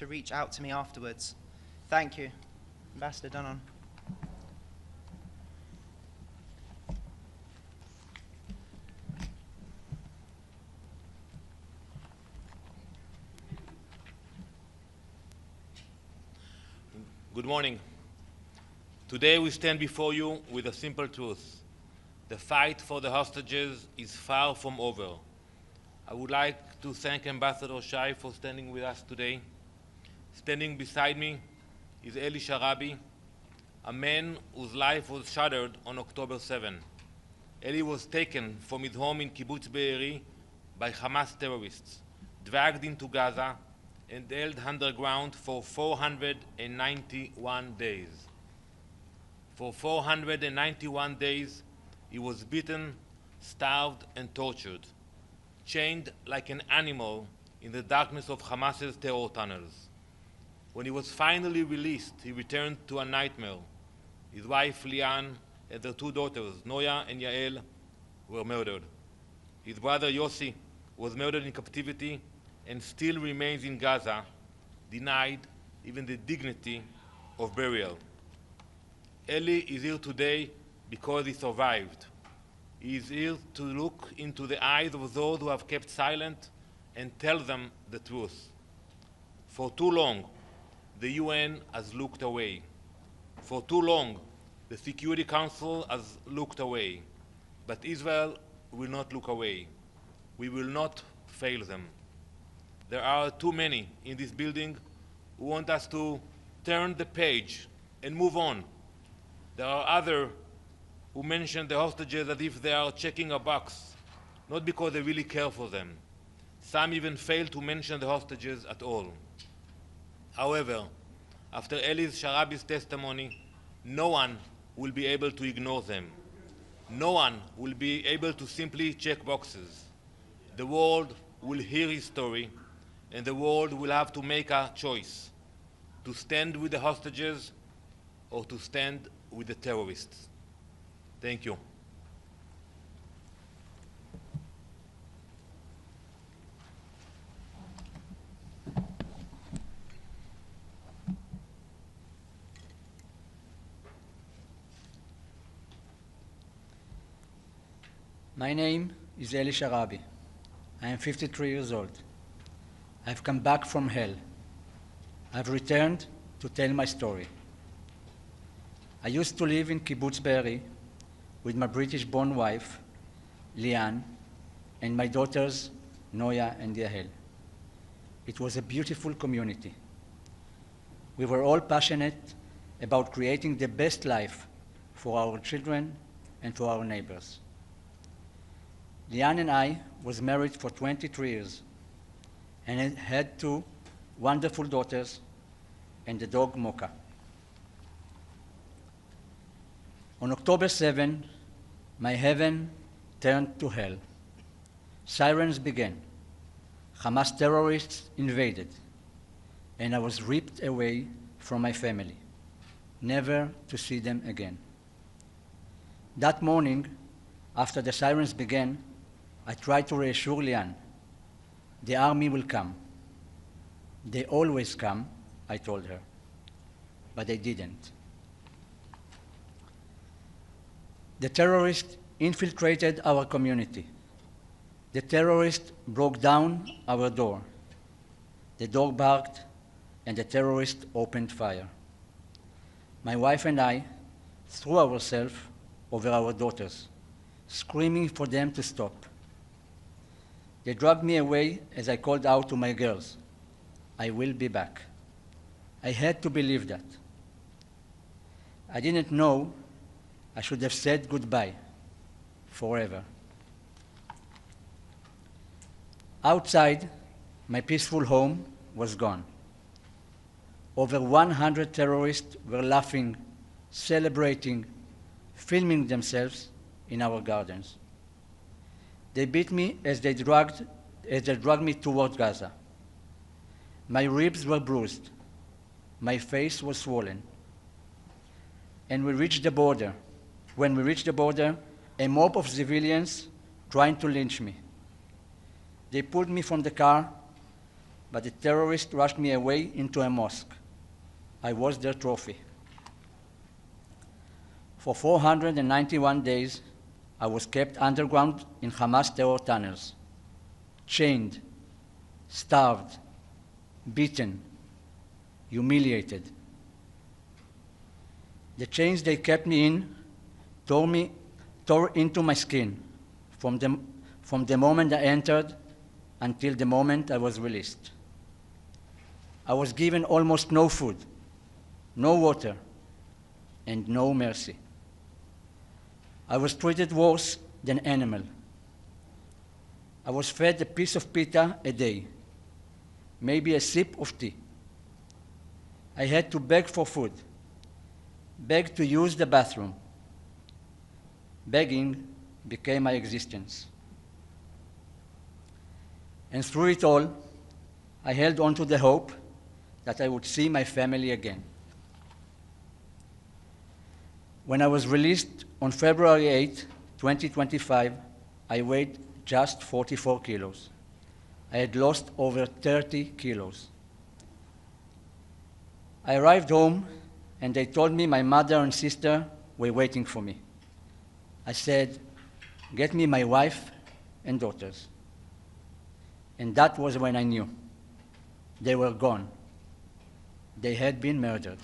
to reach out to me afterwards. Thank you. Ambassador Dunham. Good morning. Today we stand before you with a simple truth. The fight for the hostages is far from over. I would like to thank Ambassador Shai for standing with us today. Standing beside me is Ellie Sharabi, a man whose life was shattered on October 7. Ellie was taken from his home in Kibbutz Be'eri by Hamas terrorists, dragged into Gaza, and held underground for 491 days. For 491 days, he was beaten, starved, and tortured, chained like an animal in the darkness of Hamas's terror tunnels. When he was finally released, he returned to a nightmare. His wife, Lian, and their two daughters, Noya and Yael, were murdered. His brother, Yossi, was murdered in captivity and still remains in Gaza, denied even the dignity of burial. Ellie is here today because he survived. He is here to look into the eyes of those who have kept silent and tell them the truth. For too long, the UN has looked away. For too long, the Security Council has looked away. But Israel will not look away. We will not fail them. There are too many in this building who want us to turn the page and move on. There are others who mention the hostages as if they are checking a box, not because they really care for them. Some even fail to mention the hostages at all. However, after Ellie Sharabi's testimony, no one will be able to ignore them. No one will be able to simply check boxes. The world will hear his story, and the world will have to make a choice: to stand with the hostages or to stand with the terrorists. Thank you. My name is Ellie Sharabi. I am 53 years old. I've come back from hell. I've returned to tell my story. I used to live in Kibbutz Be'eri with my British-born wife, Lian, and my daughters, Noya and Yael. It was a beautiful community. We were all passionate about creating the best life for our children and for our neighbors. Lian and I was married for 23 years and had two wonderful daughters and the dog Mocha. On October 7, my heaven turned to hell. Sirens began. Hamas terrorists invaded, and I was ripped away from my family, never to see them again. That morning, after the sirens began, I tried to reassure Lian. The army will come. They always come, I told her, but they didn't. The terrorists infiltrated our community. The terrorists broke down our door. The dog barked, and the terrorists opened fire. My wife and I threw ourselves over our daughters, screaming for them to stop. They dragged me away as I called out to my girls, "I will be back." I had to believe that. I didn't know I should have said goodbye forever. Outside, my peaceful home was gone. Over 100 terrorists were laughing, celebrating, filming themselves in our gardens. They beat me as they dragged me towards Gaza. My ribs were bruised. My face was swollen. And when we reached the border, a mob of civilians trying to lynch me. They pulled me from the car, but the terrorists rushed me away into a mosque. I was their trophy. For 491 days, I was kept underground in Hamas terror tunnels, chained, starved, beaten, humiliated. The chains they kept me in tore into my skin from the moment I entered until the moment I was released. I was given almost no food, no water, and no mercy. I was treated worse than an animal. I was fed a piece of pita a day, maybe a sip of tea. I had to beg for food, beg to use the bathroom. Begging became my existence. And through it all, I held on to the hope that I would see my family again. When I was released on February 8, 2025, I weighed just 44 kilos. I had lost over 30 kilos. I arrived home and they told me my mother and sister were waiting for me. I said, "Get me my wife and daughters." And that was when I knew. They were gone. They had been murdered.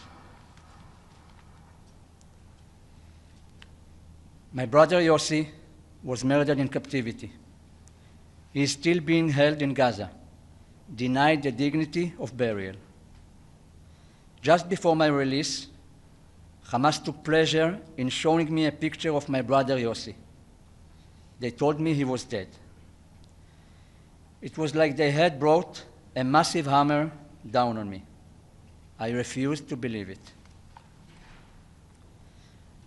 My brother Yossi was murdered in captivity. He is still being held in Gaza, denied the dignity of burial. Just before my release, Hamas took pleasure in showing me a picture of my brother Yossi. They told me he was dead. It was like they had brought a massive hammer down on me. I refused to believe it.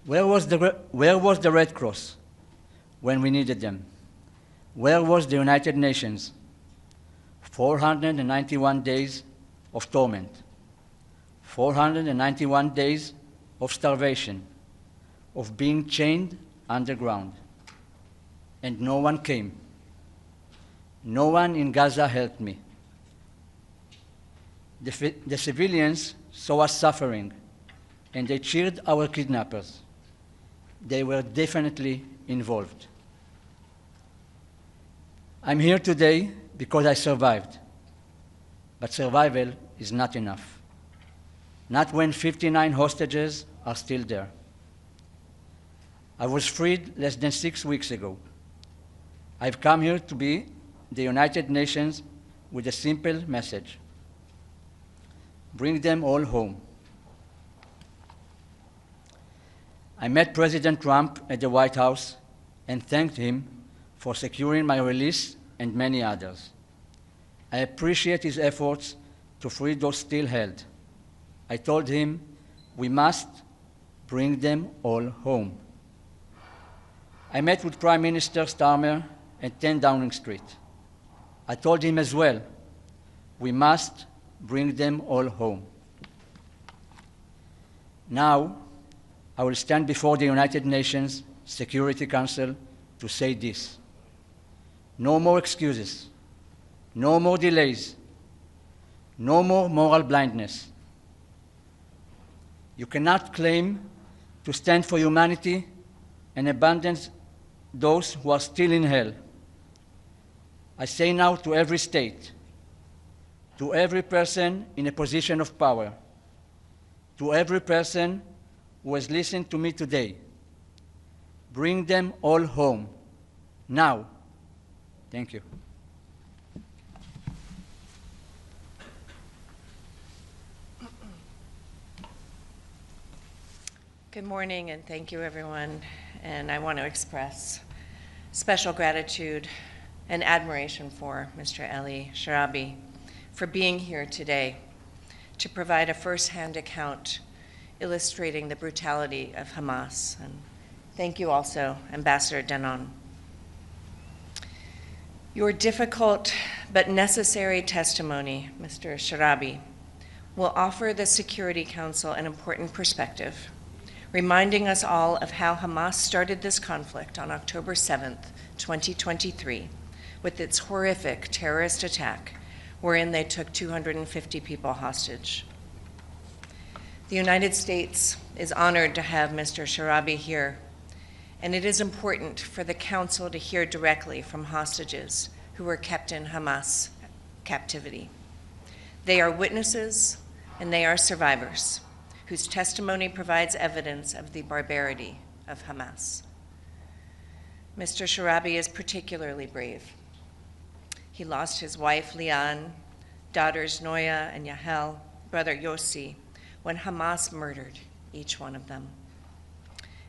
Where was the Red Cross when we needed them? Where was the United Nations? 491 days of torment, 491 days of starvation, of being chained underground. And no one came. No one in Gaza helped me. The civilians saw us suffering, and they cheered our kidnappers. They were definitely involved. I'm here today because I survived. But survival is not enough. Not when 59 hostages are still there. I was freed less than 6 weeks ago. I've come here to be the United Nations with a simple message. Bring them all home. I met President Trump at the White House and thanked him for securing my release and many others. I appreciate his efforts to free those still held. I told him we must bring them all home. I met with Prime Minister Starmer at 10 Downing Street. I told him as well, we must bring them all home. Now, I will stand before the United Nations Security Council to say this. No more excuses. No more delays. No more moral blindness. You cannot claim to stand for humanity and abandon those who are still in hell. I say now to every state, to every person in a position of power, to every person who has listened to me today, bring them all home, now. Thank you. Good morning, and thank you, everyone. And I want to express special gratitude and admiration for Mr. Ellie Sharabi for being here today to provide a firsthand account illustrating the brutality of Hamas. And thank you also, Ambassador Denon. Your difficult but necessary testimony, Mr. Sharabi, will offer the Security Council an important perspective, reminding us all of how Hamas started this conflict on October 7th, 2023, with its horrific terrorist attack, wherein they took 250 people hostage. The United States is honored to have Mr. Sharabi here, and it is important for the Council to hear directly from hostages who were kept in Hamas captivity. They are witnesses and they are survivors whose testimony provides evidence of the barbarity of Hamas. Mr. Sharabi is particularly brave. He lost his wife, Lian, daughters, Noya and Yahel, brother Yossi, when Hamas murdered each one of them.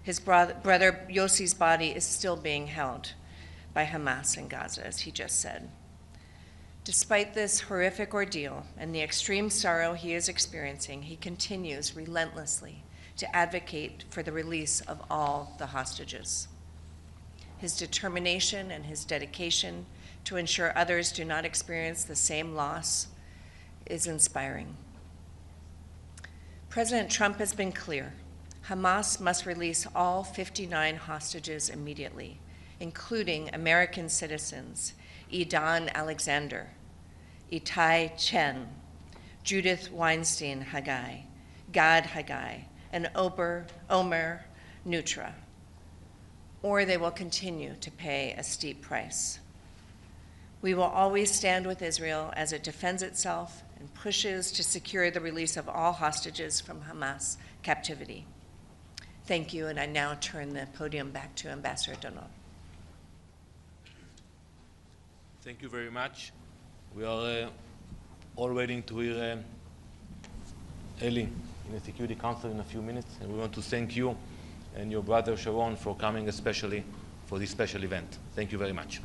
His brother Yossi's body is still being held by Hamas in Gaza, as he just said. Despite this horrific ordeal and the extreme sorrow he is experiencing, he continues relentlessly to advocate for the release of all the hostages. His determination and his dedication to ensure others do not experience the same loss is inspiring. President Trump has been clear. Hamas must release all 59 hostages immediately, including American citizens Idan Alexander, Itai Chen, Judith Weinstein Haggai, Gad Haggai, and Omer Nutra, or they will continue to pay a steep price. We will always stand with Israel as it defends itself and pushes to secure the release of all hostages from Hamas captivity. Thank you, and I now turn the podium back to Ambassador Donald. Thank you very much. We are all waiting to hear Ellie in the Security Council in a few minutes, and we want to thank you and your brother Sharon for coming especially for this special event. Thank you very much.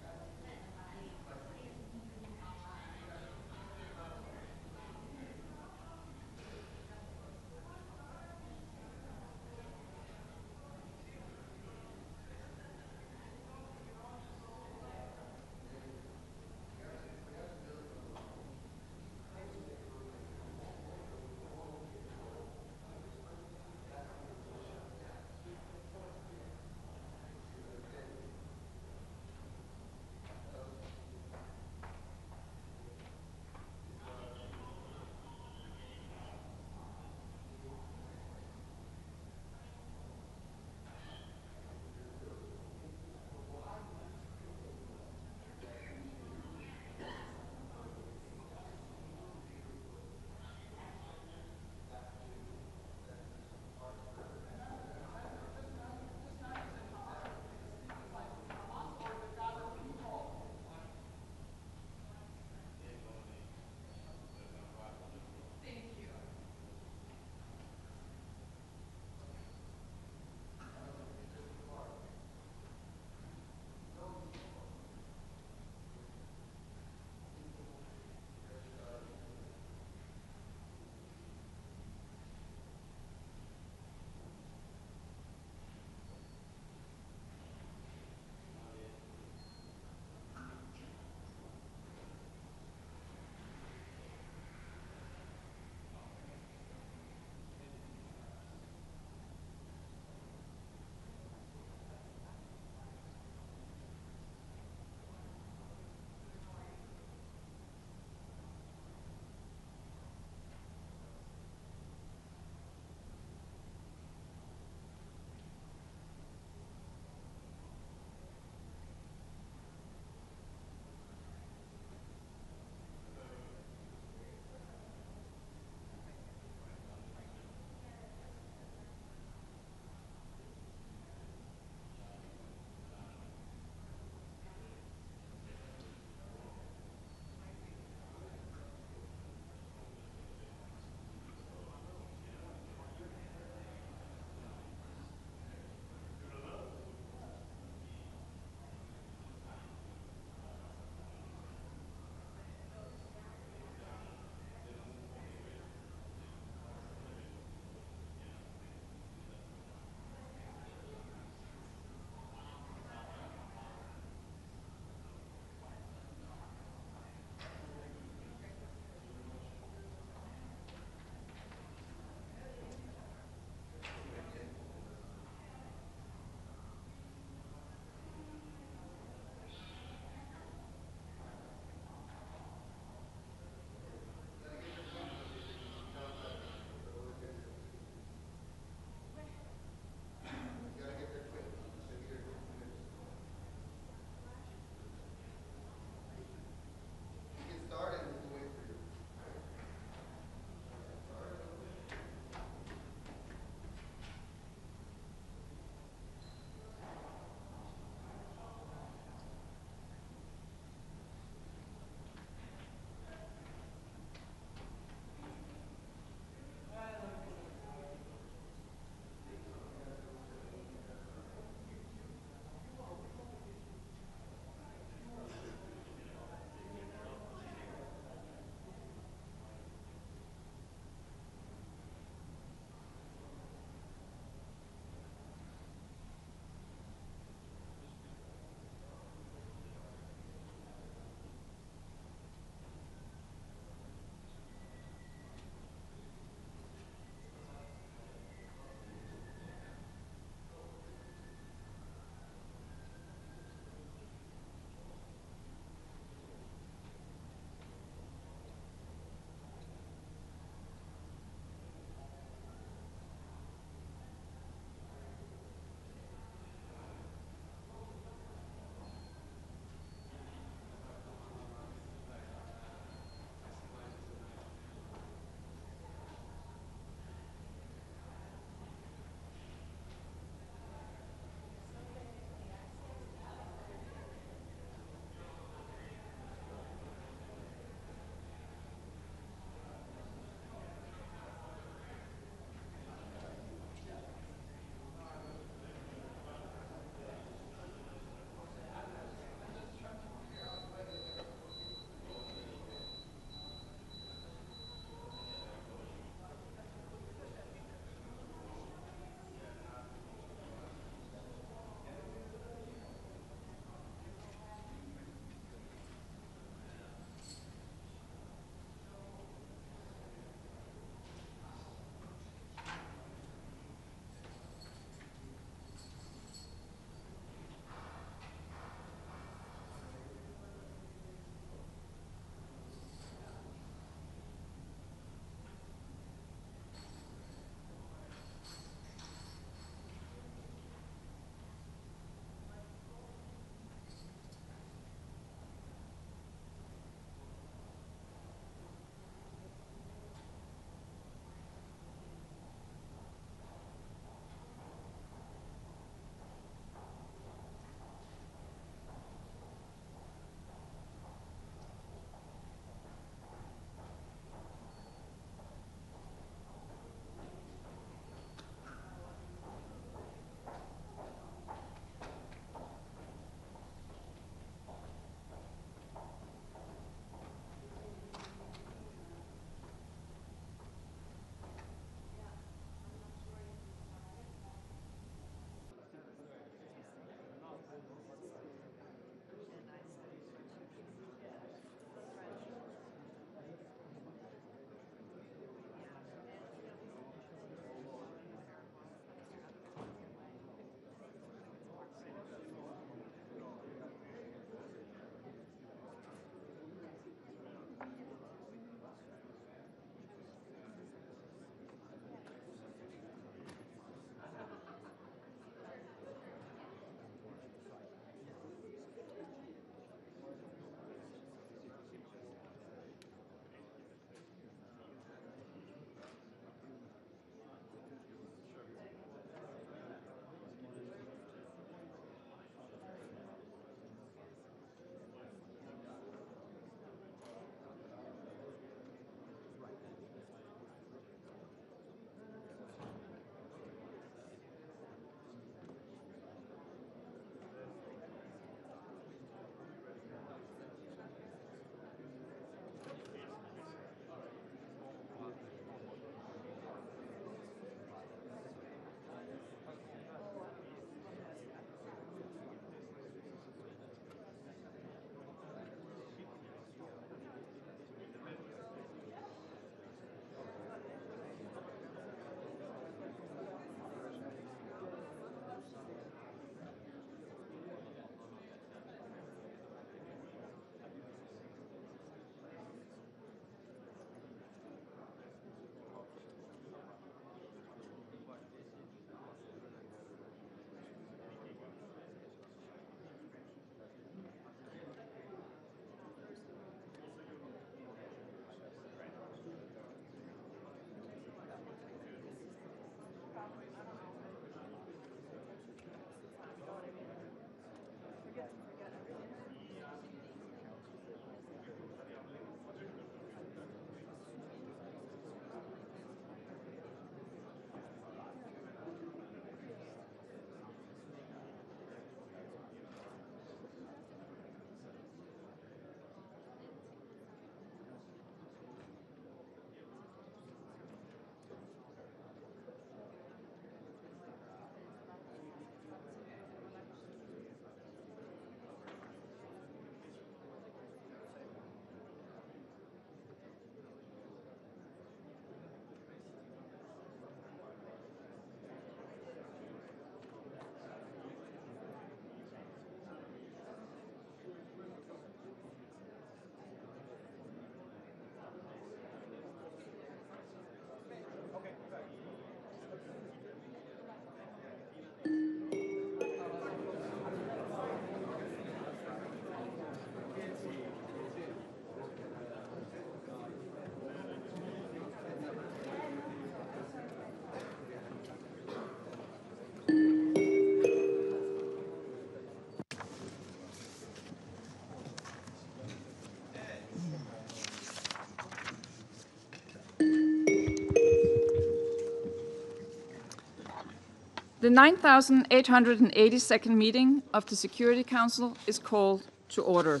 The 9,882nd meeting of the Security Council is called to order.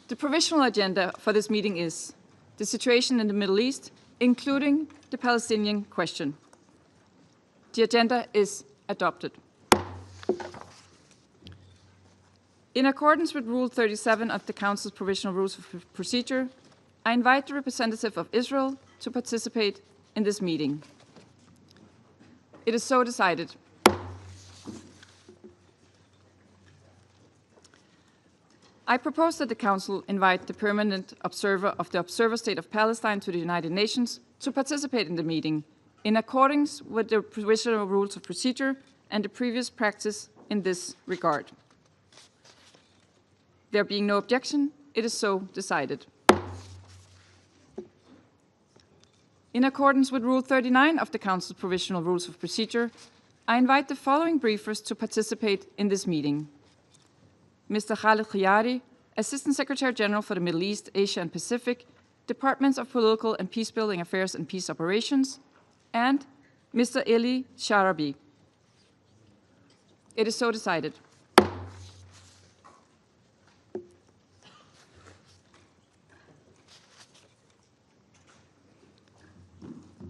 The provisional agenda for this meeting is the situation in the Middle East, including the Palestinian question. The agenda is adopted. In accordance with Rule 37 of the Council's Provisional Rules of Procedure, I invite the representative of Israel to participate in this meeting. It is so decided. I propose that the Council invite the permanent observer of the Observer State of Palestine to the United Nations to participate in the meeting, in accordance with the Provisional Rules of Procedure and the previous practice in this regard. There being no objection, it is so decided. In accordance with Rule 39 of the Council's Provisional Rules of Procedure, I invite the following briefers to participate in this meeting. Mr. Khaled Khayari, Assistant Secretary General for the Middle East, Asia and Pacific, Departments of Political and Peacebuilding Affairs and Peace Operations, and Mr. Ellie Sharabi. It is so decided.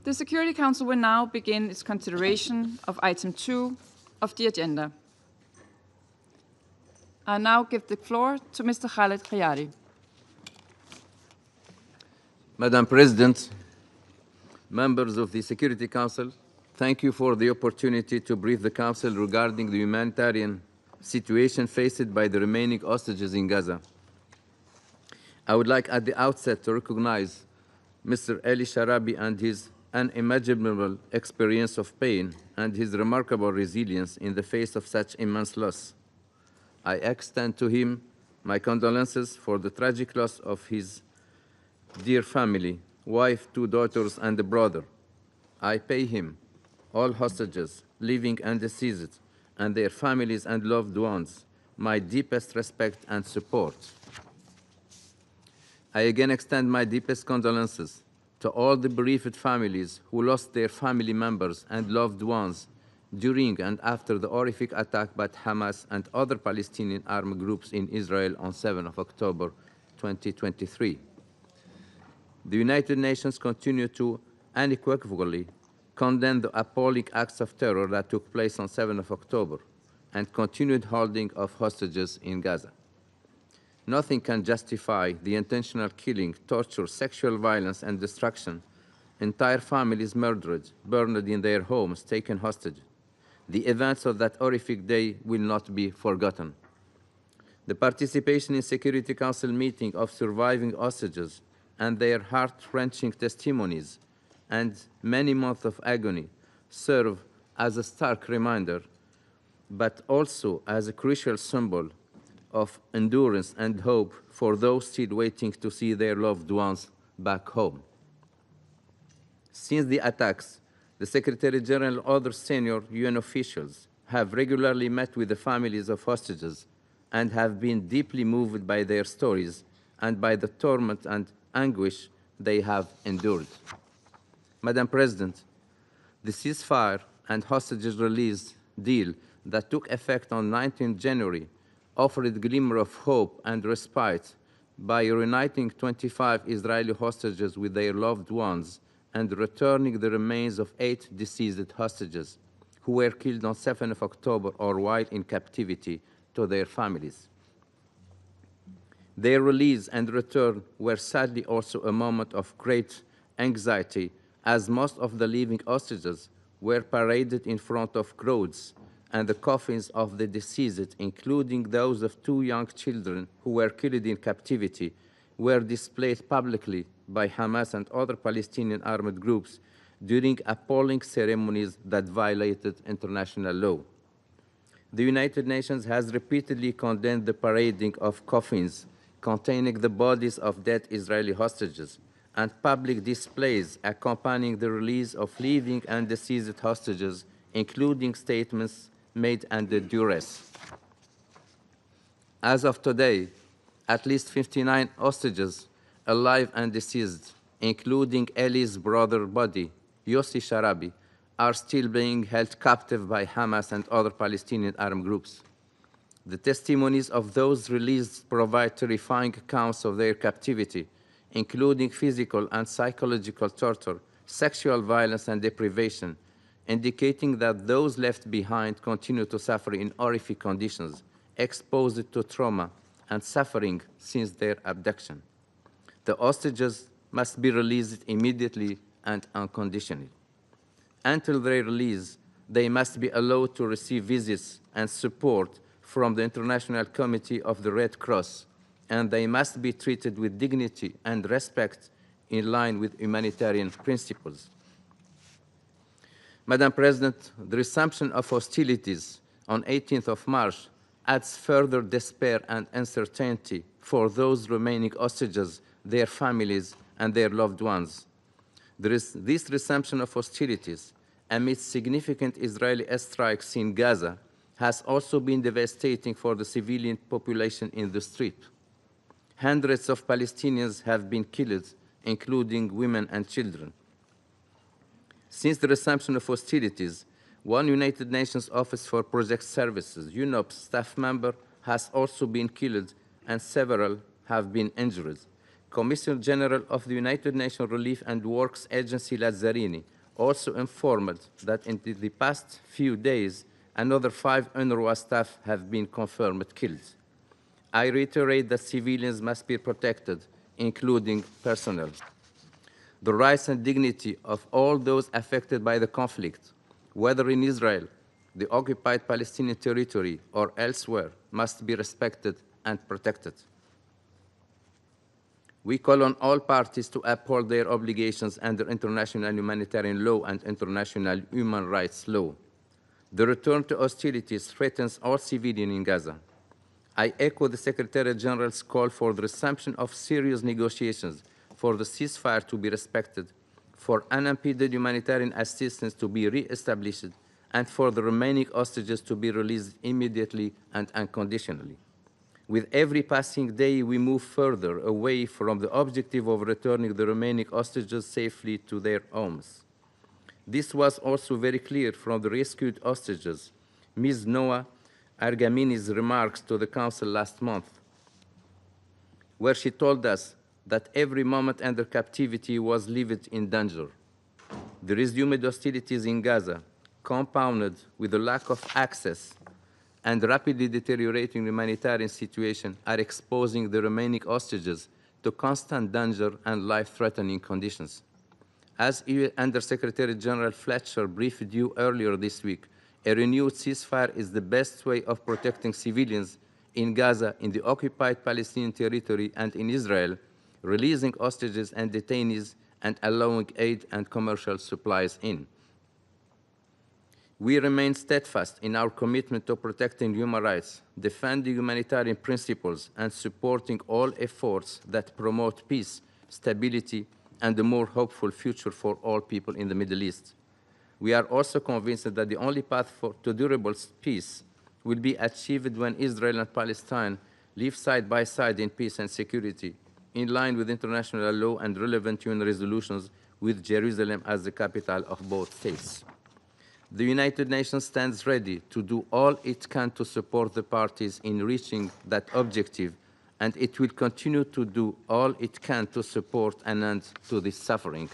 The Security Council will now begin its consideration of item 2 of the agenda. I now give the floor to Mr. Khaled Khayari. Madam President, members of the Security Council, thank you for the opportunity to brief the Council regarding the humanitarian situation faced by the remaining hostages in Gaza. I would like at the outset to recognize Mr. Ellie Sharabi and his unimaginable experience of pain and his remarkable resilience in the face of such immense loss. I extend to him my condolences for the tragic loss of his dear family, wife, 2 daughters, and a brother. I pay him, all hostages, living and deceased, and their families and loved ones, my deepest respect and support. I again extend my deepest condolences to all the bereaved families who lost their family members and loved ones during and after the horrific attack by Hamas and other Palestinian armed groups in Israel on 7 October 2023. The United Nations continue to unequivocally condemn the appalling acts of terror that took place on 7 October and continued holding of hostages in Gaza. Nothing can justify the intentional killing, torture, sexual violence, and destruction. Entire families murdered, burned in their homes, taken hostage. The events of that horrific day will not be forgotten. The participation in Security Council meeting of surviving hostages and their heart-wrenching testimonies and many months of agony serve as a stark reminder, but also as a crucial symbol of endurance and hope for those still waiting to see their loved ones back home. Since the attacks, the Secretary General and other senior UN officials have regularly met with the families of hostages and have been deeply moved by their stories and by the torment and anguish they have endured. Madam President, the ceasefire and hostages release deal that took effect on 19 January offered a glimmer of hope and respite by reuniting 25 Israeli hostages with their loved ones and returning the remains of 8 deceased hostages who were killed on 7 October or while in captivity to their families. Their release and return were sadly also a moment of great anxiety, as most of the living hostages were paraded in front of crowds, and the coffins of the deceased, including those of 2 young children who were killed in captivity, were displayed publicly by Hamas and other Palestinian armed groups during appalling ceremonies that violated international law. The United Nations has repeatedly condemned the parading of coffins containing the bodies of dead Israeli hostages and public displays accompanying the release of living and deceased hostages, including statements made under duress. As of today, at least 59 hostages, alive and deceased, including Ellie's brother body, Yossi Sharabi, are still being held captive by Hamas and other Palestinian armed groups. The testimonies of those released provide terrifying accounts of their captivity, including physical and psychological torture, sexual violence, and deprivation, indicating that those left behind continue to suffer in horrific conditions, exposed to trauma and suffering since their abduction. The hostages must be released immediately and unconditionally. Until their release, they must be allowed to receive visits and support from the International Committee of the Red Cross, and they must be treated with dignity and respect in line with humanitarian principles. Madam President, the resumption of hostilities on 18th of March adds further despair and uncertainty for those remaining hostages, their families, and their loved ones. This resumption of hostilities amidst significant Israeli airstrikes in Gaza has also been devastating for the civilian population in the Strip. Hundreds of Palestinians have been killed, including women and children. Since the resumption of hostilities, one United Nations Office for Project Services, UNOPS, staff member has also been killed and several have been injured. Commissioner General of the United Nations Relief and Works Agency Lazzarini also informed that in the past few days, another 5 UNRWA staff have been confirmed killed. I reiterate that civilians must be protected, including personnel. The rights and dignity of all those affected by the conflict, whether in Israel, the occupied Palestinian territory, or elsewhere, must be respected and protected. We call on all parties to uphold their obligations under international humanitarian law and international human rights law. The return to hostilities threatens all civilians in Gaza. I echo the Secretary General's call for the resumption of serious negotiations, for the ceasefire to be respected, for unimpeded humanitarian assistance to be re-established, and for the remaining hostages to be released immediately and unconditionally. With every passing day, we move further away from the objective of returning the remaining hostages safely to their homes. This was also very clear from the rescued hostages, Ms. Noah Argamini's remarks to the Council last month, where she told us that every moment under captivity was lived in danger. The resumed hostilities in Gaza, compounded with the lack of access and rapidly deteriorating humanitarian situation, are exposing the remaining hostages to constant danger and life-threatening conditions. As Under-Secretary General Fletcher briefed you earlier this week, a renewed ceasefire is the best way of protecting civilians in Gaza, in the occupied Palestinian territory, and in Israel, releasing hostages and detainees and allowing aid and commercial supplies in. We remain steadfast in our commitment to protecting human rights, defending humanitarian principles, and supporting all efforts that promote peace, stability, and a more hopeful future for all people in the Middle East. We are also convinced that the only path to durable peace will be achieved when Israel and Palestine live side by side in peace and security, in line with international law and relevant UN resolutions, with Jerusalem as the capital of both states. The United Nations stands ready to do all it can to support the parties in reaching that objective, and it will continue to do all it can to support an end to this suffering.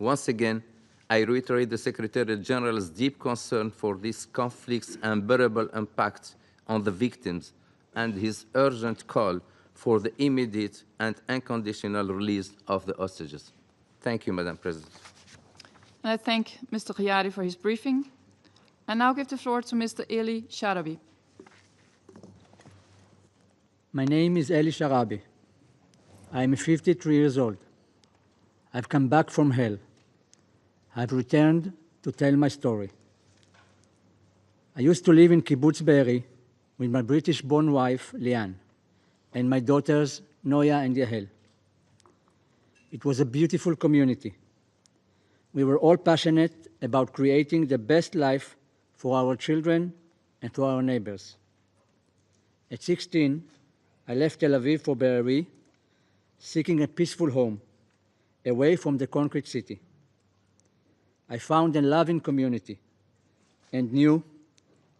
Once again, I reiterate the Secretary General's deep concern for this conflict's unbearable impact on the victims and his urgent call for the immediate and unconditional release of the hostages. Thank you, Madam President. And I thank Mr. Ghayari for his briefing. I now give the floor to Mr. Ellie Sharabi. My name is Ellie Sharabi. I am 53 years old. I've come back from hell. I've returned to tell my story. I used to live in Kibbutz Be'eri with my British-born wife, Liane, and my daughters, Noya and Yahel. It was a beautiful community. We were all passionate about creating the best life for our children and for our neighbors. At 16, I left Tel Aviv for Be'eri, seeking a peaceful home, away from the concrete city. I found a loving community and knew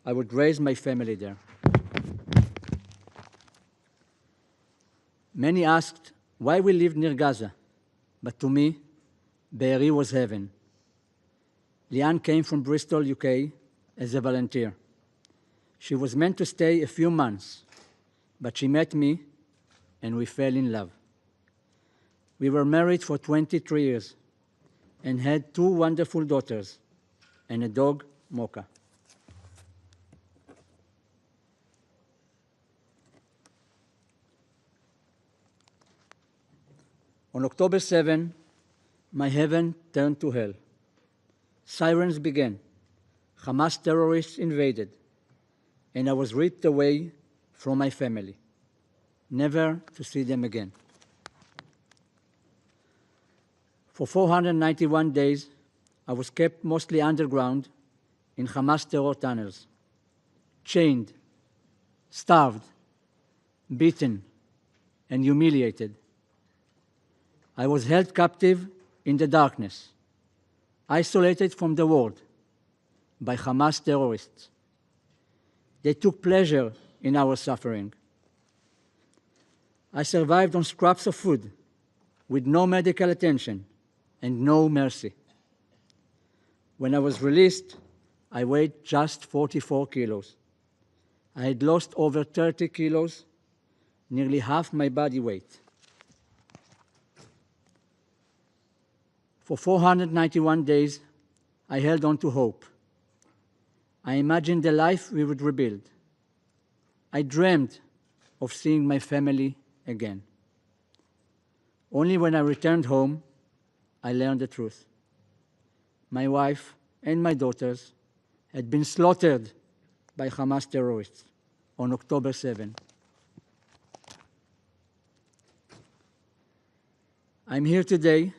I would raise my family there. Many asked why we lived near Gaza, but to me, Be'eri was heaven. Liane came from Bristol, UK, as a volunteer. She was meant to stay a few months, but she met me and we fell in love. We were married for 23 years and had 2 wonderful daughters and a dog, Mocha. On October 7, my heaven turned to hell. Sirens began. Hamas terrorists invaded, and I was ripped away from my family, never to see them again. For 491 days, I was kept mostly underground in Hamas terror tunnels, chained, starved, beaten, and humiliated. I was held captive in the darkness, isolated from the world by Hamas terrorists. They took pleasure in our suffering. I survived on scraps of food with no medical attention and no mercy. When I was released, I weighed just 44 kilos. I had lost over 30 kilos, nearly half my body weight. For 491 days, I held on to hope. I imagined the life we would rebuild. I dreamed of seeing my family again. Only when I returned home, I learned the truth. My wife and my daughters had been slaughtered by Hamas terrorists on October 7. I'm here today,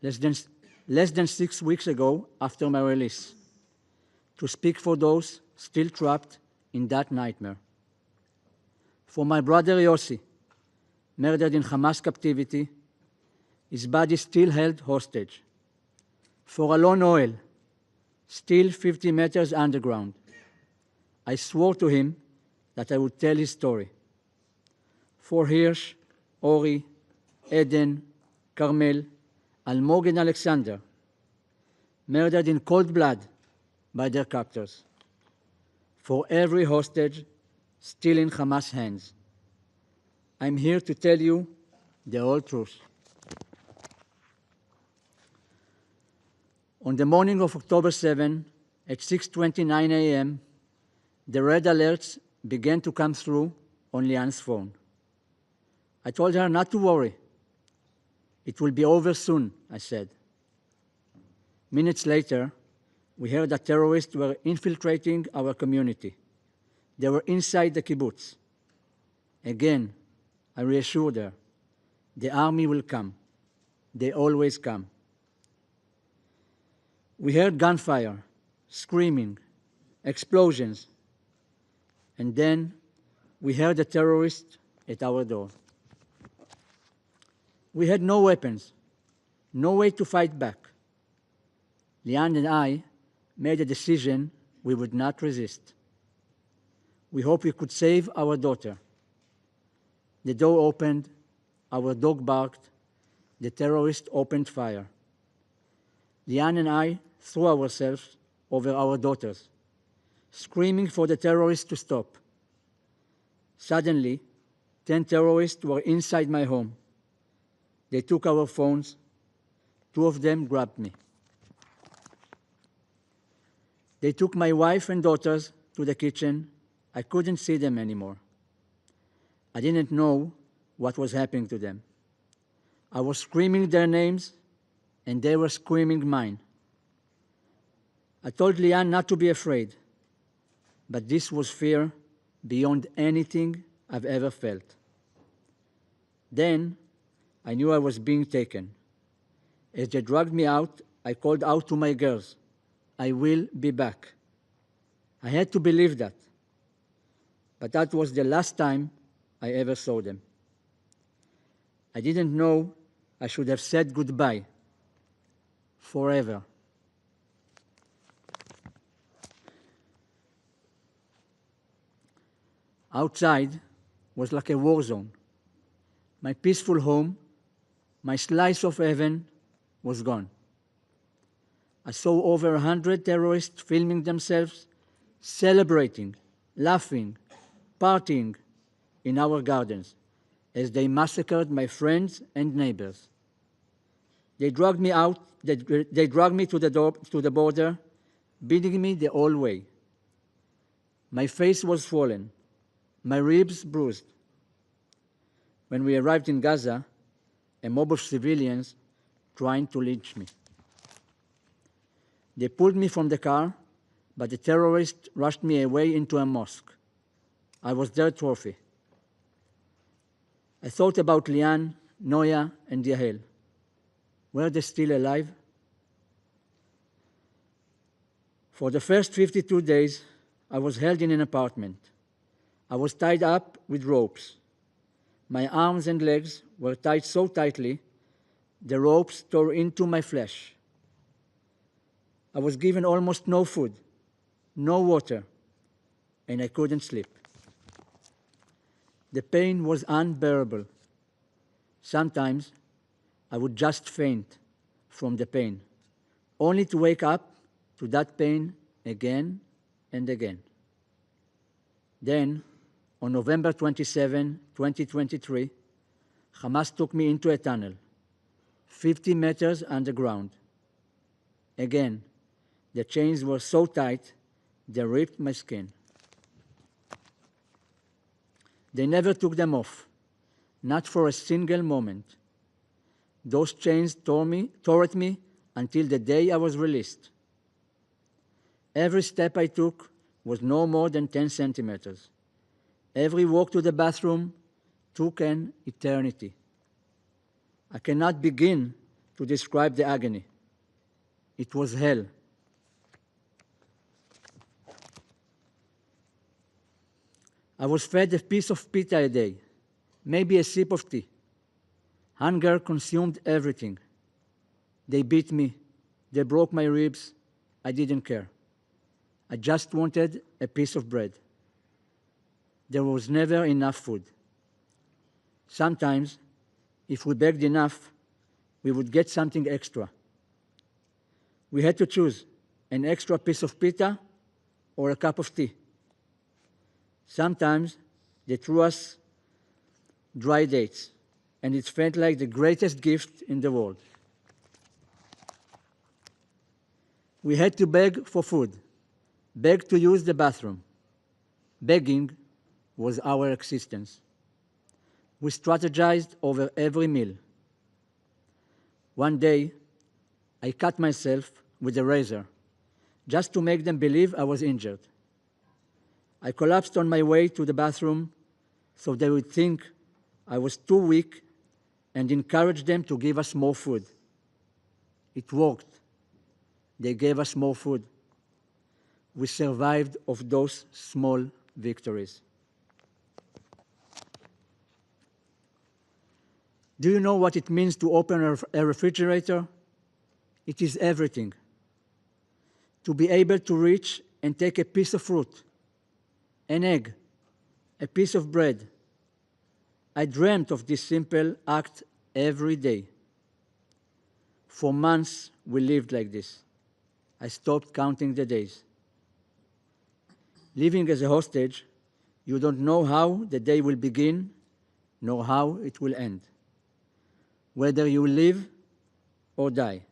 less than 6 weeks ago after my release, to speak for those still trapped in that nightmare. For my brother Yossi, murdered in Hamas captivity, his body still held hostage. For Alon Oel, still 50 meters underground, I swore to him that I would tell his story. For Hirsch, Ori, Eden, Carmel, Almog and Alexander, murdered in cold blood by their captors. For every hostage still in Hamas' hands, I'm here to tell you the whole truth. On the morning of October 7, at 6:29 a.m., the red alerts began to come through on Liane's phone. I told her not to worry. It will be over soon, I said. Minutes later, we heard that terrorists were infiltrating our community. They were inside the kibbutz. Again, I reassured her, the army will come. They always come. We heard gunfire, screaming, explosions, and then we heard the terrorists at our door. We had no weapons, no way to fight back. Liane and I made a decision we would not resist. We hoped we could save our daughter. The door opened, our dog barked, the terrorist opened fire. Liane and I threw ourselves over our daughters, screaming for the terrorists to stop. Suddenly, 10 terrorists were inside my home. They took our phones. 2 of them grabbed me. They took my wife and daughters to the kitchen. I couldn't see them anymore. I didn't know what was happening to them. I was screaming their names, and they were screaming mine. I told Liane not to be afraid, but this was fear beyond anything I've ever felt. Then I knew I was being taken. As they dragged me out, I called out to my girls, I will be back. I had to believe that. But that was the last time I ever saw them. I didn't know I should have said goodbye forever. Outside was like a war zone. My peaceful home, my slice of heaven, was gone. I saw over 100 terrorists filming themselves, celebrating, laughing, partying in our gardens as they massacred my friends and neighbors. They dragged me out, they dragged me to the border, beating me the whole way. My face was swollen, my ribs bruised. When we arrived in Gaza, a mob of civilians trying to lynch me. They pulled me from the car, but the terrorists rushed me away into a mosque. I was their trophy. I thought about Lian, Noya, and Yahel. Were they still alive? For the first 52 days, I was held in an apartment. I was tied up with ropes. My arms and legs were tied so tightly, the ropes tore into my flesh. I was given almost no food, no water, and I couldn't sleep. The pain was unbearable. Sometimes I would just faint from the pain, only to wake up to that pain again and again. Then, on November 27, 2023, Hamas took me into a tunnel, 50 meters underground. Again, the chains were so tight, they ripped my skin. They never took them off, not for a single moment. Those chains tore at me until the day I was released. Every step I took was no more than 10 centimeters. Every walk to the bathroom took an eternity. I cannot begin to describe the agony. It was hell. I was fed a piece of pita a day, maybe a sip of tea. Hunger consumed everything. They beat me. They broke my ribs. I didn't care. I just wanted a piece of bread. There was never enough food. Sometimes, if we begged enough, we would get something extra. We had to choose an extra piece of pita or a cup of tea. Sometimes they threw us dry dates, and it felt like the greatest gift in the world. We had to beg for food, beg to use the bathroom. Begging was our existence. We strategized over every meal. One day, I cut myself with a razor, just to make them believe I was injured. I collapsed on my way to the bathroom so they would think I was too weak and encourage them to give us more food. It worked. They gave us more food. We survived off those small victories. Do you know what it means to open a refrigerator? It is everything. To be able to reach and take a piece of fruit, an egg, a piece of bread. I dreamt of this simple act every day. For months, we lived like this. I stopped counting the days. Living as a hostage, you don't know how the day will begin, nor how it will end, whether you live or die.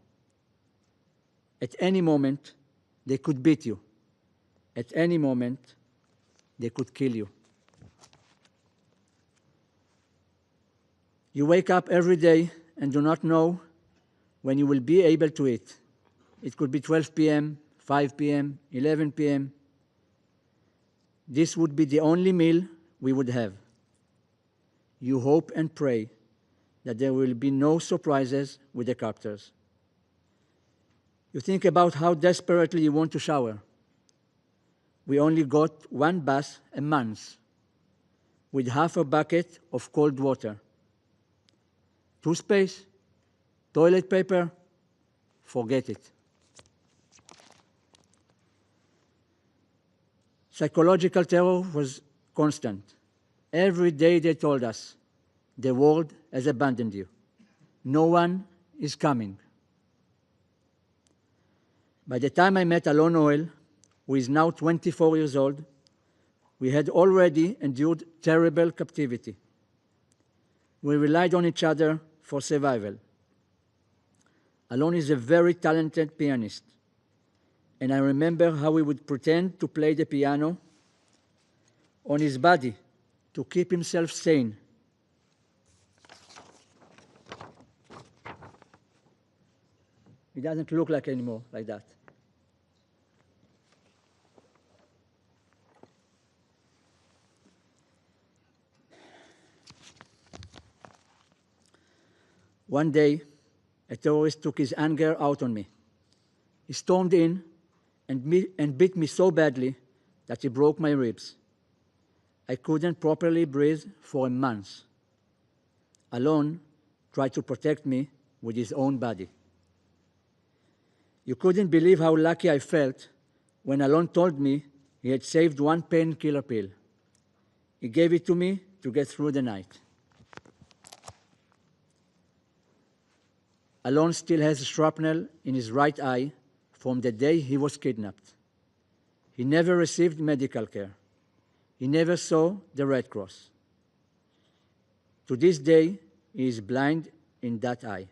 At any moment, they could beat you. At any moment, they could kill you. You wake up every day and do not know when you will be able to eat. It could be 12 p.m., 5 p.m., 11 p.m. This would be the only meal we would have. You hope and pray that there will be no surprises with the captors. You think about how desperately you want to shower. We only got one bath a month with half a bucket of cold water. Toothpaste, toilet paper, forget it. Psychological terror was constant. Every day they told us, the world has abandoned you. No one is coming. By the time I met Alon Oel, who is now 24 years old, we had already endured terrible captivity. We relied on each other for survival. Alon is a very talented pianist, and I remember how he would pretend to play the piano on his body to keep himself sane. He doesn't look like anymore like that. One day, a terrorist took his anger out on me. He stormed in and beat me so badly that he broke my ribs. I couldn't properly breathe for a month. Alon tried to protect me with his own body. You couldn't believe how lucky I felt when Alon told me he had saved one painkiller pill. He gave it to me to get through the night. Alon still has a shrapnel in his right eye from the day he was kidnapped. He never received medical care. He never saw the Red Cross. To this day, he is blind in that eye.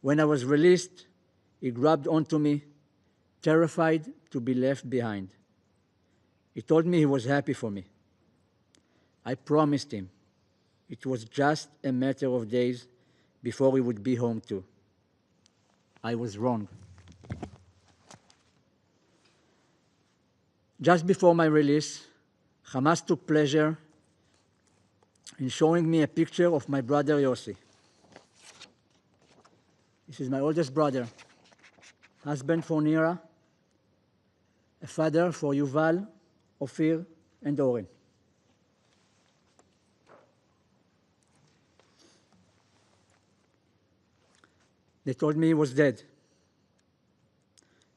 When I was released, he grabbed onto me, terrified to be left behind. He told me he was happy for me. I promised him it was just a matter of days before we would be home too. I was wrong. Just before my release, Hamas took pleasure in showing me a picture of my brother Yossi. This is my oldest brother, husband for Nira, a father for Yuval, Ophir, and Oren. They told me he was dead.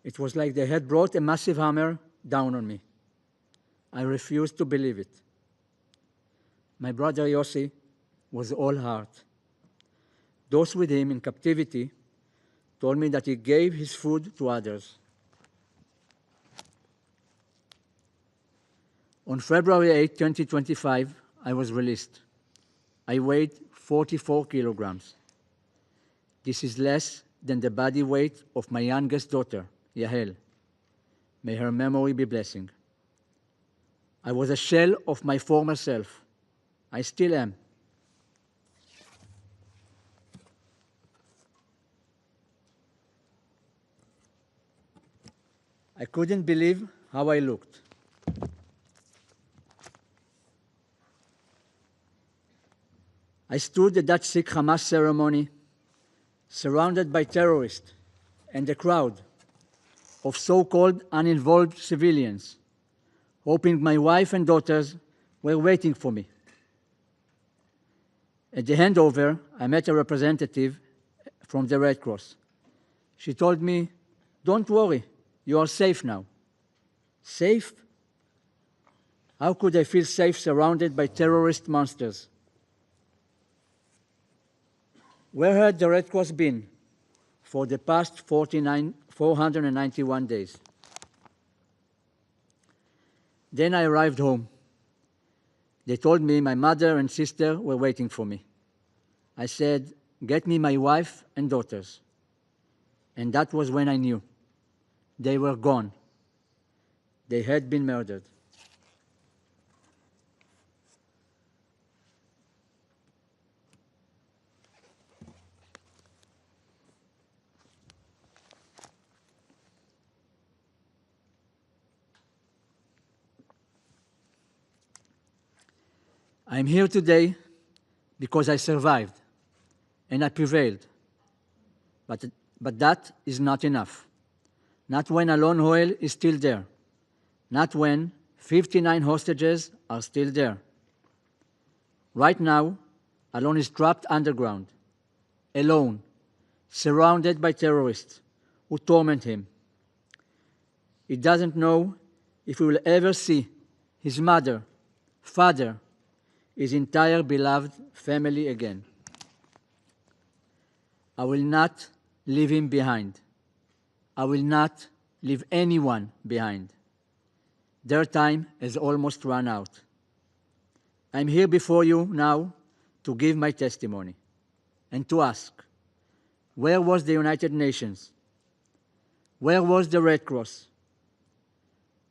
It was like they had brought a massive hammer down on me. I refused to believe it. My brother Yossi was all heart. Those with him in captivity told me that he gave his food to others. On February 8, 2025, I was released. I weighed 44 kilograms. This is less than the body weight of my youngest daughter, Yahel. May her memory be blessed. I was a shell of my former self. I still am. I couldn't believe how I looked. I stood at that Sikh Hamas ceremony, surrounded by terrorists and a crowd of so-called uninvolved civilians, hoping my wife and daughters were waiting for me. At the handover, I met a representative from the Red Cross. She told me, "Don't worry, you are safe now." Safe? How could I feel safe surrounded by terrorist monsters? Where had the Red Cross been for the past 491 days? Then I arrived home. They told me my mother and sister were waiting for me. I said, "Get me my wife and daughters." And that was when I knew. They were gone. They had been murdered. I'm here today because I survived and I prevailed. But that is not enough. Not when Alon Oel is still there. Not when 59 hostages are still there. Right now, Alon is trapped underground, alone, surrounded by terrorists who torment him. He doesn't know if he will ever see his mother, father, his entire beloved family again. I will not leave him behind. I will not leave anyone behind. Their time has almost run out. I'm here before you now to give my testimony and to ask, where was the United Nations? Where was the Red Cross?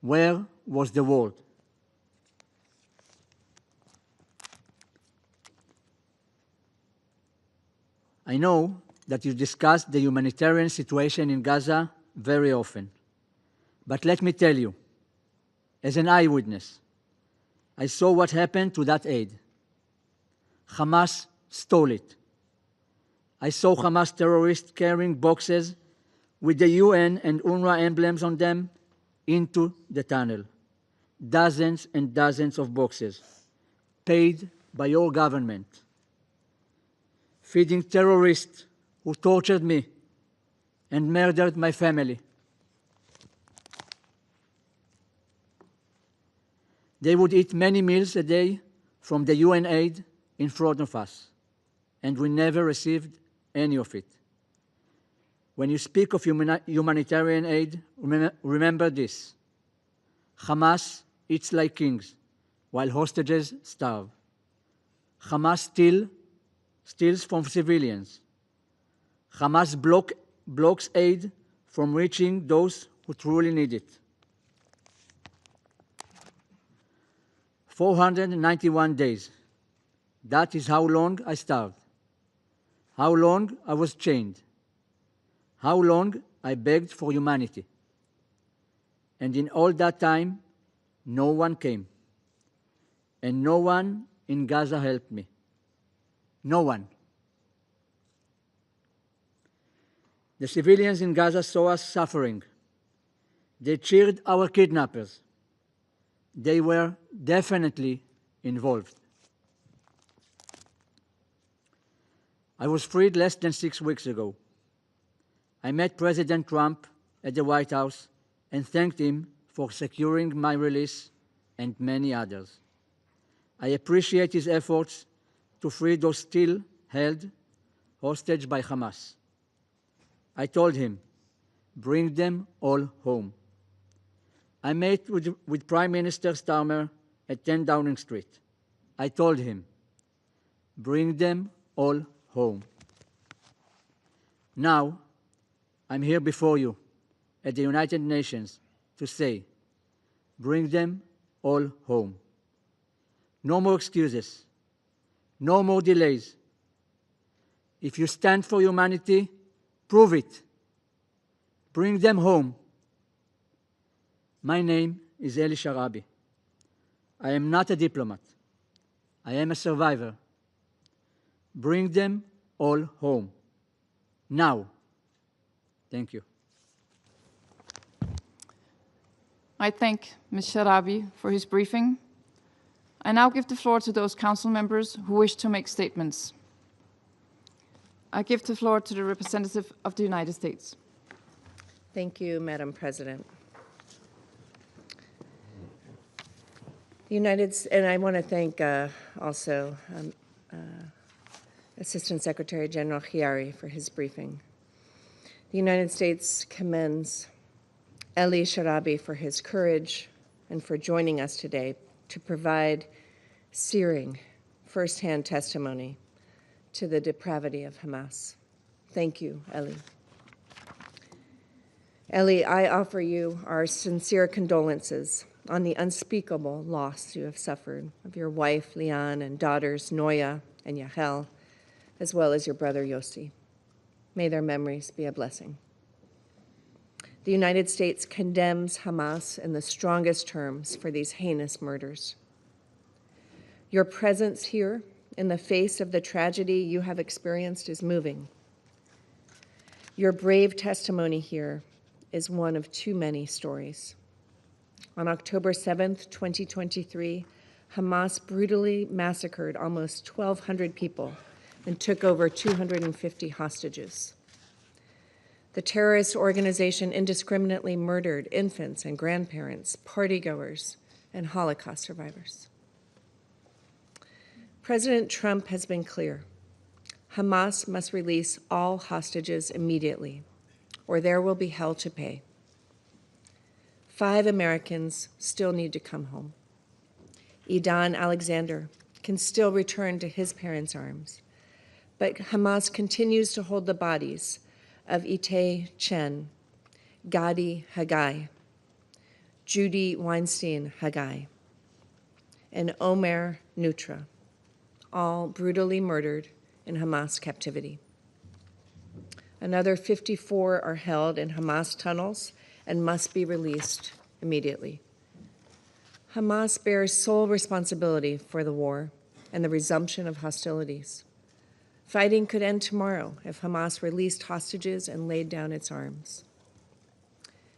Where was the world? I know that you discuss the humanitarian situation in Gaza very often. But let me tell you, as an eyewitness, I saw what happened to that aid. Hamas stole it. I saw Hamas terrorists carrying boxes with the UN and UNRWA emblems on them into the tunnel. Dozens and dozens of boxes, paid by your government, feeding terrorists who tortured me and murdered my family. They would eat many meals a day from the UN aid in front of us, and we never received any of it. When you speak of humanitarian aid, remember this. Hamas eats like kings, while hostages starve. Hamas steals from civilians. Hamas blocks aid from reaching those who truly need it. 491 days. That is how long I starved. How long I was chained. How long I begged for humanity. And in all that time, no one came. And no one in Gaza helped me. No one. The civilians in Gaza saw us suffering. They cheered our kidnappers. They were definitely involved. I was freed less than 6 weeks ago. I met President Trump at the White House and thanked him for securing my release and many others. I appreciate his efforts to free those still held hostage by Hamas. I told him, bring them all home. I met with Prime Minister Starmer at 10 Downing Street. I told him, bring them all home. Now, I'm here before you at the United Nations to say, bring them all home. No more excuses. No more delays. If you stand for humanity, prove it. Bring them home. My name is Ellie Sharabi. I am not a diplomat. I am a survivor. Bring them all home. Now. Thank you. I thank Ms. Sharabi for his briefing. I now give the floor to those council members who wish to make statements. I give the floor to the representative of the United States. Thank you, Madam President. And I want to thank also Assistant Secretary General Chiari for his briefing. The United States commends Ellie Sharabi for his courage and for joining us today to provide searing firsthand testimony to the depravity of Hamas. Thank you, Ellie. Ellie, I offer you our sincere condolences on the unspeakable loss you have suffered of your wife, Lian, and daughters, Noya and Yahel, as well as your brother, Yossi. May their memories be a blessing. The United States condemns Hamas in the strongest terms for these heinous murders. Your presence here in the face of the tragedy you have experienced is moving. Your brave testimony here is one of too many stories. On October 7th, 2023, Hamas brutally massacred almost 1,200 people and took over 250 hostages. The terrorist organization indiscriminately murdered infants and grandparents, partygoers, and Holocaust survivors. President Trump has been clear. Hamas must release all hostages immediately, or there will be hell to pay. 5 Americans still need to come home. Idan Alexander can still return to his parents' arms, but Hamas continues to hold the bodies of Itay Chen, Gadi Haggai, Judy Weinstein Haggai, and Omer Nutra, all brutally murdered in Hamas captivity. Another 54 are held in Hamas tunnels and must be released immediately. Hamas bears sole responsibility for the war and the resumption of hostilities. Fighting could end tomorrow if Hamas released hostages and laid down its arms.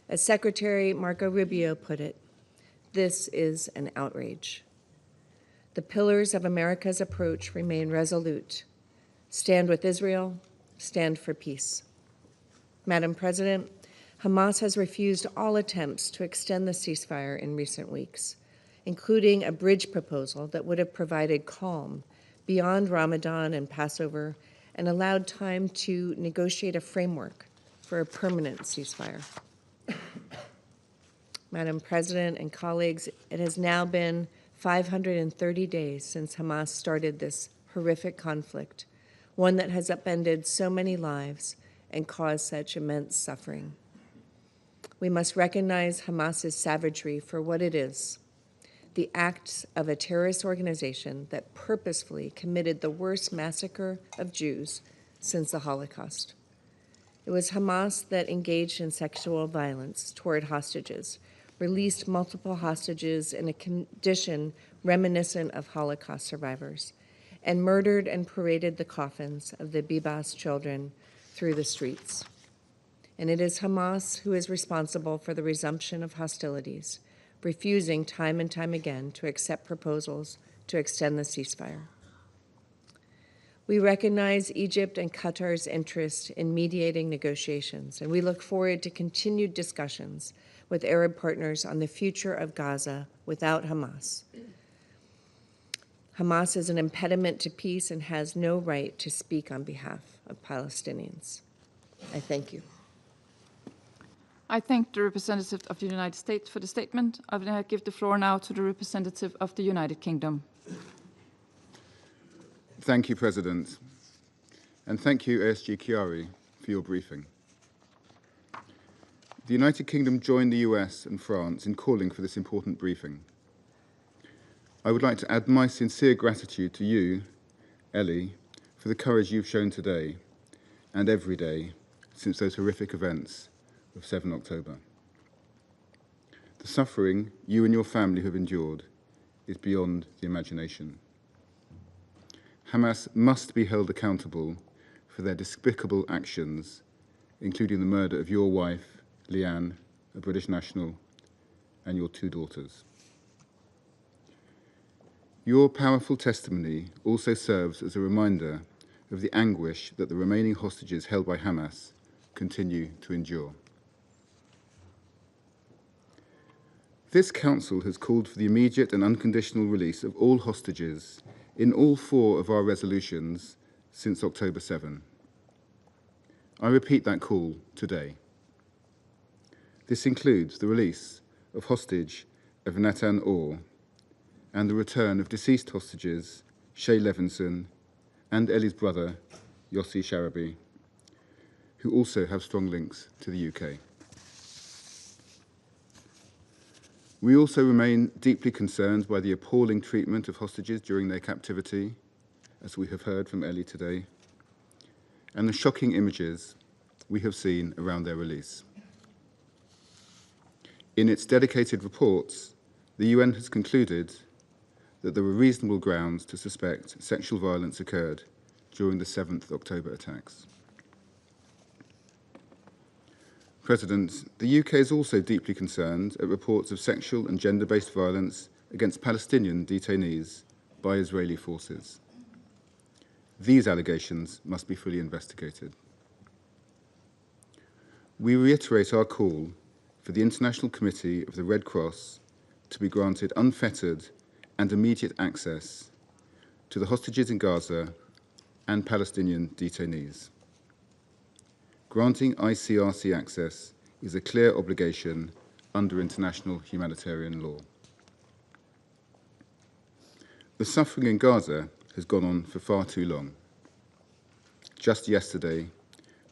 As Secretary Marco Rubio put it, this is an outrage. The pillars of America's approach remain resolute. Stand with Israel, stand for peace. Madam President, Hamas has refused all attempts to extend the ceasefire in recent weeks, including a bridge proposal that would have provided calm beyond Ramadan and Passover and allowed time to negotiate a framework for a permanent ceasefire. Madam President and colleagues, it has now been 530 days since Hamas started this horrific conflict, one that has upended so many lives and caused such immense suffering. We must recognize Hamas's savagery for what it is, the acts of a terrorist organization that purposefully committed the worst massacre of Jews since the Holocaust. It was Hamas that engaged in sexual violence toward hostages, released multiple hostages in a condition reminiscent of Holocaust survivors, and murdered and paraded the coffins of the Bibas children through the streets. And it is Hamas who is responsible for the resumption of hostilities, refusing time and time again to accept proposals to extend the ceasefire. We recognize Egypt and Qatar's interest in mediating negotiations, and we look forward to continued discussions with Arab partners on the future of Gaza without Hamas. Hamas is an impediment to peace and has no right to speak on behalf of Palestinians. I thank you. I thank the representative of the United States for the statement. I will give the floor now to the representative of the United Kingdom. Thank you, President. And thank you, ASG Chiari, for your briefing. The United Kingdom joined the US and France in calling for this important briefing. I would like to add my sincere gratitude to you, Ellie, for the courage you've shown today and every day since those horrific events of 7 October. The suffering you and your family have endured is beyond the imagination. Hamas must be held accountable for their despicable actions, including the murder of your wife, Leanne, a British national, and your 2 daughters. Your powerful testimony also serves as a reminder of the anguish that the remaining hostages held by Hamas continue to endure. This Council has called for the immediate and unconditional release of all hostages in all 4 of our resolutions since October 7. I repeat that call today. This includes the release of hostage of Nathan Orr and the return of deceased hostages Shay Levinson and Ellie's brother, Yossi Sharabi, who also have strong links to the UK. We also remain deeply concerned by the appalling treatment of hostages during their captivity, as we have heard from Ellie today, and the shocking images we have seen around their release. In its dedicated reports, the UN has concluded that there were reasonable grounds to suspect sexual violence occurred during the 7th October attacks. President, the UK is also deeply concerned at reports of sexual and gender-based violence against Palestinian detainees by Israeli forces. These allegations must be fully investigated. We reiterate our call for the International Committee of the Red Cross to be granted unfettered and immediate access to the hostages in Gaza and Palestinian detainees. Granting ICRC access is a clear obligation under international humanitarian law. The suffering in Gaza has gone on for far too long. Just yesterday,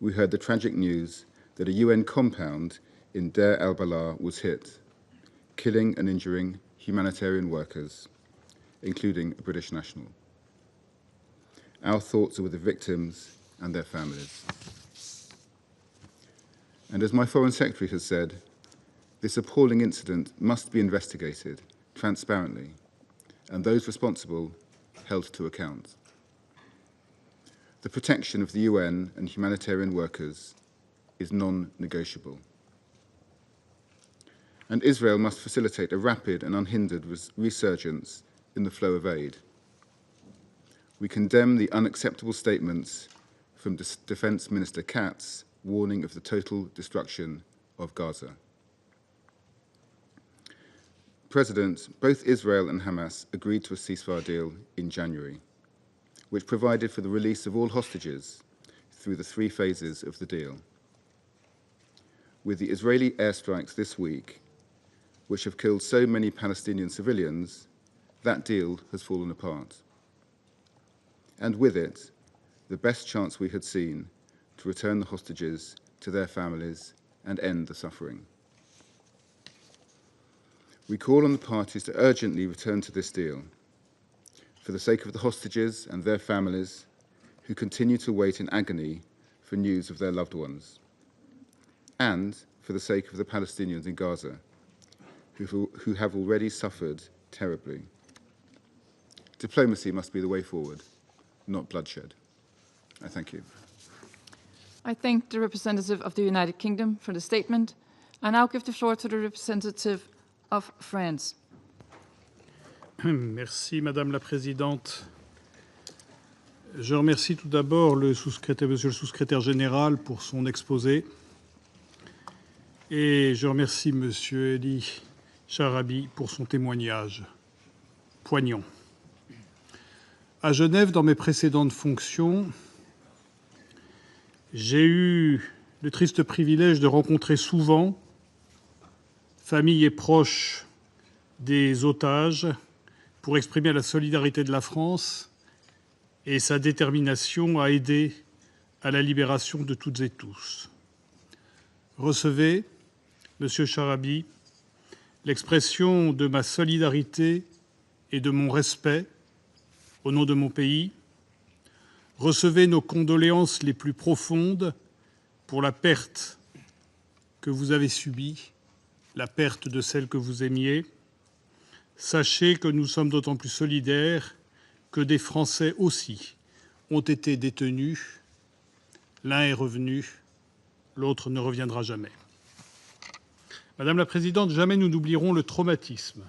we heard the tragic news that a UN compound in Deir al-Balah was hit, killing and injuring humanitarian workers, including a British national. Our thoughts are with the victims and their families. And as my Foreign Secretary has said, this appalling incident must be investigated transparently, and those responsible held to account. The protection of the UN and humanitarian workers is non-negotiable. And Israel must facilitate a rapid and unhindered resurgence in the flow of aid. We condemn the unacceptable statements from Defence Minister Katz warning of the total destruction of Gaza. President, both Israel and Hamas agreed to a ceasefire deal in January, which provided for the release of all hostages through the 3 phases of the deal. With the Israeli airstrikes this week, which have killed so many Palestinian civilians, that deal has fallen apart. And with it, the best chance we had seen to return the hostages to their families and end the suffering. We call on the parties to urgently return to this deal, for the sake of the hostages and their families who continue to wait in agony for news of their loved ones, and for the sake of the Palestinians in Gaza, who have already suffered terribly. Diplomacy must be the way forward, not bloodshed. I thank you. I thank the representative of the United Kingdom for the statement. I now give the floor to the representative of France. Merci, Madame la Présidente. Je remercie tout d'abord Monsieur le Sous-secrétaire général pour son exposé. Et je remercie Monsieur Ellie Sharabi pour son témoignage poignant. À Genève, dans mes précédentes fonctions, j'ai eu le triste privilège de rencontrer souvent familles et proches des otages pour exprimer la solidarité de la France et sa détermination à aider à la libération de toutes et tous. Recevez, Monsieur Sharabi, l'expression de ma solidarité et de mon respect au nom de mon pays. Recevez nos condoléances les plus profondes pour la perte que vous avez subie, la perte de celle que vous aimiez. Sachez que nous sommes d'autant plus solidaires que des Français aussi ont été détenus. L'un est revenu, l'autre ne reviendra jamais. Madame la Présidente, jamais nous n'oublierons le traumatisme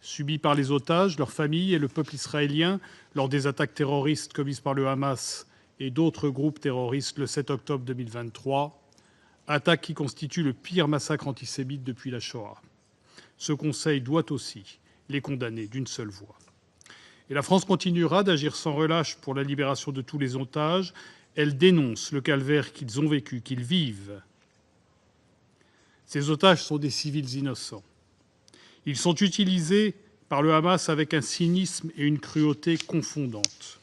subi par les otages, leurs familles et le peuple israélien lors des attaques terroristes commises par le Hamas et d'autres groupes terroristes le 7 octobre 2023, attaque qui constitue le pire massacre antisémite depuis la Shoah. Ce Conseil doit aussi les condamner d'une seule voix. Et la France continuera d'agir sans relâche pour la libération de tous les otages. Elle dénonce le calvaire qu'ils ont vécu, qu'ils vivent. Ces otages sont des civils innocents. Ils sont utilisés par le Hamas avec un cynisme et une cruauté confondantes.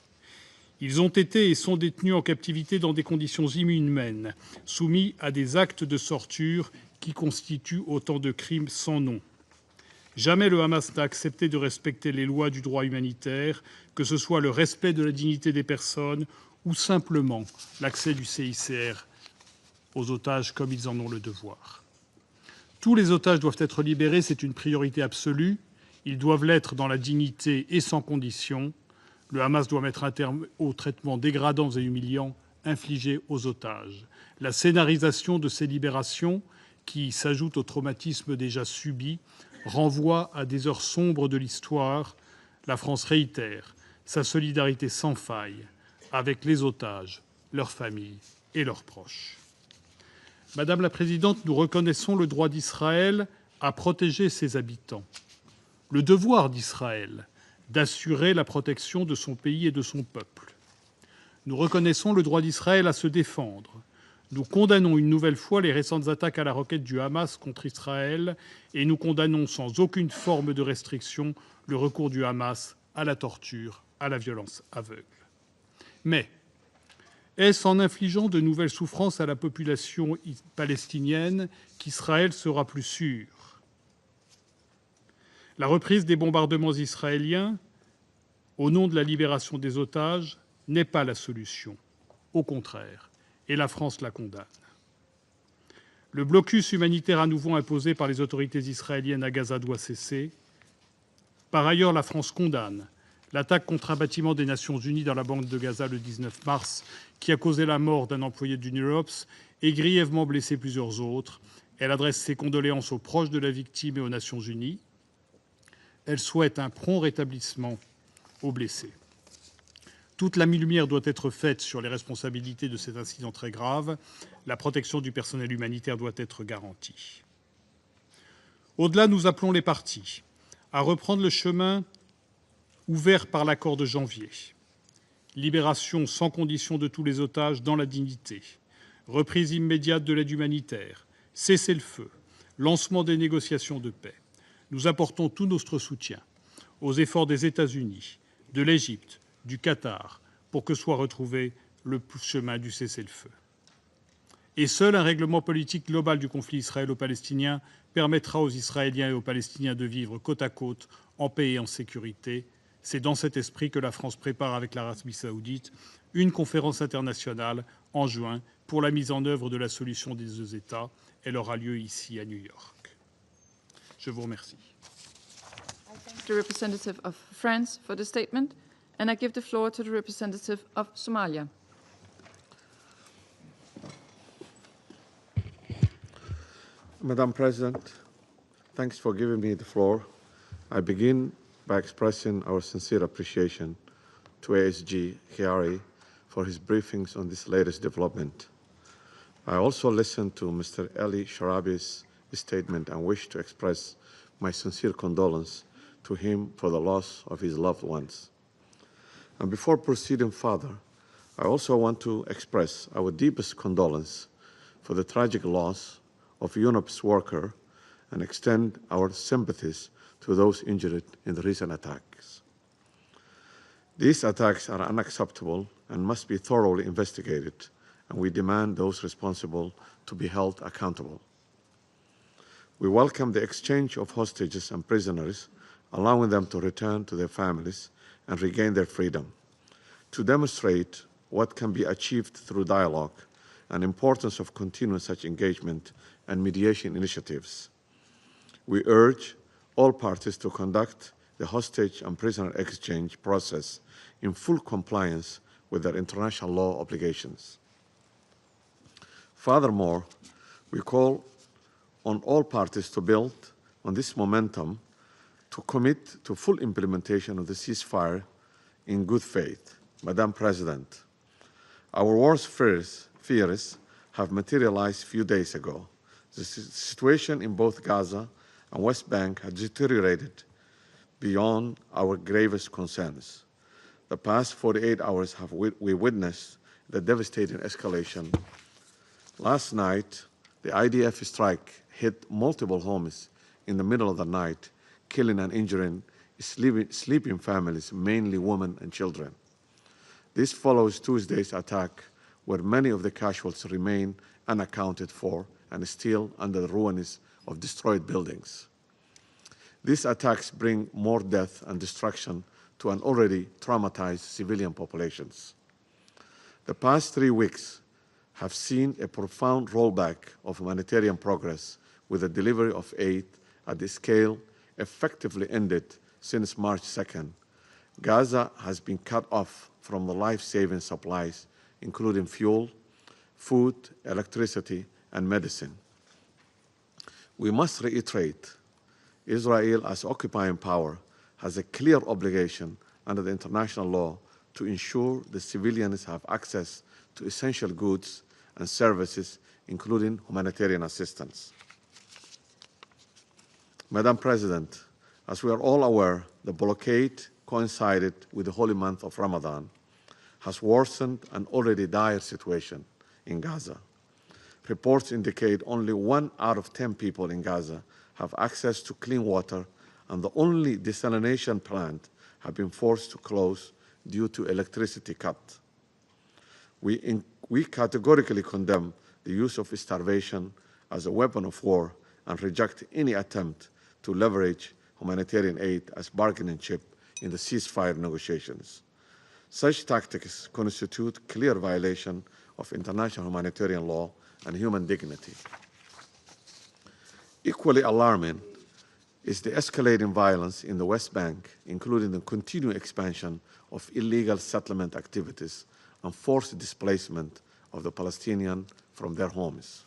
Ils ont été et sont détenus en captivité dans des conditions inhumaines, soumis à des actes de torture qui constituent autant de crimes sans nom. Jamais le Hamas n'a accepté de respecter les lois du droit humanitaire, que ce soit le respect de la dignité des personnes ou simplement l'accès du CICR aux otages comme ils en ont le devoir. Tous les otages doivent être libérés, c'est une priorité absolue. Ils doivent l'être dans la dignité et sans condition. Le Hamas doit mettre un terme aux traitements dégradants et humiliants infligés aux otages. La scénarisation de ces libérations, qui s'ajoute au traumatisme déjà subi, renvoie à des heures sombres de l'histoire. La France réitère sa solidarité sans faille avec les otages, leurs familles et leurs proches. Madame la Présidente, nous reconnaissons le droit d'Israël à protéger ses habitants. le devoir d'Israël d'assurer la protection de son pays et de son peuple. Nous reconnaissons le droit d'Israël à se défendre. Nous condamnons une nouvelle fois les récentes attaques à la roquette du Hamas contre Israël et nous condamnons sans aucune forme de restriction le recours du Hamas à la torture, à la violence aveugle. Mais est-ce en infligeant de nouvelles souffrances à la population palestinienne qu'Israël sera plus sûr ? La reprise des bombardements israéliens, au nom de la libération des otages, n'est pas la solution. Au contraire, et la France la condamne. Le blocus humanitaire à nouveau imposé par les autorités israéliennes à Gaza doit cesser. Par ailleurs, la France condamne l'attaque contre un bâtiment des Nations Unies dans la bande de Gaza le 19 mars, qui a causé la mort d'un employé d'UNIROPS et grièvement blessé plusieurs autres. Elle adresse ses condoléances aux proches de la victime et aux Nations Unies. Elle souhaite un prompt rétablissement aux blessés. Toute la lumière doit être faite sur les responsabilités de cet incident très grave. La protection du personnel humanitaire doit être garantie. Au-delà, nous appelons les parties à reprendre le chemin ouvert par l'accord de janvier. Libération sans condition de tous les otages dans la dignité. Reprise immédiate de l'aide humanitaire. Cessez-le-feu. Lancement des négociations de paix. Nous apportons tout notre soutien aux efforts des États-Unis, de l'Égypte, du Qatar, pour que soit retrouvé le chemin du cessez-le-feu. Et seul un règlement politique global du conflit israélo-palestinien permettra aux Israéliens et aux Palestiniens de vivre côte à côte, en paix et en sécurité. C'est dans cet esprit que la France prépare avec l'Arabie saoudite une conférence internationale en juin pour la mise en œuvre de la solution des deux États. Elle aura lieu ici à New York. Je vous remercie. The representative of France for the statement, and I give the floor to the representative of Somalia. Madam President, thanks for giving me the floor. I begin by expressing our sincere appreciation to ASG Khiari for his briefings on this latest development. I also listened to Mr. Ellie Sharabi's statement and wish to express my sincere condolence to him for the loss of his loved ones. And before proceeding further, I also want to express our deepest condolence for the tragic loss of UNOPS worker and extend our sympathies to those injured in the recent attacks. These attacks are unacceptable and must be thoroughly investigated, and we demand those responsible to be held accountable. We welcome the exchange of hostages and prisoners, allowing them to return to their families and regain their freedom, to demonstrate what can be achieved through dialogue and importance of continuing such engagement and mediation initiatives. We urge all parties to conduct the hostage and prisoner exchange process in full compliance with their international law obligations. Furthermore, we call on all parties to build on this momentum to commit to full implementation of the ceasefire in good faith. Madam President, our worst fears have materialized a few days ago. The situation in both Gaza and West Bank has deteriorated beyond our gravest concerns. The past 48 hours have we witnessed the devastating escalation. Last night, the IDF strike hit multiple homes in the middle of the night, killing and injuring sleeping families, mainly women and children. This follows Tuesday's attack, where many of the casualties remain unaccounted for and still under the ruins of destroyed buildings. These attacks bring more death and destruction to an already traumatized civilian populations. The past 3 weeks have seen a profound rollback of humanitarian progress, with the delivery of aid at the scale effectively ended since March 2nd. Gaza has been cut off from the life-saving supplies, including fuel, food, electricity, and medicine. We must reiterate, Israel, as occupying power, has a clear obligation under the international law to ensure the civilians have access to essential goods and services, including humanitarian assistance. Madam President, As we are all aware, the blockade coincided with the holy month of Ramadan, has worsened an already dire situation in Gaza. Reports indicate only 1 out of 10 people in Gaza have access to clean water, and the only desalination plant have been forced to close due to electricity cut. We categorically condemn the use of starvation as a weapon of war and reject any attempt to leverage humanitarian aid as bargaining chip in the ceasefire negotiations. Such tactics constitute clear violation of international humanitarian law and human dignity. Equally alarming is the escalating violence in the West Bank, including the continued expansion of illegal settlement activities and forced displacement of the Palestinians from their homes.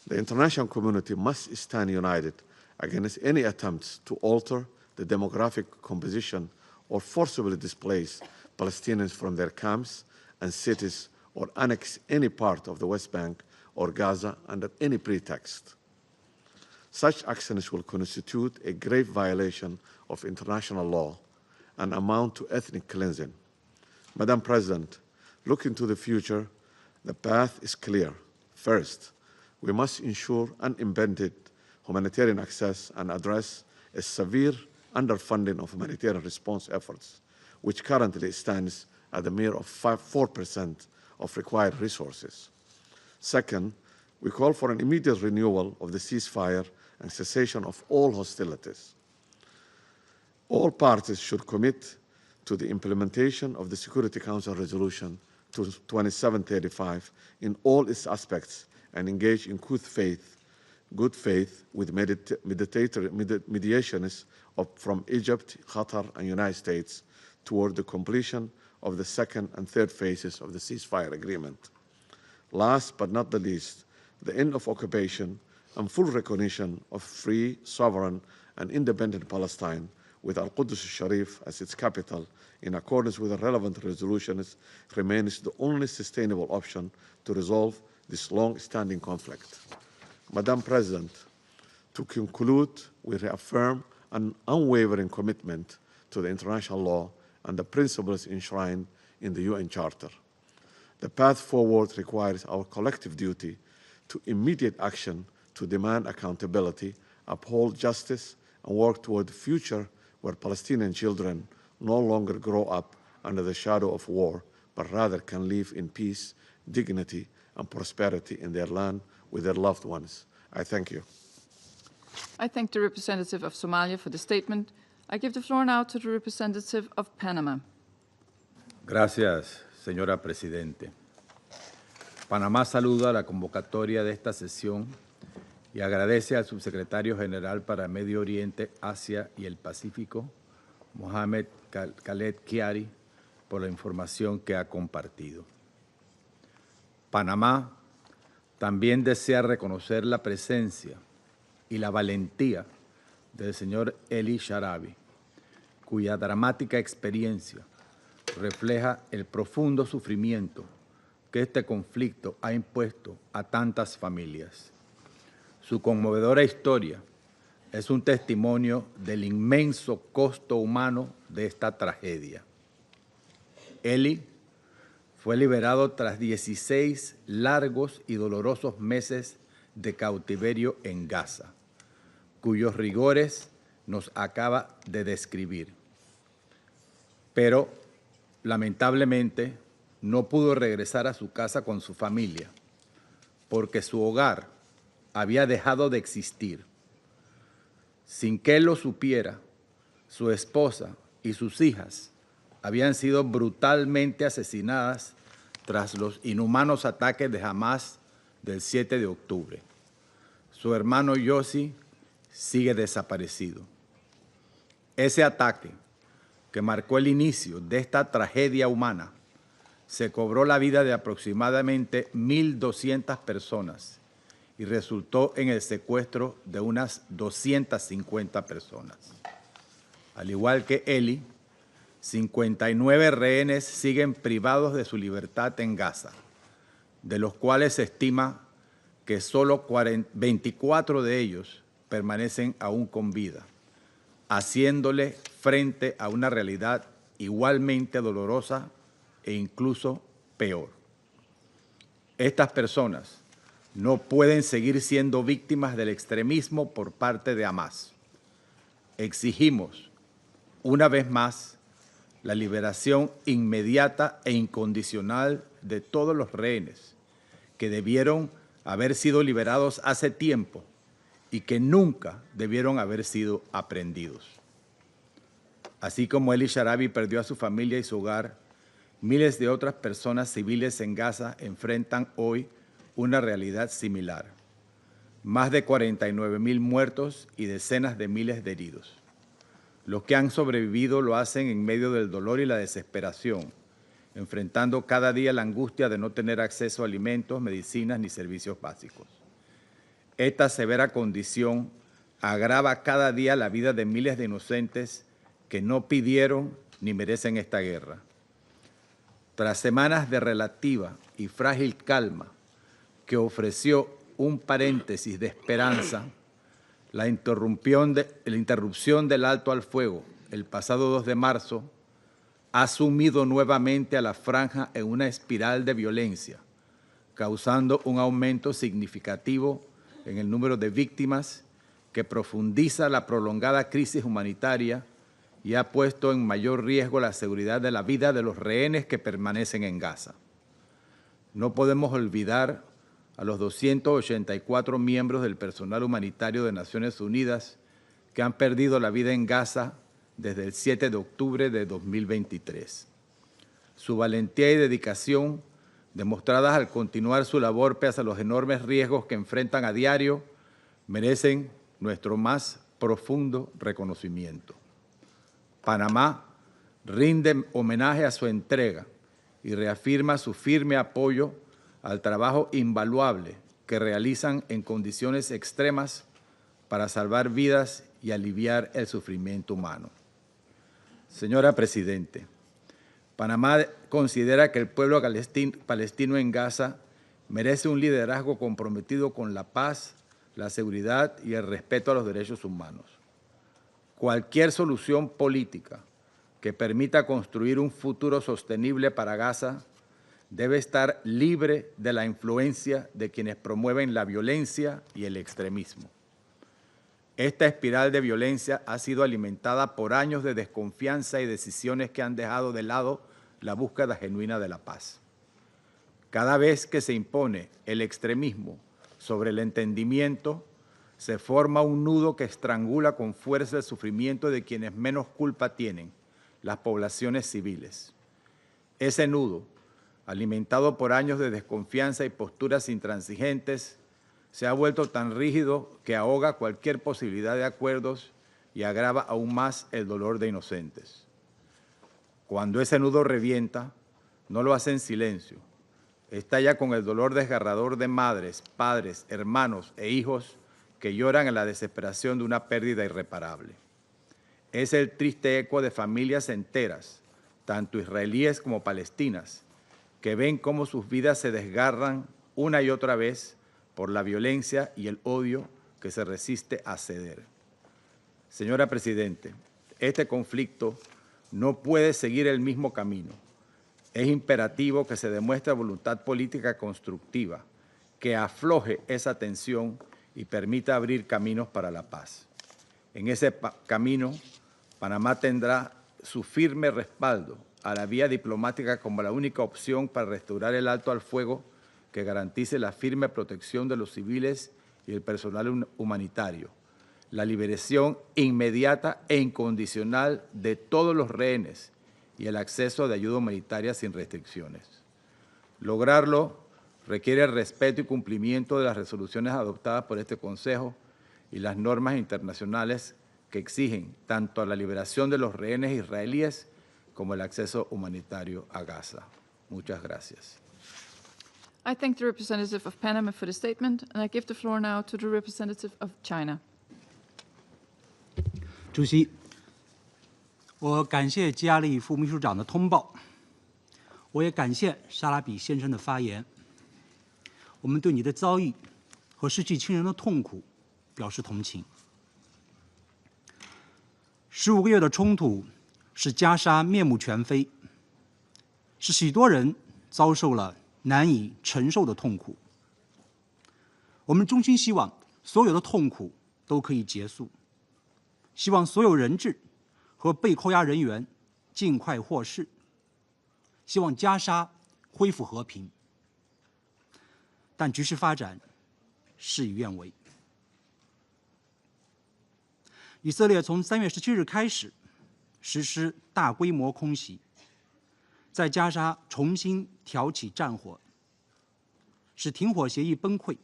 The international community must stand united against any attempts to alter the demographic composition or forcibly displace Palestinians from their camps and cities or annex any part of the West Bank or Gaza under any pretext. Such actions will constitute a grave violation of international law and amount to ethnic cleansing. Madam President, looking to the future, the path is clear. First, we must ensure unimpeded humanitarian access and address a severe underfunding of humanitarian response efforts, which currently stands at the mere 4% of required resources. Second, we call for an immediate renewal of the ceasefire and cessation of all hostilities. All parties should commit to the implementation of the Security Council Resolution 2735 in all its aspects and engage in good faith with mediationists from Egypt, Qatar, and United States toward the completion of the second and third phases of the ceasefire agreement. Last but not the least, the end of occupation and full recognition of free, sovereign, and independent Palestine with Al-Quds al-Sharif as its capital in accordance with the relevant resolutions remains the only sustainable option to resolve this long-standing conflict. Madam President, to conclude, we reaffirm an unwavering commitment to the international law and the principles enshrined in the UN Charter. The path forward requires our collective duty to immediate action to demand accountability, uphold justice, and work toward a future where Palestinian children no longer grow up under the shadow of war, but rather can live in peace, dignity, and prosperity in their land with their loved ones. I thank you. I thank the representative of Somalia for the statement. I give the floor now to the representative of Panama. Gracias, señora Presidente. Panamá saluda la convocatoria de esta sesión y agradece al subsecretario general para Medio Oriente, Asia y el Pacífico, Mohamed Khaled Kiari, por la información que ha compartido. Panamá también desea reconocer la presencia y la valentía del señor Ellie Sharabi, cuya dramática experiencia refleja el profundo sufrimiento que este conflicto ha impuesto a tantas familias. Su conmovedora historia es un testimonio del inmenso costo humano de esta tragedia. Ellie fue liberado tras 16 largos y dolorosos meses de cautiverio en Gaza, cuyos rigores nos acaba de describir. Pero, lamentablemente, no pudo regresar a su casa con su familia, porque su hogar había dejado de existir. Sin que él lo supiera, su esposa y sus hijas habían sido brutalmente asesinadas tras los inhumanos ataques de Hamás del 7 de octubre. Su hermano Yossi sigue desaparecido. Ese ataque, que marcó el inicio de esta tragedia humana, se cobró la vida de aproximadamente 1.200 personas y resultó en el secuestro de unas 250 personas. Al igual que Ellie, 59 rehenes siguen privados de su libertad en Gaza, de los cuales se estima que solo 24 de ellos permanecen aún con vida, haciéndole frente a una realidad igualmente dolorosa e incluso peor. Estas personas no pueden seguir siendo víctimas del extremismo por parte de Hamás. Exigimos, una vez más, la liberación inmediata e incondicional de todos los rehenes que debieron haber sido liberados hace tiempo y que nunca debieron haber sido aprehendidos. Así como Ellie Sharabi perdió a su familia y su hogar, miles de otras personas civiles en Gaza enfrentan hoy una realidad similar. Más de 49.000 muertos y decenas de miles de heridos. Los que han sobrevivido lo hacen en medio del dolor y la desesperación, enfrentando cada día la angustia de no tener acceso a alimentos, medicinas ni servicios básicos. Esta severa condición agrava cada día la vida de miles de inocentes que no pidieron ni merecen esta guerra. Tras semanas de relativa y frágil calma que ofreció un paréntesis de esperanza, la interrupción del alto al fuego el pasado 2 de marzo ha sumido nuevamente a la franja en una espiral de violencia, causando un aumento significativo en el número de víctimas que profundiza la prolongada crisis humanitaria y ha puesto en mayor riesgo la seguridad de la vida de los rehenes que permanecen en Gaza. No podemos olvidar a los 284 miembros del personal humanitario de Naciones Unidas que han perdido la vida en Gaza desde el 7 de octubre de 2023. Su valentía y dedicación, demostradas al continuar su labor pese a los enormes riesgos que enfrentan a diario, merecen nuestro más profundo reconocimiento. Panamá rinde homenaje a su entrega y reafirma su firme apoyo al trabajo invaluable que realizan en condiciones extremas para salvar vidas y aliviar el sufrimiento humano. Señora Presidente, Panamá considera que el pueblo palestino en Gaza merece un liderazgo comprometido con la paz, la seguridad y el respeto a los derechos humanos. Cualquier solución política que permita construir un futuro sostenible para Gaza debe estar libre de la influencia de quienes promueven la violencia y el extremismo. Esta espiral de violencia ha sido alimentada por años de desconfianza y decisiones que han dejado de lado la búsqueda genuina de la paz. Cada vez que se impone el extremismo sobre el entendimiento, se forma un nudo que estrangula con fuerza el sufrimiento de quienes menos culpa tienen, las poblaciones civiles. Ese nudo, alimentado por años de desconfianza y posturas intransigentes, se ha vuelto tan rígido que ahoga cualquier posibilidad de acuerdos y agrava aún más el dolor de inocentes. Cuando ese nudo revienta, no lo hace en silencio. Estalla con el dolor desgarrador de madres, padres, hermanos e hijos que lloran en la desesperación de una pérdida irreparable. Es el triste eco de familias enteras, tanto israelíes como palestinas, que ven cómo sus vidas se desgarran una y otra vez por la violencia y el odio que se resiste a ceder. Señora Presidente, este conflicto no puede seguir el mismo camino. Es imperativo que se demuestre voluntad política constructiva, que afloje esa tensión y permita abrir caminos para la paz. En ese camino, Panamá tendrá su firme respaldo a la vía diplomática como la única opción para restaurar el alto al fuego que garantice la firme protección de los civiles y el personal humanitario, la liberación inmediata e incondicional de todos los rehenes y el acceso de ayuda humanitaria sin restricciones. Lograrlo requiere el respeto y cumplimiento de las resoluciones adoptadas por este Consejo y las normas internacionales que exigen tanto la liberación de los rehenes israelíes como el acceso humanitario a Gaza. Muchas gracias. I thank the representative of Panama for the statement, and I give the floor now to the representative of China. 主席，我感谢基亚利副秘书长的通报，我也感谢沙拉比先生的发言。我们对你的遭遇和失去亲人的痛苦表示同情。15个月的冲突使加沙面目全非，使许多人遭受了难以承受的痛苦。我们衷心希望所有的痛苦都可以结束，希望所有人质和被扣押人员尽快获释，希望加沙恢复和平。但局势发展事与愿违。以色列从3月17日开始实施大规模空袭，在加沙重新挑起战火，使停火协议崩溃，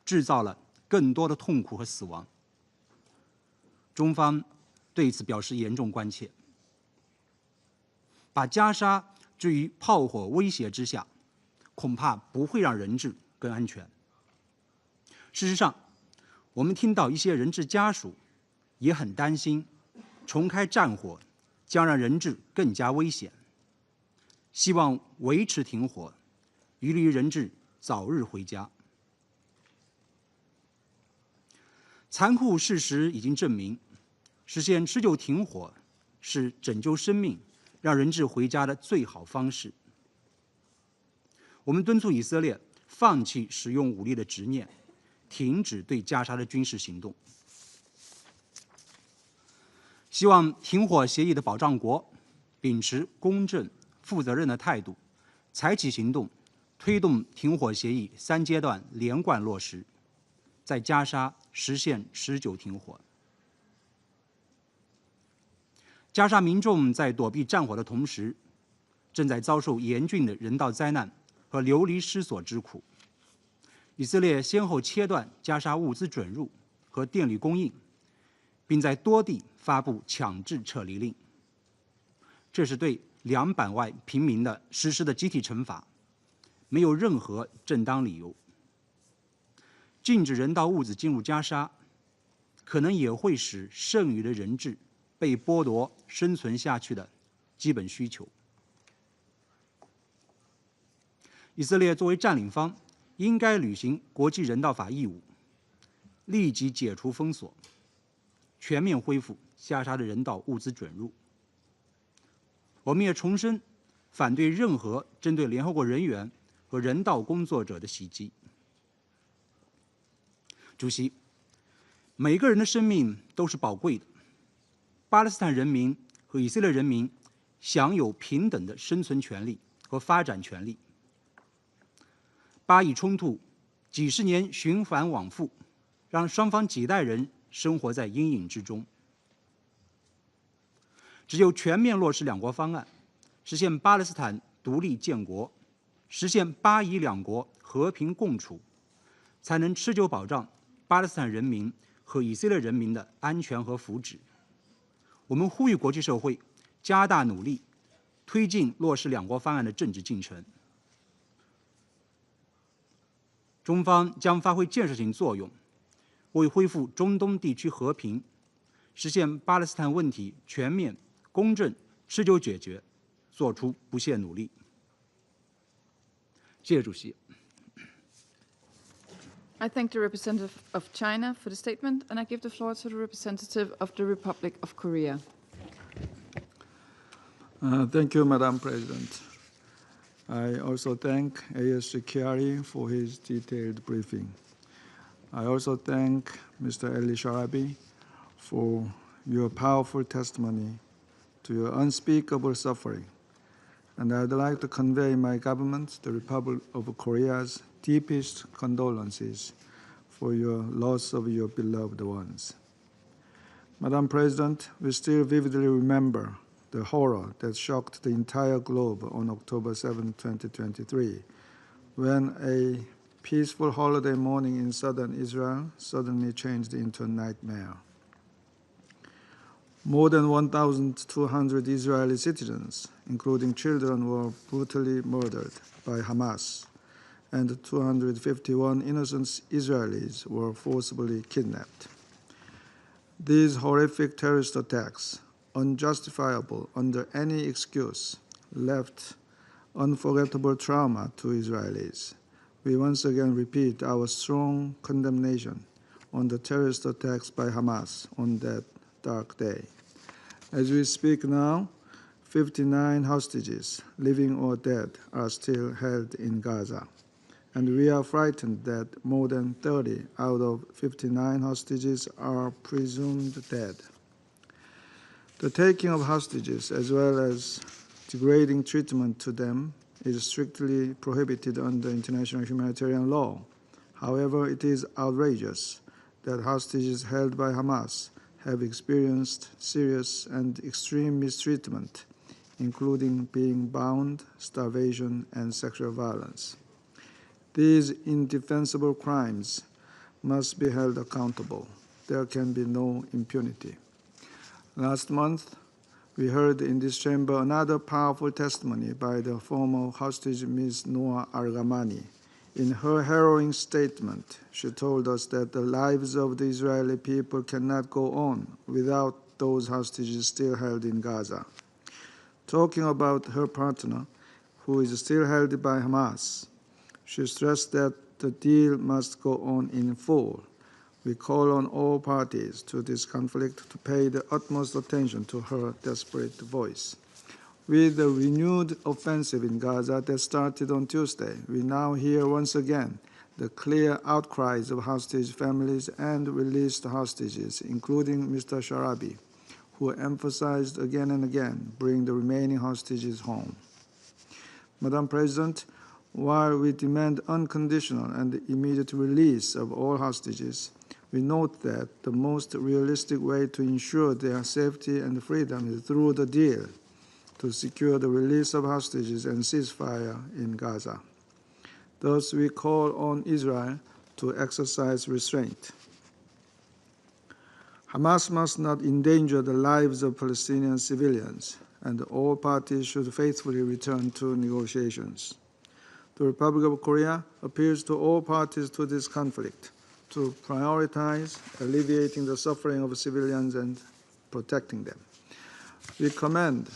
制造了更多的痛苦和死亡。中方对此表示严重关切。把加沙置于炮火威胁之下，恐怕不会让人质更安全。事实上，我们听到一些人质家属也很担心，重开战火将让人质更加危险。希望维持停火，有利于人质早日回家。残酷事实已经证明，实现持久停火是拯救生命、让人质回家的最好方式。我们敦促以色列放弃使用武力的执念，停止对加沙的军事行动。希望停火协议的保障国秉持公正、负责任的态度，采取行动，推动停火协议3阶段连贯落实，在加沙实现持久停火。加沙民众在躲避战火的同时，正在遭受严峻的人道灾难和流离失所之苦。以色列先后切断加沙物资准入和电力供应，并在多地发布强制撤离令。这是对200万平民的实施的集体惩罚，没有任何正当理由。禁止人道物资进入加沙，可能也会使剩余的人质被剥夺生存下去的基本需求。以色列作为占领方，应该履行国际人道法义务，立即解除封锁，全面恢复加沙的人道物资准入。我们也重申反对任何针对联合国人员和人道工作者的袭击。主席，每个人的生命都是宝贵的。巴勒斯坦人民和以色列人民享有平等的生存权利和发展权利。巴以冲突几十年循环往复，让双方几代人生活在阴影之中。只有全面落实两国方案，实现巴勒斯坦独立建国，实现巴以两国和平共处，才能持久保障巴勒斯坦人民和以色列人民的安全和福祉。我们呼吁国际社会加大努力，推进落实两国方案的政治进程。中方将发挥建设性作用，为恢复中东地区和平，实现巴勒斯坦问题全面、公正、持久解决，做出不懈努力。谢谢主席。I thank the representative of China for the statement, and I give the floor to the representative of the Republic of Korea. Thank you, Madam President. I also thank airstrikes for his detailed briefing. I also thank Mr. Ellie Sharabi for your powerful testimony to your unspeakable suffering. And I'd like to convey my government, the Republic of Korea's deepest condolences for your loss of your beloved ones. Madam President, we still vividly remember the horror that shocked the entire globe on October 7, 2023, when a peaceful holiday morning in southern Israel suddenly changed into a nightmare. More than 1,200 Israeli citizens, including children, were brutally murdered by Hamas, and 251 innocent Israelis were forcibly kidnapped. These horrific terrorist attacks, unjustifiable under any excuse, left unforgettable trauma to Israelis. We once again repeat our strong condemnation on the terrorist attacks by Hamas on that dark day. As we speak now, 59 hostages, living or dead, are still held in Gaza. And we are frightened that more than 30 out of 59 hostages are presumed dead. The taking of hostages, as well as degrading treatment to them, is strictly prohibited under international humanitarian law. However, it is outrageous that hostages held by Hamas have experienced serious and extreme mistreatment, including being bound, starvation, and sexual violence. These indefensible crimes must be held accountable. There can be no impunity. Last month, we heard in this chamber another powerful testimony by the former hostage Ms. Noa Argamani. In her harrowing statement, she told us that the lives of the Israeli people cannot go on without those hostages still held in Gaza. Talking about her partner, who is still held by Hamas, she stressed that the deal must go on in full. We call on all parties to this conflict to pay the utmost attention to her desperate voice. With the renewed offensive in Gaza that started on Tuesday, we now hear once again the clear outcries of hostage families and released hostages, including Mr. Sharabi, who emphasized again and again, bring the remaining hostages home. Madam President, while we demand unconditional and immediate release of all hostages, we note that the most realistic way to ensure their safety and freedom is through the deal to secure the release of hostages and ceasefire in Gaza. Thus, we call on Israel to exercise restraint. Hamas must not endanger the lives of Palestinian civilians, and all parties should faithfully return to negotiations. The Republic of Korea appeals to all parties to this conflict to prioritize alleviating the suffering of civilians and protecting them. We commend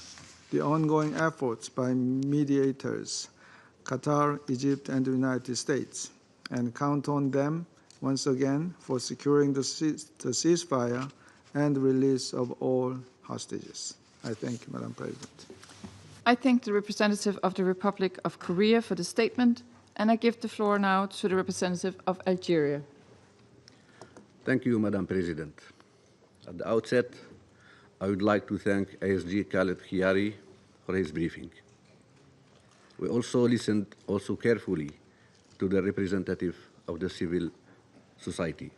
the ongoing efforts by mediators, Qatar, Egypt, and the United States, and count on them once again for securing the ceasefire and release of all hostages. I thank you, Madam President. I thank the representative of the Republic of Korea for the statement, and I give the floor now to the representative of Algeria. Thank you, Madam President. At the outset, I would like to thank ASG Khaled Khiari for his briefing. We also listened carefully to the representative of the civil society.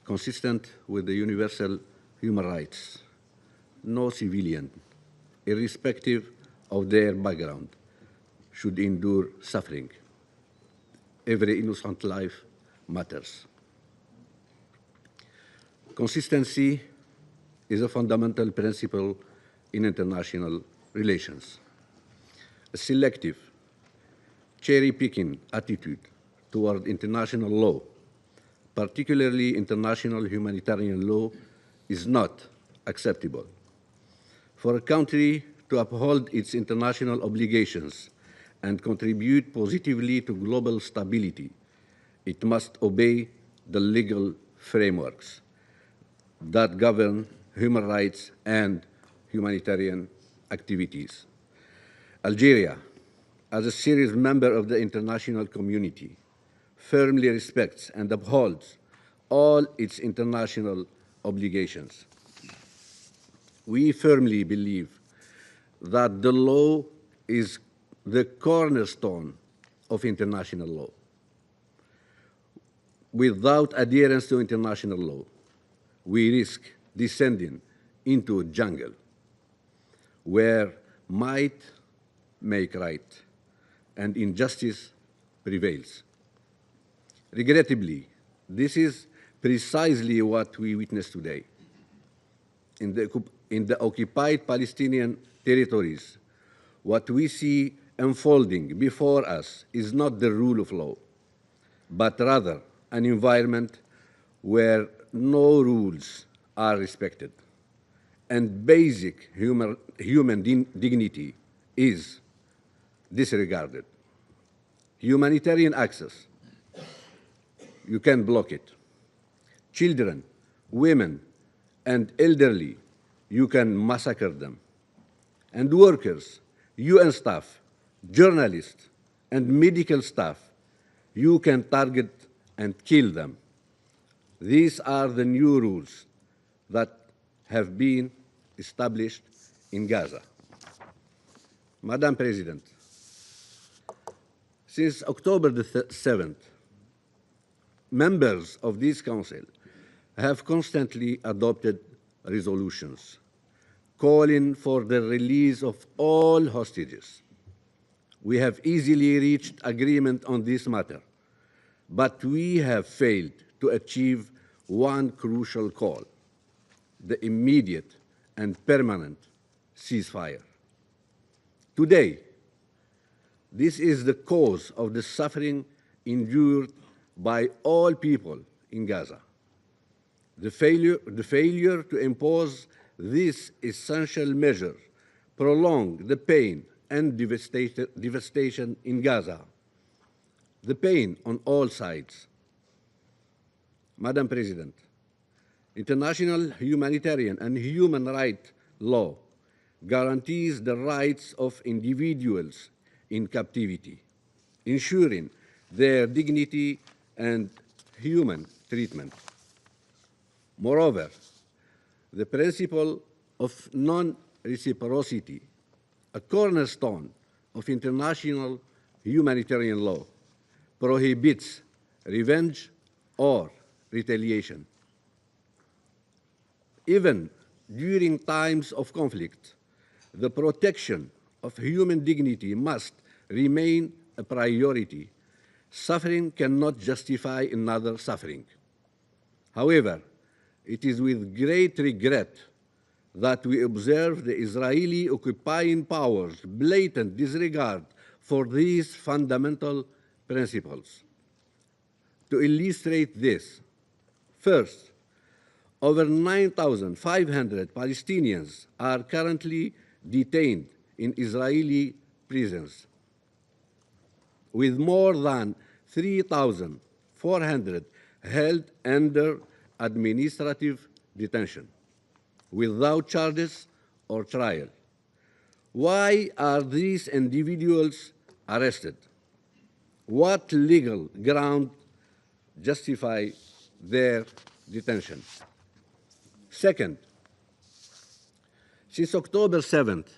Consistent with the universal human rights, no civilian, irrespective of their background, should endure suffering. Every innocent life matters. Consistency is a fundamental principle in international relations. A selective, cherry-picking attitude toward international law, particularly international humanitarian law, is not acceptable. For a country to uphold its international obligations and contribute positively to global stability, it must obey the legal frameworks that govern human rights and humanitarian activities. Algeria, as a serious member of the international community, firmly respects and upholds all its international obligations. We firmly believe that the law is the cornerstone of international law. Without adherence to international law, we risk descending into a jungle where might make right and injustice prevails. Regrettably, this is precisely what we witness today. In the occupied Palestinian territories, what we see unfolding before us is not the rule of law, but rather an environment where no rules are respected and basic human dignity is disregarded. Humanitarian access, you can block it. Children, women, and elderly, you can massacre them. And workers, UN staff, journalists, and medical staff, you can target and kill them. These are the new rules that have been established in Gaza. Madam President, since October the 7th, members of this Council have constantly adopted resolutions calling for the release of all hostages. We have easily reached agreement on this matter, but we have failed to achieve one crucial call: the immediate and permanent ceasefire. Today, this is the cause of the suffering endured by all people in Gaza. The failure to impose this essential measure prolonged the pain and devastation in Gaza, the pain on all sides. Madam President, international humanitarian and human rights law guarantees the rights of individuals in captivity, ensuring their dignity and human treatment. Moreover, the principle of non-reciprocity, a cornerstone of international humanitarian law, prohibits revenge or retaliation. Even during times of conflict, the protection of human dignity must remain a priority. Suffering cannot justify another suffering. However, it is with great regret that we observe the Israeli occupying powers' blatant disregard for these fundamental principles. To illustrate this, first, over 9,500 Palestinians are currently detained in Israeli prisons, with more than 3,400 held under administrative detention, without charges or trial. Why are these individuals arrested? What legal ground justify their detention? Second, since October 7th,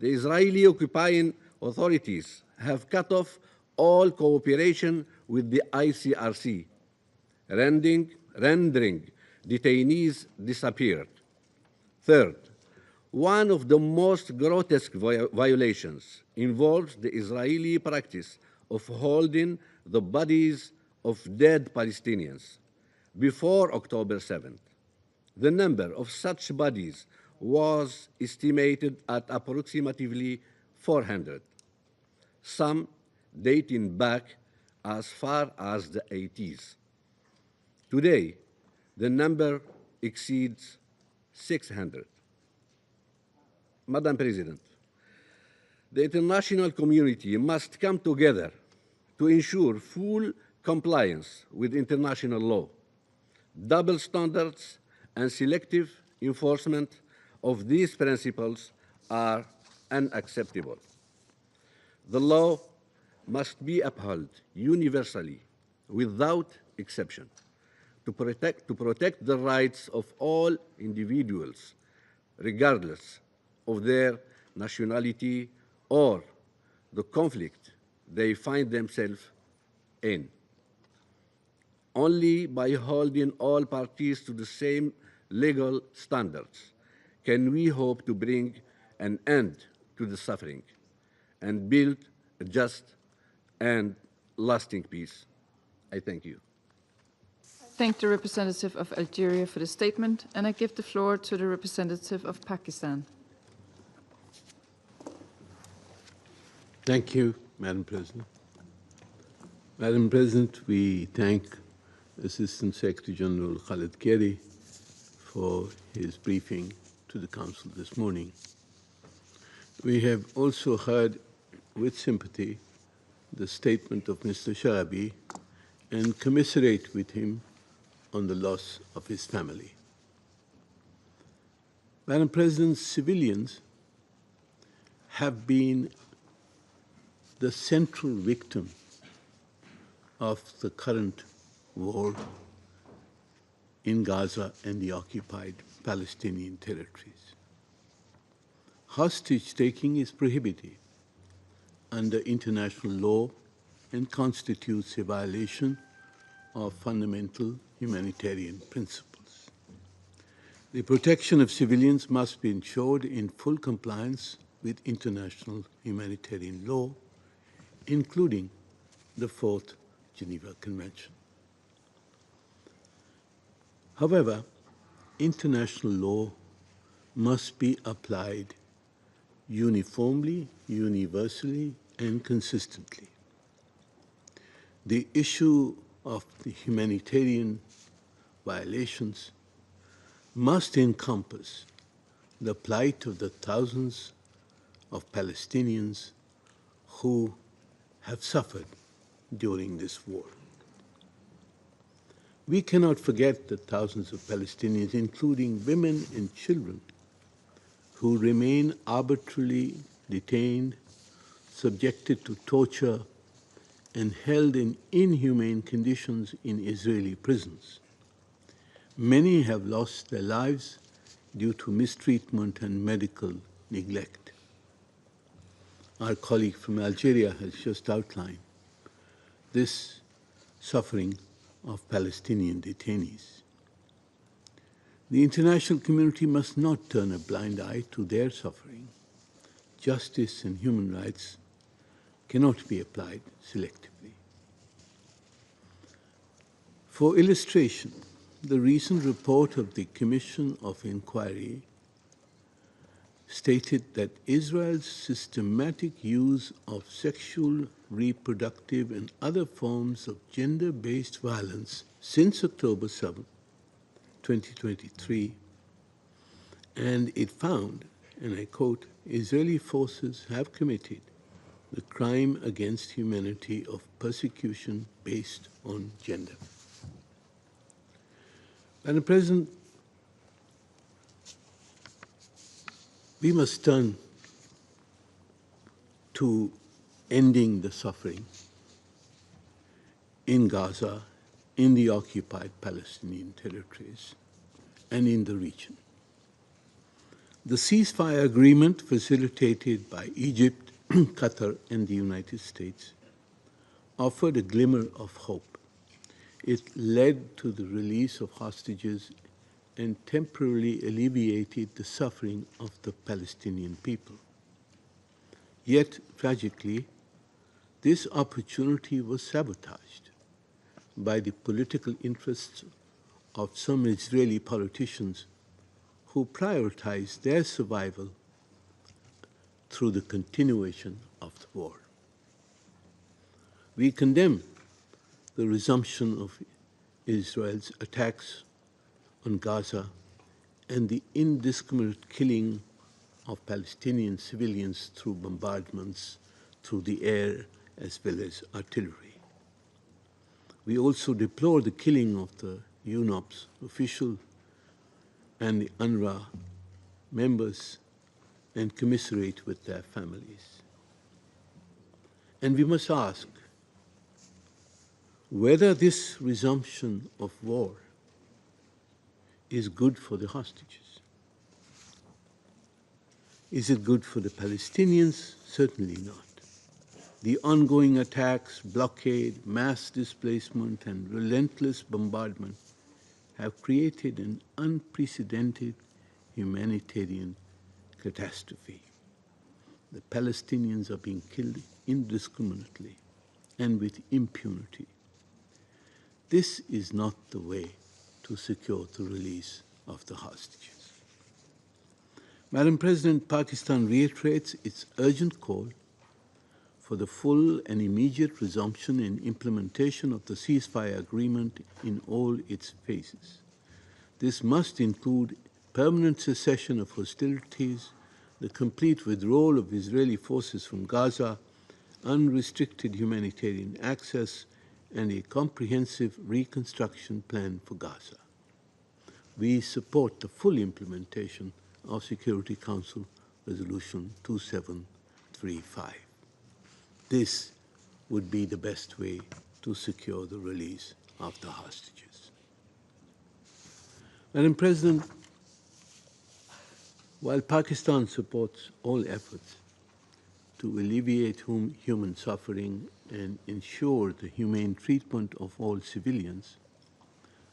the Israeli occupying authorities have cut off all cooperation with the ICRC, rendering detainees disappeared. Third, one of the most grotesque violations involves the Israeli practice of holding the bodies of dead Palestinians. Before October 7th, the number of such bodies was estimated at approximately 400, some dating back as far as the 80s. Today, the number exceeds 600. Madam President, the international community must come together to ensure full compliance with international law. Double standards and selective enforcement of these principles are unacceptable. The law must be upheld universally, without exception, to protect the rights of all individuals, regardless of their nationality or the conflict they find themselves in. Only by holding all parties to the same legal standards can we hope to bring an end to the suffering and build a just and lasting peace. I thank you. Thank the representative of Algeria for the statement, and I give the floor to the representative of Pakistan. Thank you, Madam President. Madam President, we thank Assistant Secretary General Khalid Keri for his briefing to the Council this morning. We have also heard with sympathy the statement of Mr. Sharabi and commiserate with him on the loss of his family. Madam President, civilians have been the central victim of the current war in Gaza and the occupied Palestinian territories. Hostage-taking is prohibited under international law and constitutes a violation of fundamental humanitarian principles. The protection of civilians must be ensured in full compliance with international humanitarian law, including the Fourth Geneva Convention. However, international law must be applied uniformly, universally, and consistently. The issue of the humanitarian violations must encompass the plight of the thousands of Palestinians who have suffered during this war. We cannot forget the thousands of Palestinians, including women and children, who remain arbitrarily detained, subjected to torture, and held in inhumane conditions in Israeli prisons. Many have lost their lives due to mistreatment and medical neglect. Our colleague from Algeria has just outlined this suffering of Palestinian detainees. The international community must not turn a blind eye to their suffering. Justice and human rights cannot be applied selectively. For illustration, the recent report of the Commission of Inquiry stated that Israel's systematic use of sexual, reproductive, and other forms of gender-based violence since October 7, 2023, and it found, and I quote, Israeli forces have committed the crime against humanity of persecution based on gender. Madam President, we must turn to ending the suffering in Gaza, in the occupied Palestinian territories, and in the region. The ceasefire agreement facilitated by Egypt, Qatar, and the United States offered a glimmer of hope. It led to the release of hostages and temporarily alleviated the suffering of the Palestinian people. Yet, tragically, this opportunity was sabotaged by the political interests of some Israeli politicians who prioritized their survival through the continuation of the war. We condemn the resumption of Israel's attacks on Gaza and the indiscriminate killing of Palestinian civilians through bombardments through the air as well as artillery. We also deplore the killing of the UNOPS official and the UNRWA members and commiserate with their families. And we must ask whether this resumption of war is good for the hostages. Is it good for the Palestinians? Certainly not. The ongoing attacks, blockade, mass displacement, and relentless bombardment have created an unprecedented humanitarian catastrophe. The Palestinians are being killed indiscriminately and with impunity. This is not the way to secure the release of the hostages. Madam President, Pakistan reiterates its urgent call for the full and immediate resumption and implementation of the ceasefire agreement in all its phases. This must include permanent cessation of hostilities, the complete withdrawal of Israeli forces from Gaza, unrestricted humanitarian access, and a comprehensive reconstruction plan for Gaza. We support the full implementation of Security Council Resolution 2735. This would be the best way to secure the release of the hostages. Madam President, while Pakistan supports all efforts to alleviate human suffering and ensure the humane treatment of all civilians,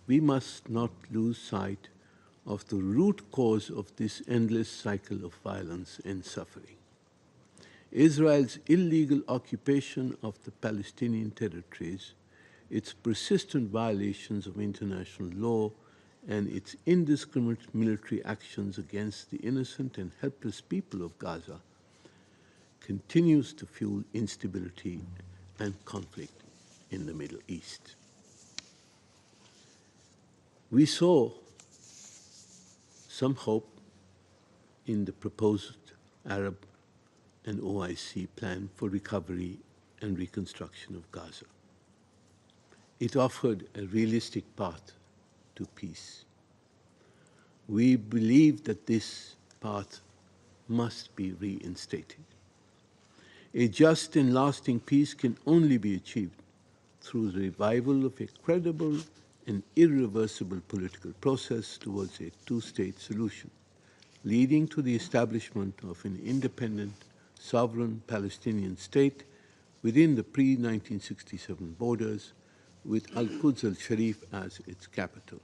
we must not lose sight of the root cause of this endless cycle of violence and suffering. Israel's illegal occupation of the Palestinian territories, its persistent violations of international law, and its indiscriminate military actions against the innocent and helpless people of Gaza continues to fuel instability and conflict in the Middle East. We saw some hope in the proposed Arab and OIC plan for recovery and reconstruction of Gaza. It offered a realistic path to peace. We believe that this path must be reinstated. A just and lasting peace can only be achieved through the revival of a credible and irreversible political process towards a two-state solution, leading to the establishment of an independent, sovereign Palestinian state within the pre-1967 borders, with Al-Quds al-Sharif as its capital.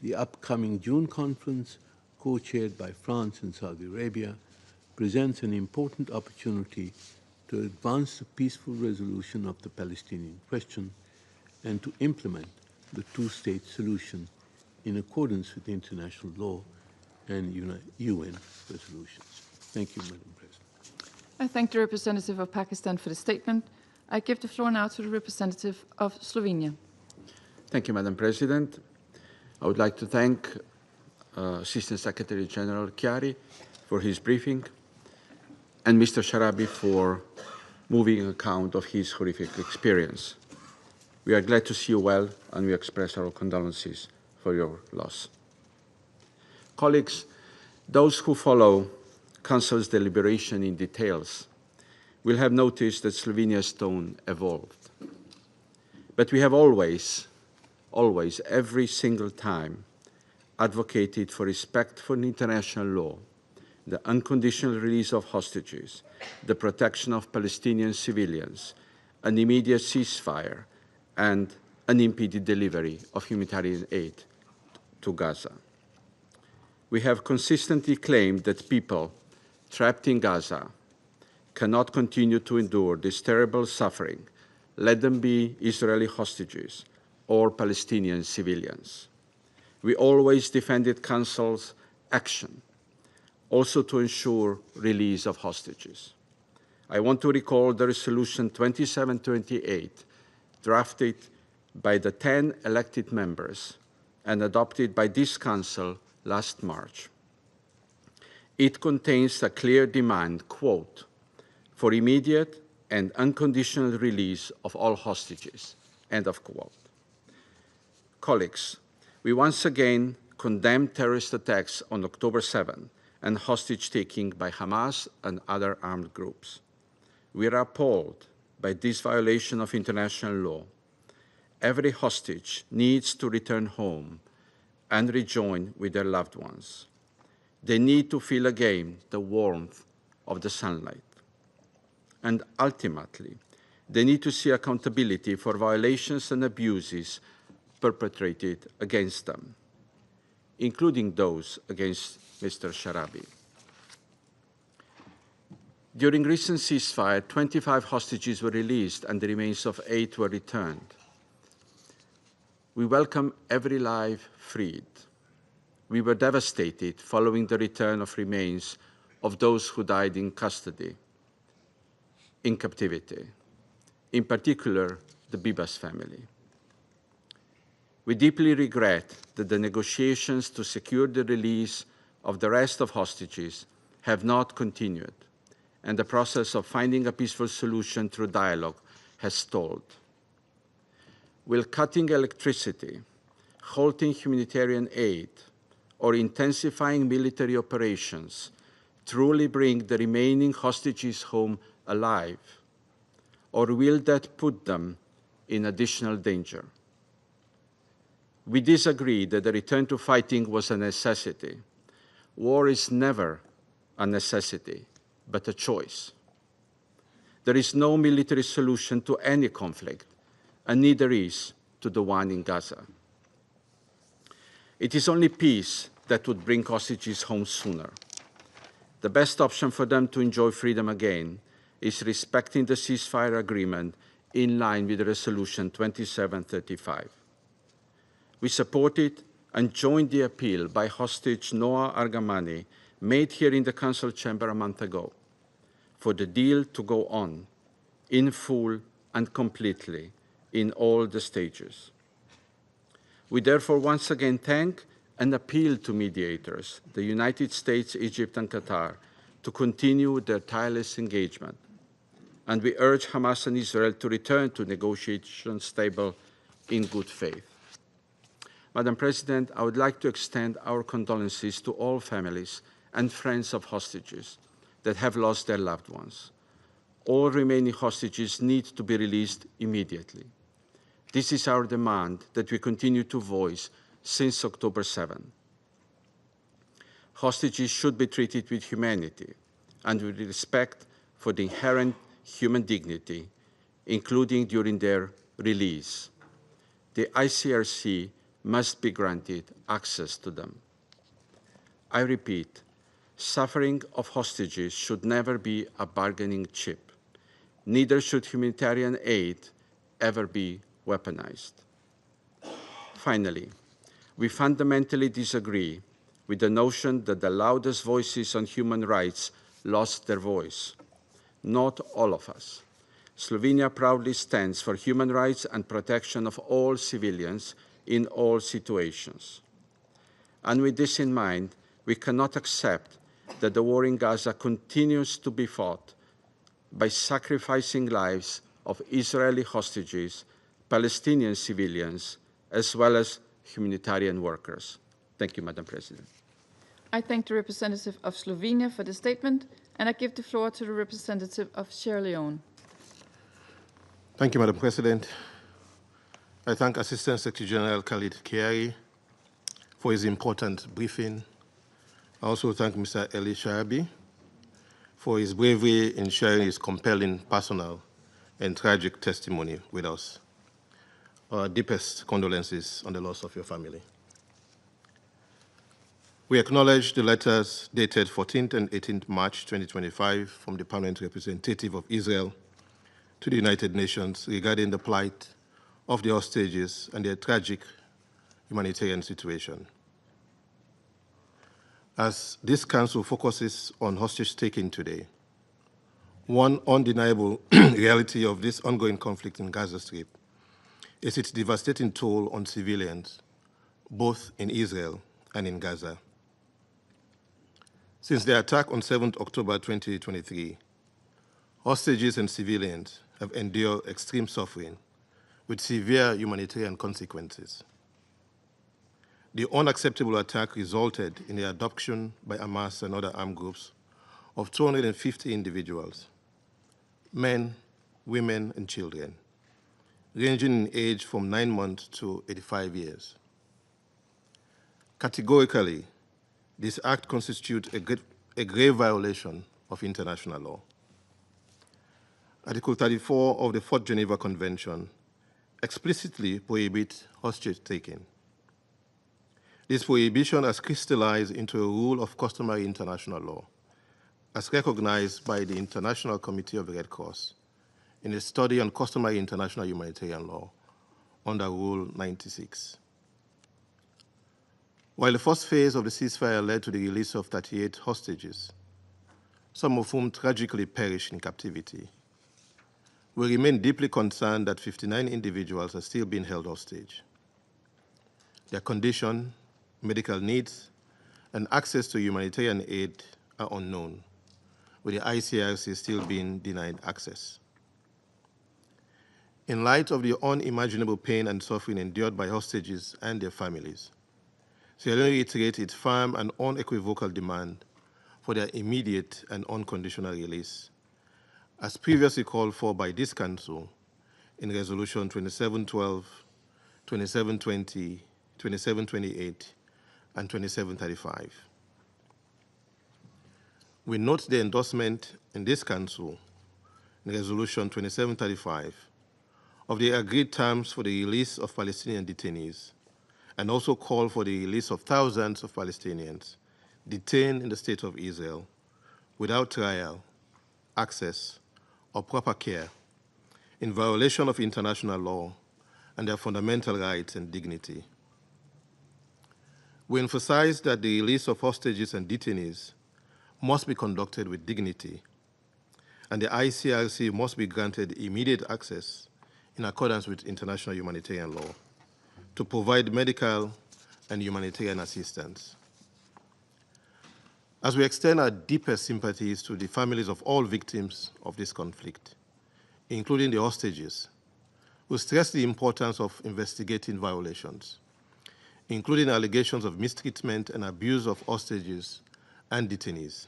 The upcoming June conference, co-chaired by France and Saudi Arabia, presents an important opportunity to advance the peaceful resolution of the Palestinian question and to implement the two-state solution in accordance with international law and UN resolutions. Thank you, Madam President. I thank the representative of Pakistan for the statement. I give the floor now to the representative of Slovenia. Thank you, Madam President. I would like to thank Assistant Secretary General Chiari for his briefing and Mr. Sharabi for moving account of his horrific experience. We are glad to see you well, and we express our condolences for your loss. Colleagues, those who follow Council's deliberation in details will have noticed that Slovenia's tone evolved. But we have always, every single time, advocated for respect for international law, the unconditional release of hostages, the protection of Palestinian civilians, an immediate ceasefire, and unimpeded delivery of humanitarian aid to Gaza. We have consistently claimed that people trapped in Gaza cannot continue to endure this terrible suffering, let them be Israeli hostages or Palestinian civilians. We always defended Council's action, also to ensure release of hostages. I want to recall the Resolution 2728, drafted by the 10 elected members and adopted by this Council last March. It contains a clear demand, quote, for immediate and unconditional release of all hostages, end of quote. Colleagues, we once again condemn terrorist attacks on October 7 and hostage-taking by Hamas and other armed groups. We are appalled by this violation of international law. Every hostage needs to return home and rejoin with their loved ones. They need to feel again the warmth of the sunlight. And ultimately, they need to see accountability for violations and abuses perpetrated against them, including those against Mr. Sharabi. During recent ceasefire, 25 hostages were released and the remains of 8 were returned. We welcome every life freed. We were devastated following the return of remains of those who died in custody, in captivity, in particular the Bibas family. We deeply regret that the negotiations to secure the release of the rest of hostages have not continued, and the process of finding a peaceful solution through dialogue has stalled. Will cutting electricity, halting humanitarian aid, or intensifying military operations truly bring the remaining hostages home alive, or will that put them in additional danger? We disagree that the return to fighting was a necessity. War is never a necessity, but a choice. There is no military solution to any conflict, and neither is to the one in Gaza. It is only peace that would bring hostages home sooner. The best option for them to enjoy freedom again is respecting the ceasefire agreement in line with Resolution 2735. We support it and joined the appeal by hostage Noah Argamani made here in the Council chamber a month ago for the deal to go on in full and completely in all the stages. We therefore once again thank and appeal to mediators, the United States, Egypt, and Qatar, to continue their tireless engagement. And we urge Hamas and Israel to return to negotiations table in good faith. Madam President, I would like to extend our condolences to all families and friends of hostages that have lost their loved ones. All remaining hostages need to be released immediately. This is our demand that we continue to voice since October 7. Hostages should be treated with humanity and with respect for the inherent human dignity, including during their release. The ICRC must be granted access to them. I repeat, suffering of hostages should never be a bargaining chip. Neither should humanitarian aid ever be weaponized. Finally, we fundamentally disagree with the notion that the loudest voices on human rights lost their voice. Not all of us. Slovenia proudly stands for human rights and protection of all civilians in all situations. And with this in mind, we cannot accept that the war in Gaza continues to be fought by sacrificing lives of Israeli hostages, Palestinian civilians, as well as humanitarian workers. Thank you, Madam President. I thank the representative of Slovenia for the statement, and I give the floor to the representative of Sierra Leone. Thank you, Madam President. I thank Assistant Secretary General Khalid Kiari for his important briefing. I also thank Mr. Ellie Sharabi for his bravery in sharing his compelling personal and tragic testimony with us. Our deepest condolences on the loss of your family. We acknowledge the letters dated 14th and 18th March 2025 from the Permanent Representative of Israel to the United Nations regarding the plight of the hostages and their tragic humanitarian situation. As this Council focuses on hostage-taking today, one undeniable reality of this ongoing conflict in Gaza Strip is its devastating toll on civilians, both in Israel and in Gaza. Since the attack on 7th October 2023, hostages and civilians have endured extreme suffering with severe humanitarian consequences. The unacceptable attack resulted in the abduction by Hamas and other armed groups of 250 individuals, men, women, and children, ranging in age from 9 months to 85 years. Categorically, this act constitutes a grave violation of international law. Article 34 of the Fourth Geneva Convention explicitly prohibits hostage-taking. This prohibition has crystallized into a rule of customary international law, as recognized by the International Committee of the Red Cross in a study on customary international humanitarian law under Rule 96. While the first phase of the ceasefire led to the release of 38 hostages, some of whom tragically perished in captivity, we remain deeply concerned that 59 individuals are still being held hostage. Their condition, medical needs, and access to humanitarian aid are unknown, with the ICRC still being denied access. In light of the unimaginable pain and suffering endured by hostages and their families, Sierra Leone reiterates its firm and unequivocal demand for their immediate and unconditional release, as previously called for by this Council in Resolution 2712, 2720, 2728, and 2735. We note the endorsement in this Council in Resolution 2735 of the agreed terms for the release of Palestinian detainees, and also call for the release of thousands of Palestinians detained in the State of Israel without trial, access, or proper care, in violation of international law and their fundamental rights and dignity. We emphasize that the release of hostages and detainees must be conducted with dignity, and the ICRC must be granted immediate access in accordance with international humanitarian law to provide medical and humanitarian assistance. As we extend our deepest sympathies to the families of all victims of this conflict, including the hostages, we stress the importance of investigating violations, including allegations of mistreatment and abuse of hostages and detainees.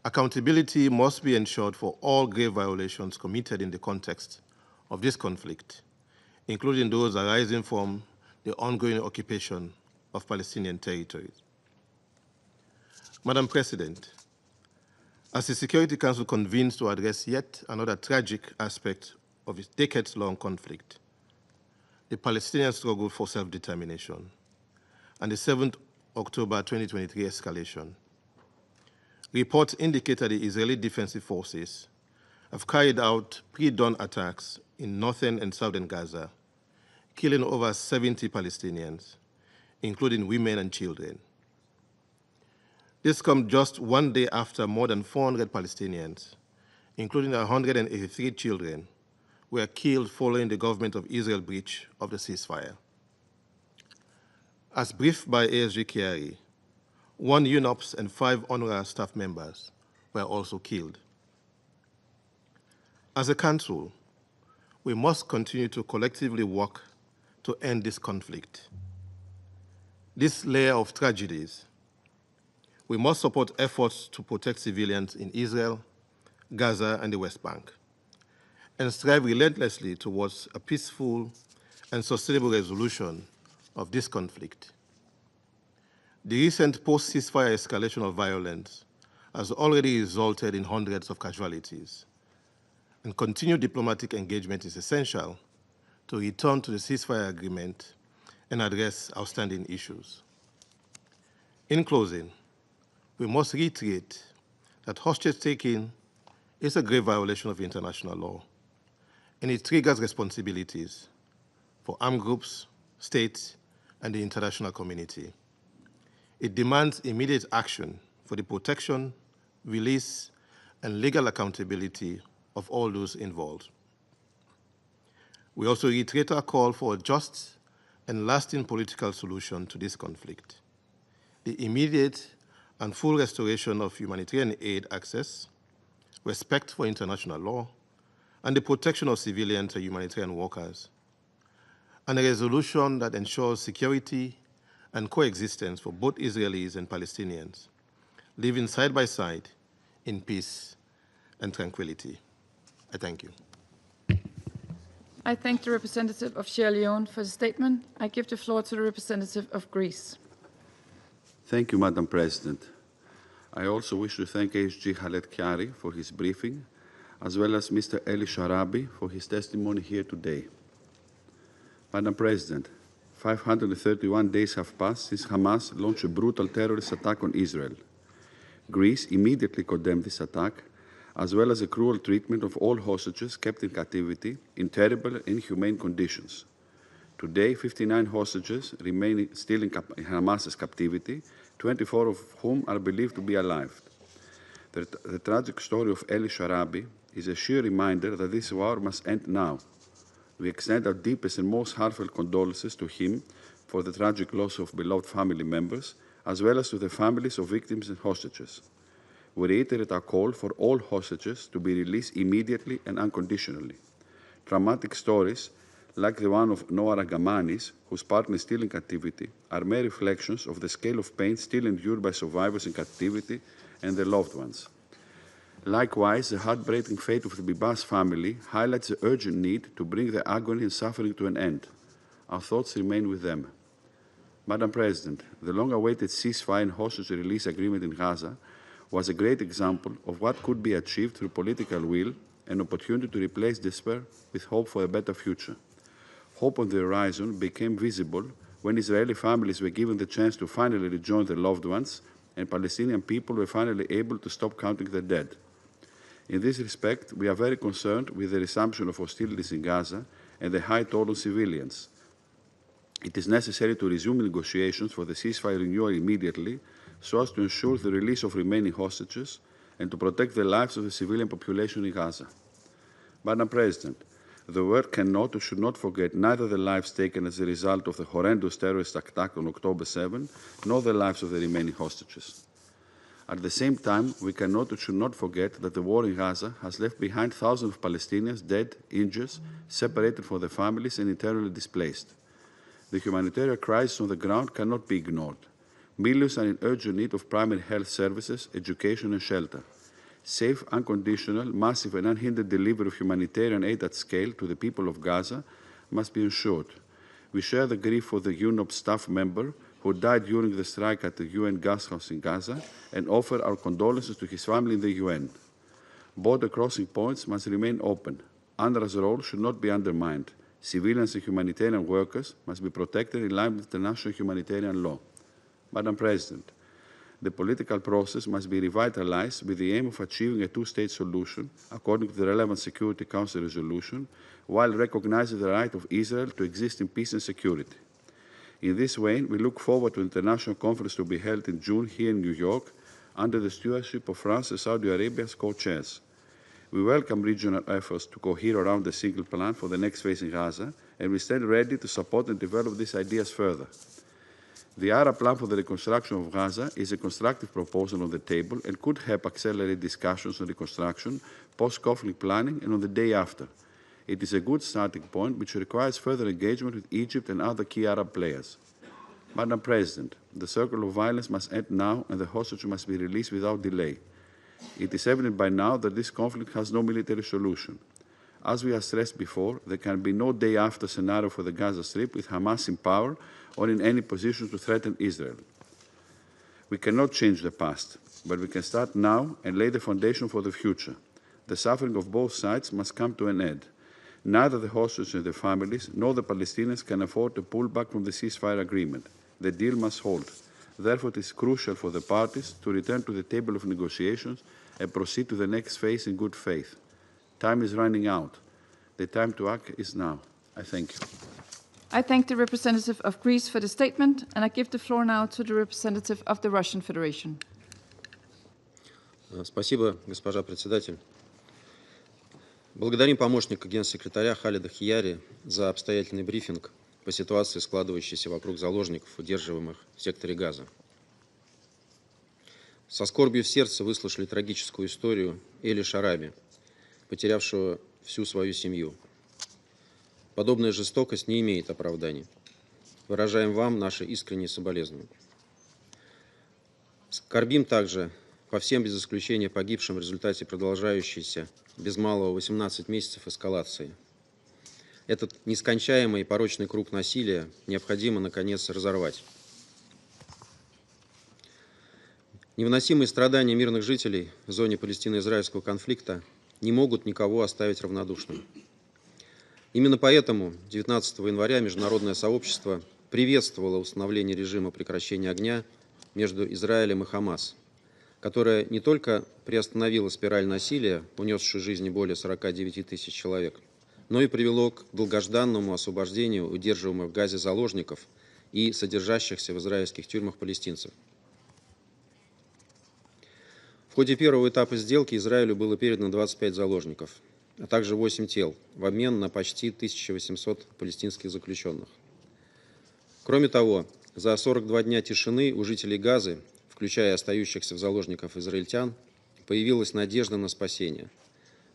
Accountability must be ensured for all grave violations committed in the context of this conflict, including those arising from the ongoing occupation of Palestinian territories. Madam President, as the Security Council convenes to address yet another tragic aspect of its decades-long conflict, the Palestinian struggle for self-determination, and the 7th October 2023 escalation, reports indicate that the Israeli defensive forces have carried out pre-dawn attacks in northern and southern Gaza, killing over 70 Palestinians, including women and children. This comes just one day after more than 400 Palestinians, including 183 children, were killed following the government of Israel's breach of the ceasefire. As briefed by ASG Chiari, 1 UNOPS and 5 UNRWA staff members were also killed. As a council, we must continue to collectively work to end this conflict. This layer of tragedies, we must support efforts to protect civilians in Israel, Gaza, and the West Bank, and strive relentlessly towards a peaceful and sustainable resolution of this conflict. The recent post-ceasefire escalation of violence has already resulted in hundreds of casualties, and continued diplomatic engagement is essential to return to the ceasefire agreement and address outstanding issues. In closing, we must reiterate that hostage-taking is a grave violation of international law, and it triggers responsibilities for armed groups, states, and the international community. It demands immediate action for the protection, release, and legal accountability of all those involved. We also reiterate our call for a just and lasting political solution to this conflict, the immediate and full restoration of humanitarian aid access, respect for international law, and the protection of civilians and humanitarian workers, and a resolution that ensures security and coexistence for both Israelis and Palestinians, living side by side in peace and tranquility. I thank you. I thank the representative of Sierra Leone for the statement. I give the floor to the representative of Greece. Thank you, Madam President. I also wish to thank ASG Khaled Chiari for his briefing, as well as Mr. Ellie Sharabi for his testimony here today. Madam President, 531 days have passed since Hamas launched a brutal terrorist attack on Israel. Greece immediately condemned this attack, as well as the cruel treatment of all hostages kept in captivity in terrible and inhumane conditions. Today, 59 hostages remain still in Hamas's captivity, 24 of whom are believed to be alive. The tragic story of Ellie Sharabi is a sheer reminder that this war must end now. We extend our deepest and most heartfelt condolences to him for the tragic loss of beloved family members, as well as to the families of victims and hostages. We reiterate our call for all hostages to be released immediately and unconditionally. Dramatic stories like the one of Noah Ragamanis, whose partner is still in captivity, are mere reflections of the scale of pain still endured by survivors in captivity and their loved ones. Likewise, the heartbreaking fate of the Bibas family highlights the urgent need to bring the agony and suffering to an end. Our thoughts remain with them. Madam President, the long-awaited ceasefire and hostage release agreement in Gaza was a great example of what could be achieved through political will, an opportunity to replace despair with hope for a better future. Hope on the horizon became visible when Israeli families were given the chance to finally rejoin their loved ones and Palestinian people were finally able to stop counting the dead. In this respect, we are very concerned with the resumption of hostilities in Gaza and the high toll on civilians. It is necessary to resume negotiations for the ceasefire renewal immediately so as to ensure the release of remaining hostages and to protect the lives of the civilian population in Gaza. Madam President, the world cannot or should not forget neither the lives taken as a result of the horrendous terrorist attack on October 7, nor the lives of the remaining hostages. At the same time, we cannot or should not forget that the war in Gaza has left behind thousands of Palestinians dead, injured, separated from their families, and internally displaced. The humanitarian crisis on the ground cannot be ignored. Millions are in urgent need of primary health services, education, and shelter. Safe, unconditional, massive, and unhindered delivery of humanitarian aid at scale to the people of Gaza must be ensured. We share the grief for the UNOP staff member who died during the strike at the UN gas house in Gaza and offer our condolences to his family in the UN. Border crossing points must remain open. UNRWA's role should not be undermined. Civilians and humanitarian workers must be protected in line with international humanitarian law. Madam President, the political process must be revitalized with the aim of achieving a two-state solution according to the relevant Security Council resolution, while recognizing the right of Israel to exist in peace and security. In this way, we look forward to an international conference to be held in June here in New York under the stewardship of France and Saudi Arabia as co-chairs. We welcome regional efforts to cohere around a single plan for the next phase in Gaza, and we stand ready to support and develop these ideas further. The Arab plan for the reconstruction of Gaza is a constructive proposal on the table and could help accelerate discussions on reconstruction, post-conflict planning, and on the day after. It is a good starting point, which requires further engagement with Egypt and other key Arab players. Madam President, the circle of violence must end now, and the hostages must be released without delay. It is evident by now that this conflict has no military solution. As we have stressed before, there can be no day-after scenario for the Gaza Strip with Hamas in power or in any position to threaten Israel. We cannot change the past, but we can start now and lay the foundation for the future. The suffering of both sides must come to an end. Neither the hostages and their families nor the Palestinians can afford to pull back from the ceasefire agreement. The deal must hold. Therefore, it is crucial for the parties to return to the table of negotiations and proceed to the next phase in good faith. Time is running out. The time to act is now. I thank you. I thank the representative of Greece for the statement, and I give the floor now to the representative of the Russian Federation. Спасибо, госпожа председатель. Благодарим помощника генсекретаря Халида Хияри за обстоятельный брифинг по ситуации, складывающейся вокруг заложников, удерживаемых в секторе Газа. Со скорбью в сердце выслушали трагическую историю Элли Шараби, потерявшего всю свою семью. Подобная жестокость не имеет оправданий. Выражаем вам наши искренние соболезнования. Скорбим также по всем без исключения погибшим в результате продолжающейся без малого 18 месяцев эскалации. Этот нескончаемый и порочный круг насилия необходимо, наконец, разорвать. Невыносимые страдания мирных жителей в зоне палестино-израильского конфликта не могут никого оставить равнодушным. Именно поэтому 19 января международное сообщество приветствовало установление режима прекращения огня между Израилем и Хамас, которое не только приостановило спираль насилия, унесшую жизни более 49 тысяч человек, но и привело к долгожданному освобождению удерживаемых в Газе заложников и содержащихся в израильских тюрьмах палестинцев. В ходе первого этапа сделки Израилю было передано 25 заложников, а также 8 тел в обмен на почти 1800 палестинских заключенных. Кроме того, за 42 дня тишины у жителей Газы, включая остающихся в заложниках израильтян, появилась надежда на спасение.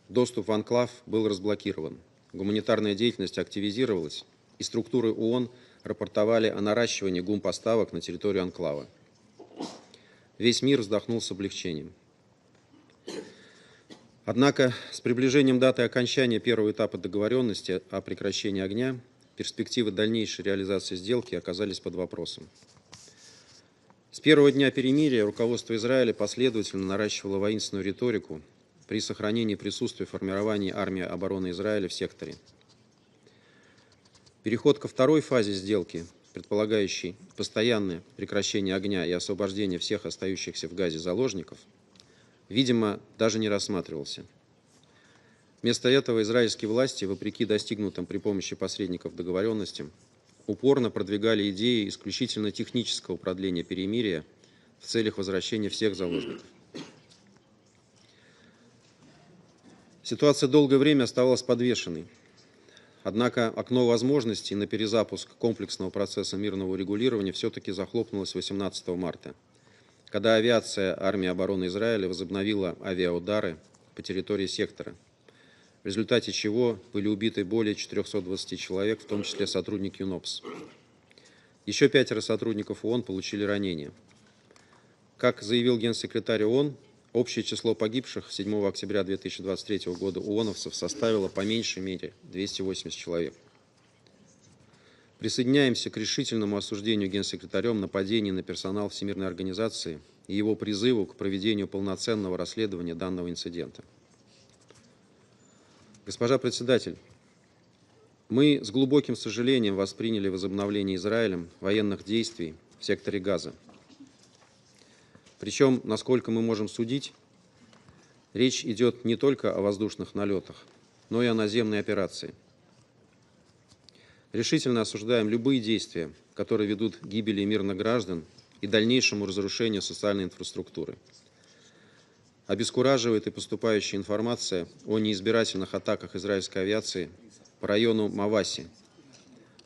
Доступ в анклав был разблокирован. гуманитарная деятельность активизировалась, и структуры ООН рапортовали о наращивании гумпоставок на территорию анклава. Весь мир вздохнул с облегчением. Однако с приближением даты окончания первого этапа договоренности о прекращении огня перспективы дальнейшей реализации сделки оказались под вопросом. С первого дня перемирия руководство Израиля последовательно наращивало воинственную риторику при сохранении присутствия формирования армии обороны Израиля в секторе. Переход ко второй фазе сделки, предполагающей постоянное прекращение огня и освобождение всех остающихся в Газе заложников, видимо, даже не рассматривался. Вместо этого израильские власти, вопреки достигнутым при помощи посредников договоренностям, упорно продвигали идеи исключительно технического продления перемирия в целях возвращения всех заложников. Ситуация долгое время оставалась подвешенной. Однако окно возможностей на перезапуск комплексного процесса мирного урегулирования все-таки захлопнулось 18 марта, когда авиация армии обороны Израиля возобновила авиаудары по территории сектора, в результате чего были убиты более 420 человек, в том числе сотрудники ЮНОПС. Еще 5 сотрудников ООН получили ранения. Как заявил генсекретарь ООН, общее число погибших 7 октября 2023 года ООНовцев составило по меньшей мере 280 человек. Присоединяемся к решительному осуждению генсекретарем нападений на персонал Всемирной организации и его призыву к проведению полноценного расследования данного инцидента. Госпожа председатель, мы с глубоким сожалением восприняли возобновление Израилем военных действий в секторе Газа. Причем, насколько мы можем судить, речь идет не только о воздушных налетах, но и о наземной операции. Решительно осуждаем любые действия, которые ведут к гибели мирных граждан и дальнейшему разрушению социальной инфраструктуры. Обескураживает и поступающая информация о неизбирательных атаках израильской авиации по району Маваси,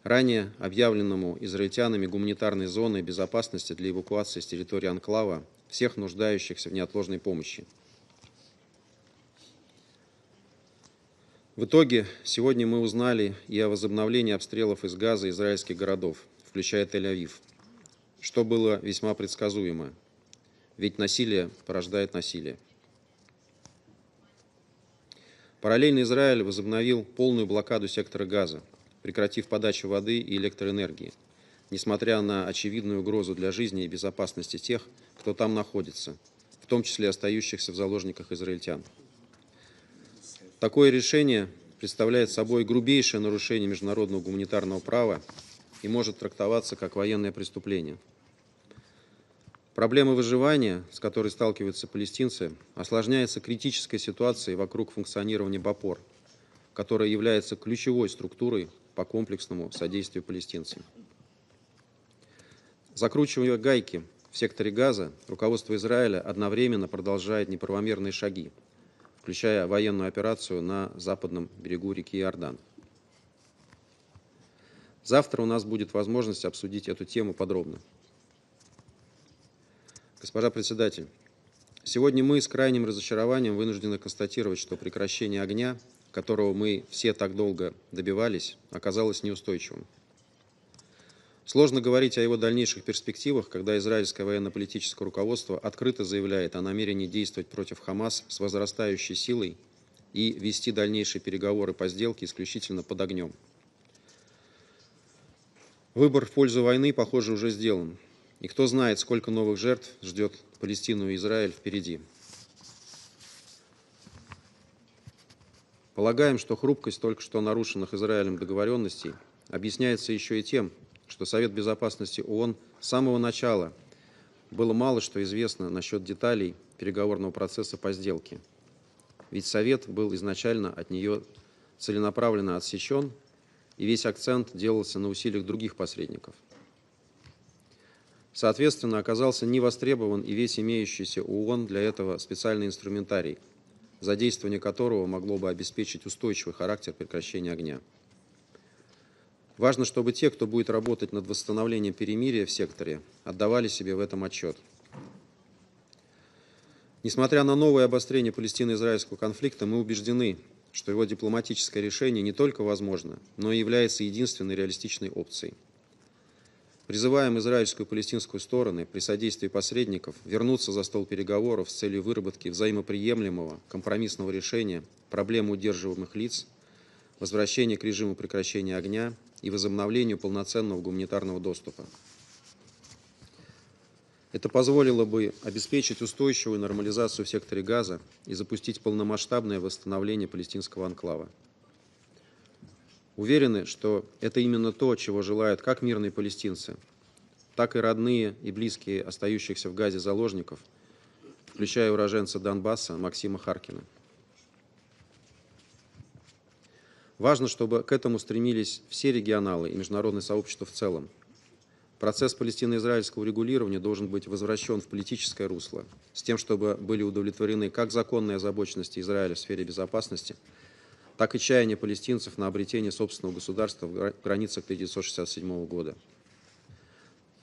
ранее объявленному израильтянами гуманитарной зоной безопасности для эвакуации с территории анклава всех нуждающихся в неотложной помощи. В итоге, сегодня мы узнали и о возобновлении обстрелов из Газа израильских городов, включая Тель-Авив, что было весьма предсказуемо, ведь насилие порождает насилие. Параллельно Израиль возобновил полную блокаду сектора Газа, прекратив подачу воды и электроэнергии, несмотря на очевидную угрозу для жизни и безопасности тех, кто там находится, в том числе остающихся в заложниках израильтян. Такое решение представляет собой грубейшее нарушение международного гуманитарного права и может трактоваться как военное преступление. Проблема выживания, с которой сталкиваются палестинцы, осложняется критической ситуацией вокруг функционирования БАПОР, которая является ключевой структурой по комплексному содействию палестинцам. Закручивая гайки в секторе Газа, руководство Израиля одновременно продолжает неправомерные шаги, включая военную операцию на западном берегу реки Иордан. Завтра у нас будет возможность обсудить эту тему подробно. Госпожа председатель, сегодня мы с крайним разочарованием вынуждены констатировать, что прекращение огня, которого мы все так долго добивались, оказалось неустойчивым. Сложно говорить о его дальнейших перспективах, когда израильское военно-политическое руководство открыто заявляет о намерении действовать против Хамас с возрастающей силой и вести дальнейшие переговоры по сделке исключительно под огнем. Выбор в пользу войны, похоже, уже сделан. И кто знает, сколько новых жертв ждет Палестину и Израиль впереди. Полагаем, что хрупкость только что нарушенных Израилем договоренностей объясняется еще и тем, что Совет Безопасности ООН с самого начала было мало что известно насчет деталей переговорного процесса по сделке. Ведь Совет был изначально от нее целенаправленно отсечен, и весь акцент делался на усилиях других посредников. Соответственно, оказался не востребован и весь имеющийся у ООН для этого специальный инструментарий, задействование которого могло бы обеспечить устойчивый характер прекращения огня. Важно, чтобы те, кто будет работать над восстановлением перемирия в секторе, отдавали себе в этом отчет. Несмотря на новое обострение палестино-израильского конфликта, мы убеждены, что его дипломатическое решение не только возможно, но и является единственной реалистичной опцией. Призываем израильскую и палестинскую стороны при содействии посредников вернуться за стол переговоров с целью выработки взаимоприемлемого компромиссного решения проблемы удерживаемых лиц, возвращения к режиму прекращения огня и возобновлению полноценного гуманитарного доступа. Это позволило бы обеспечить устойчивую нормализацию в секторе Газа и запустить полномасштабное восстановление палестинского анклава. Уверены, что это именно то, чего желают как мирные палестинцы, так и родные и близкие остающихся в Газе заложников, включая уроженца Донбасса Максима Харкина. Важно, чтобы к этому стремились все регионалы и международное сообщество в целом. Процесс палестино-израильского регулирования должен быть возвращен в политическое русло, с тем, чтобы были удовлетворены как законные озабоченности Израиля в сфере безопасности, так и чаяния палестинцев на обретение собственного государства в границах 1967 года.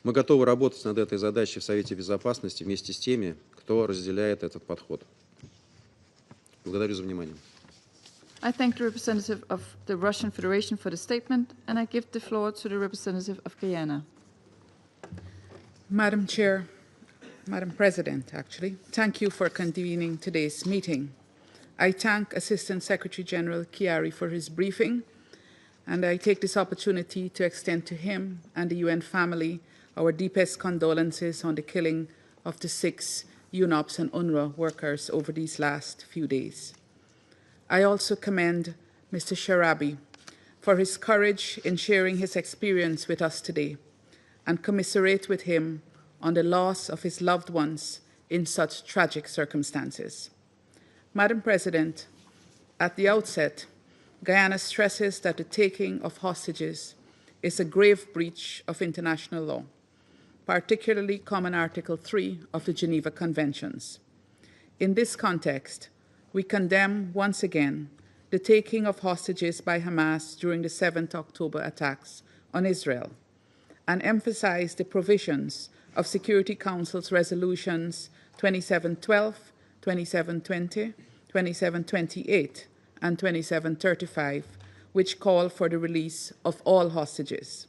Мы готовы работать над этой задачей в Совете Безопасности вместе с теми, кто разделяет этот подход. Благодарю за внимание. I thank the representative of the Russian Federation for the statement, and I give the floor to the representative of Guyana. Madam Chair, Madam President, actually, thank you for convening today's meeting. I thank Assistant Secretary General Chiari for his briefing, and I take this opportunity to extend to him and the UN family our deepest condolences on the killing of the 6 UNOPS and UNRWA workers over these last few days. I also commend Mr. Sharabi for his courage in sharing his experience with us today and commiserate with him on the loss of his loved ones in such tragic circumstances. Madam President, at the outset, Guyana stresses that the taking of hostages is a grave breach of international law, particularly Common Article 3 of the Geneva Conventions. In this context, we condemn once again the taking of hostages by Hamas during the 7th October attacks on Israel and emphasize the provisions of Security Council's resolutions 2712, 2720, 2728, and 2735, which call for the release of all hostages.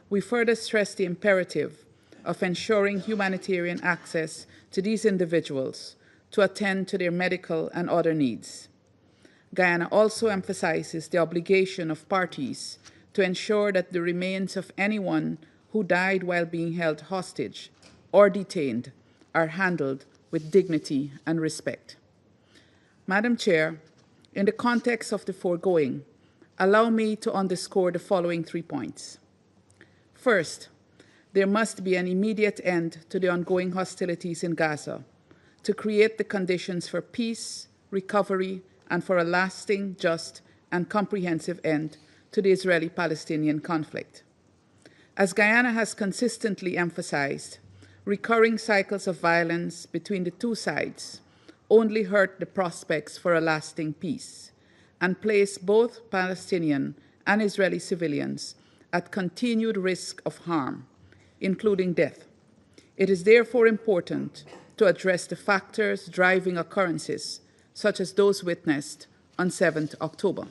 We further stress the imperative of ensuring humanitarian access to these individuals to attend to their medical and other needs. Guyana also emphasizes the obligation of parties to ensure that the remains of anyone who died while being held hostage or detained are handled with dignity and respect. Madam Chair, in the context of the foregoing, allow me to underscore the following 3 points. First, there must be an immediate end to the ongoing hostilities in Gaza to create the conditions for peace, recovery, and for a lasting, just, and comprehensive end to the Israeli-Palestinian conflict. As Guyana has consistently emphasized, recurring cycles of violence between the two sides only hurt the prospects for a lasting peace and place both Palestinian and Israeli civilians at continued risk of harm, including death. It is therefore important to address the factors driving occurrences, such as those witnessed on 7th October.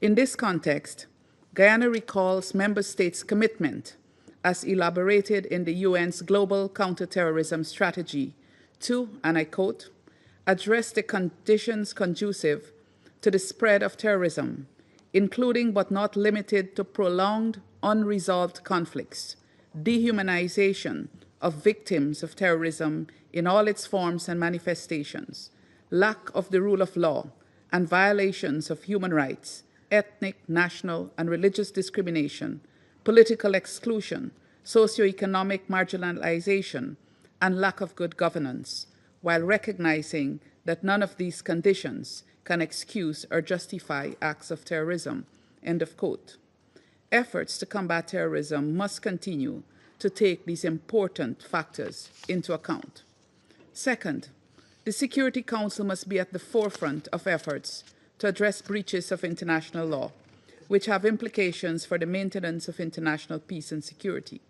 In this context, Guyana recalls member states' commitment, as elaborated in the UN's Global Counterterrorism Strategy, to, and I quote, address the conditions conducive to the spread of terrorism, including but not limited to prolonged, unresolved conflicts, dehumanization of victims of terrorism in all its forms and manifestations, lack of the rule of law, and violations of human rights, ethnic, national, and religious discrimination, political exclusion, socioeconomic marginalization, and lack of good governance, while recognizing that none of these conditions can excuse or justify acts of terrorism, end of quote. Efforts to combat terrorism must continue to take these important factors into account. Second, the Security Council must be at the forefront of efforts to address breaches of international law, which have implications for the maintenance of international peace and security.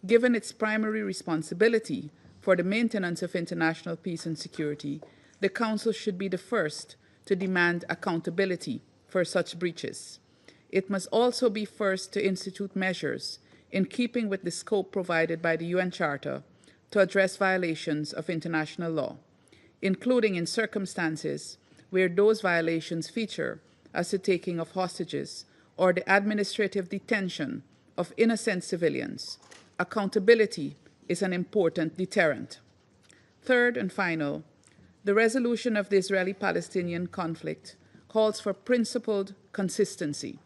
Given its primary responsibility for the maintenance of international peace and security, the Council should be the first to demand accountability for such breaches. It must also be first to institute measures in keeping with the scope provided by the UN Charter to address violations of international law, including in circumstances where those violations feature as the taking of hostages or the administrative detention of innocent civilians. Accountability is an important deterrent. Third and final, the resolution of the Israeli-Palestinian conflict calls for principled consistency.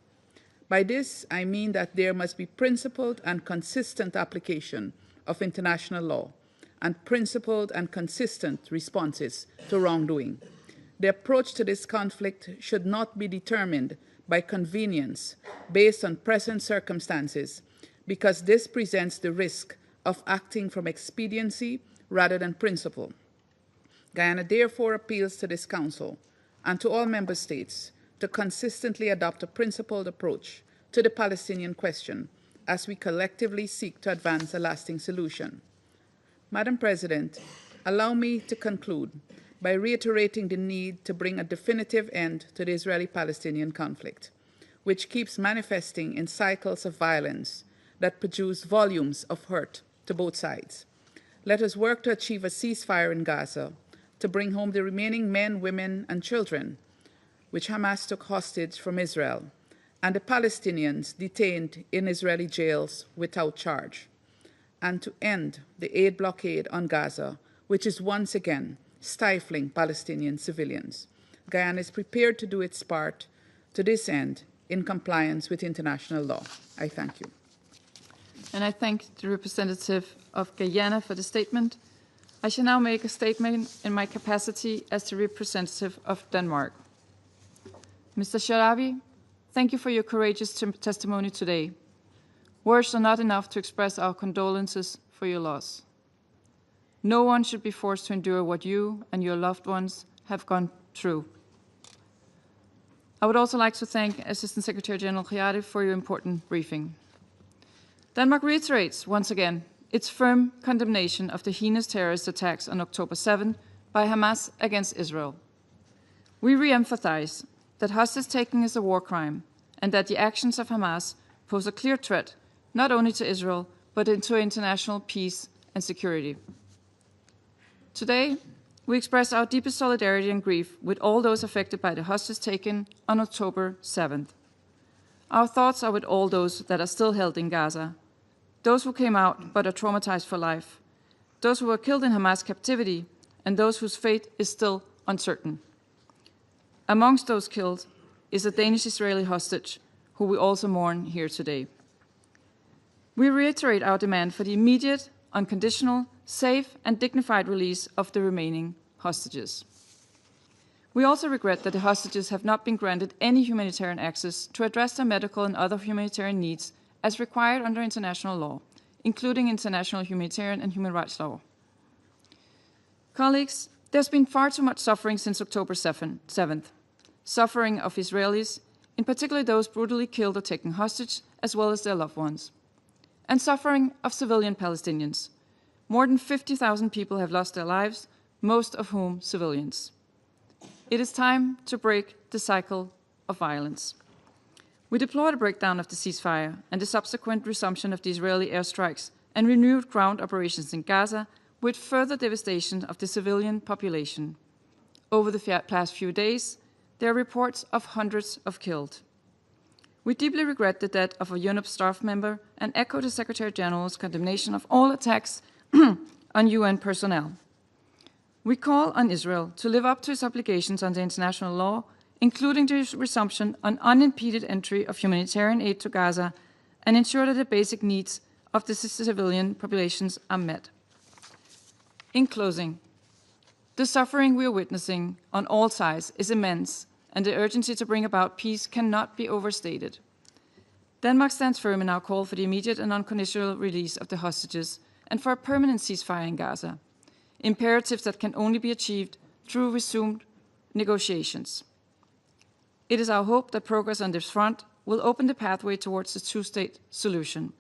By this, I mean that there must be principled and consistent application of international law and principled and consistent responses to wrongdoing. The approach to this conflict should not be determined by convenience based on present circumstances, because this presents the risk of acting from expediency rather than principle. Guyana therefore appeals to this Council and to all Member States to consistently adopt a principled approach to the Palestinian question as we collectively seek to advance a lasting solution. Madam President, allow me to conclude by reiterating the need to bring a definitive end to the Israeli-Palestinian conflict, which keeps manifesting in cycles of violence that produce volumes of hurt to both sides. Let us work to achieve a ceasefire in Gaza, to bring home the remaining men, women, and children, which Hamas took hostage from Israel, and the Palestinians detained in Israeli jails without charge, and to end the aid blockade on Gaza, which is once again stifling Palestinian civilians. Guyana is prepared to do its part to this end in compliance with international law. I thank you. And I thank the representative of Guyana for the statement. I shall now make a statement in my capacity as the representative of Denmark. Mr. Sharabi, thank you for your courageous testimony today. Words are not enough to express our condolences for your loss. No one should be forced to endure what you and your loved ones have gone through. I would also like to thank Assistant Secretary General Khiari for your important briefing. Denmark reiterates once again its firm condemnation of the heinous terrorist attacks on October 7 by Hamas against Israel. We re-emphasize that hostage-taking is a war crime and that the actions of Hamas pose a clear threat not only to Israel but into international peace and security. Today, we express our deepest solidarity and grief with all those affected by the hostage taken on October 7th. Our thoughts are with all those that are still held in Gaza, those who came out but are traumatized for life, those who were killed in Hamas captivity, and those whose fate is still uncertain. Amongst those killed is a Danish-Israeli hostage, who we also mourn here today. We reiterate our demand for the immediate, unconditional, safe and dignified release of the remaining hostages. We also regret that the hostages have not been granted any humanitarian access to address their medical and other humanitarian needs as required under international law, including international humanitarian and human rights law. Colleagues, there's been far too much suffering since October 7th. Suffering of Israelis, in particular those brutally killed or taken hostage, as well as their loved ones. And suffering of civilian Palestinians. More than 50,000 people have lost their lives, most of whom civilians. It is time to break the cycle of violence. We deplore the breakdown of the ceasefire and the subsequent resumption of the Israeli airstrikes and renewed ground operations in Gaza with further devastation of the civilian population. Over the past few days, there are reports of hundreds of killed. We deeply regret the death of a UNOP staff member and echo the Secretary General's condemnation of all attacks on UN personnel. We call on Israel to live up to its obligations under international law, including the resumption on unimpeded entry of humanitarian aid to Gaza, and ensure that the basic needs of the civilian populations are met. In closing, the suffering we are witnessing on all sides is immense, and the urgency to bring about peace cannot be overstated. Denmark stands firm in our call for the immediate and unconditional release of the hostages and for a permanent ceasefire in Gaza, imperatives that can only be achieved through resumed negotiations. It is our hope that progress on this front will open the pathway towards a two-state solution.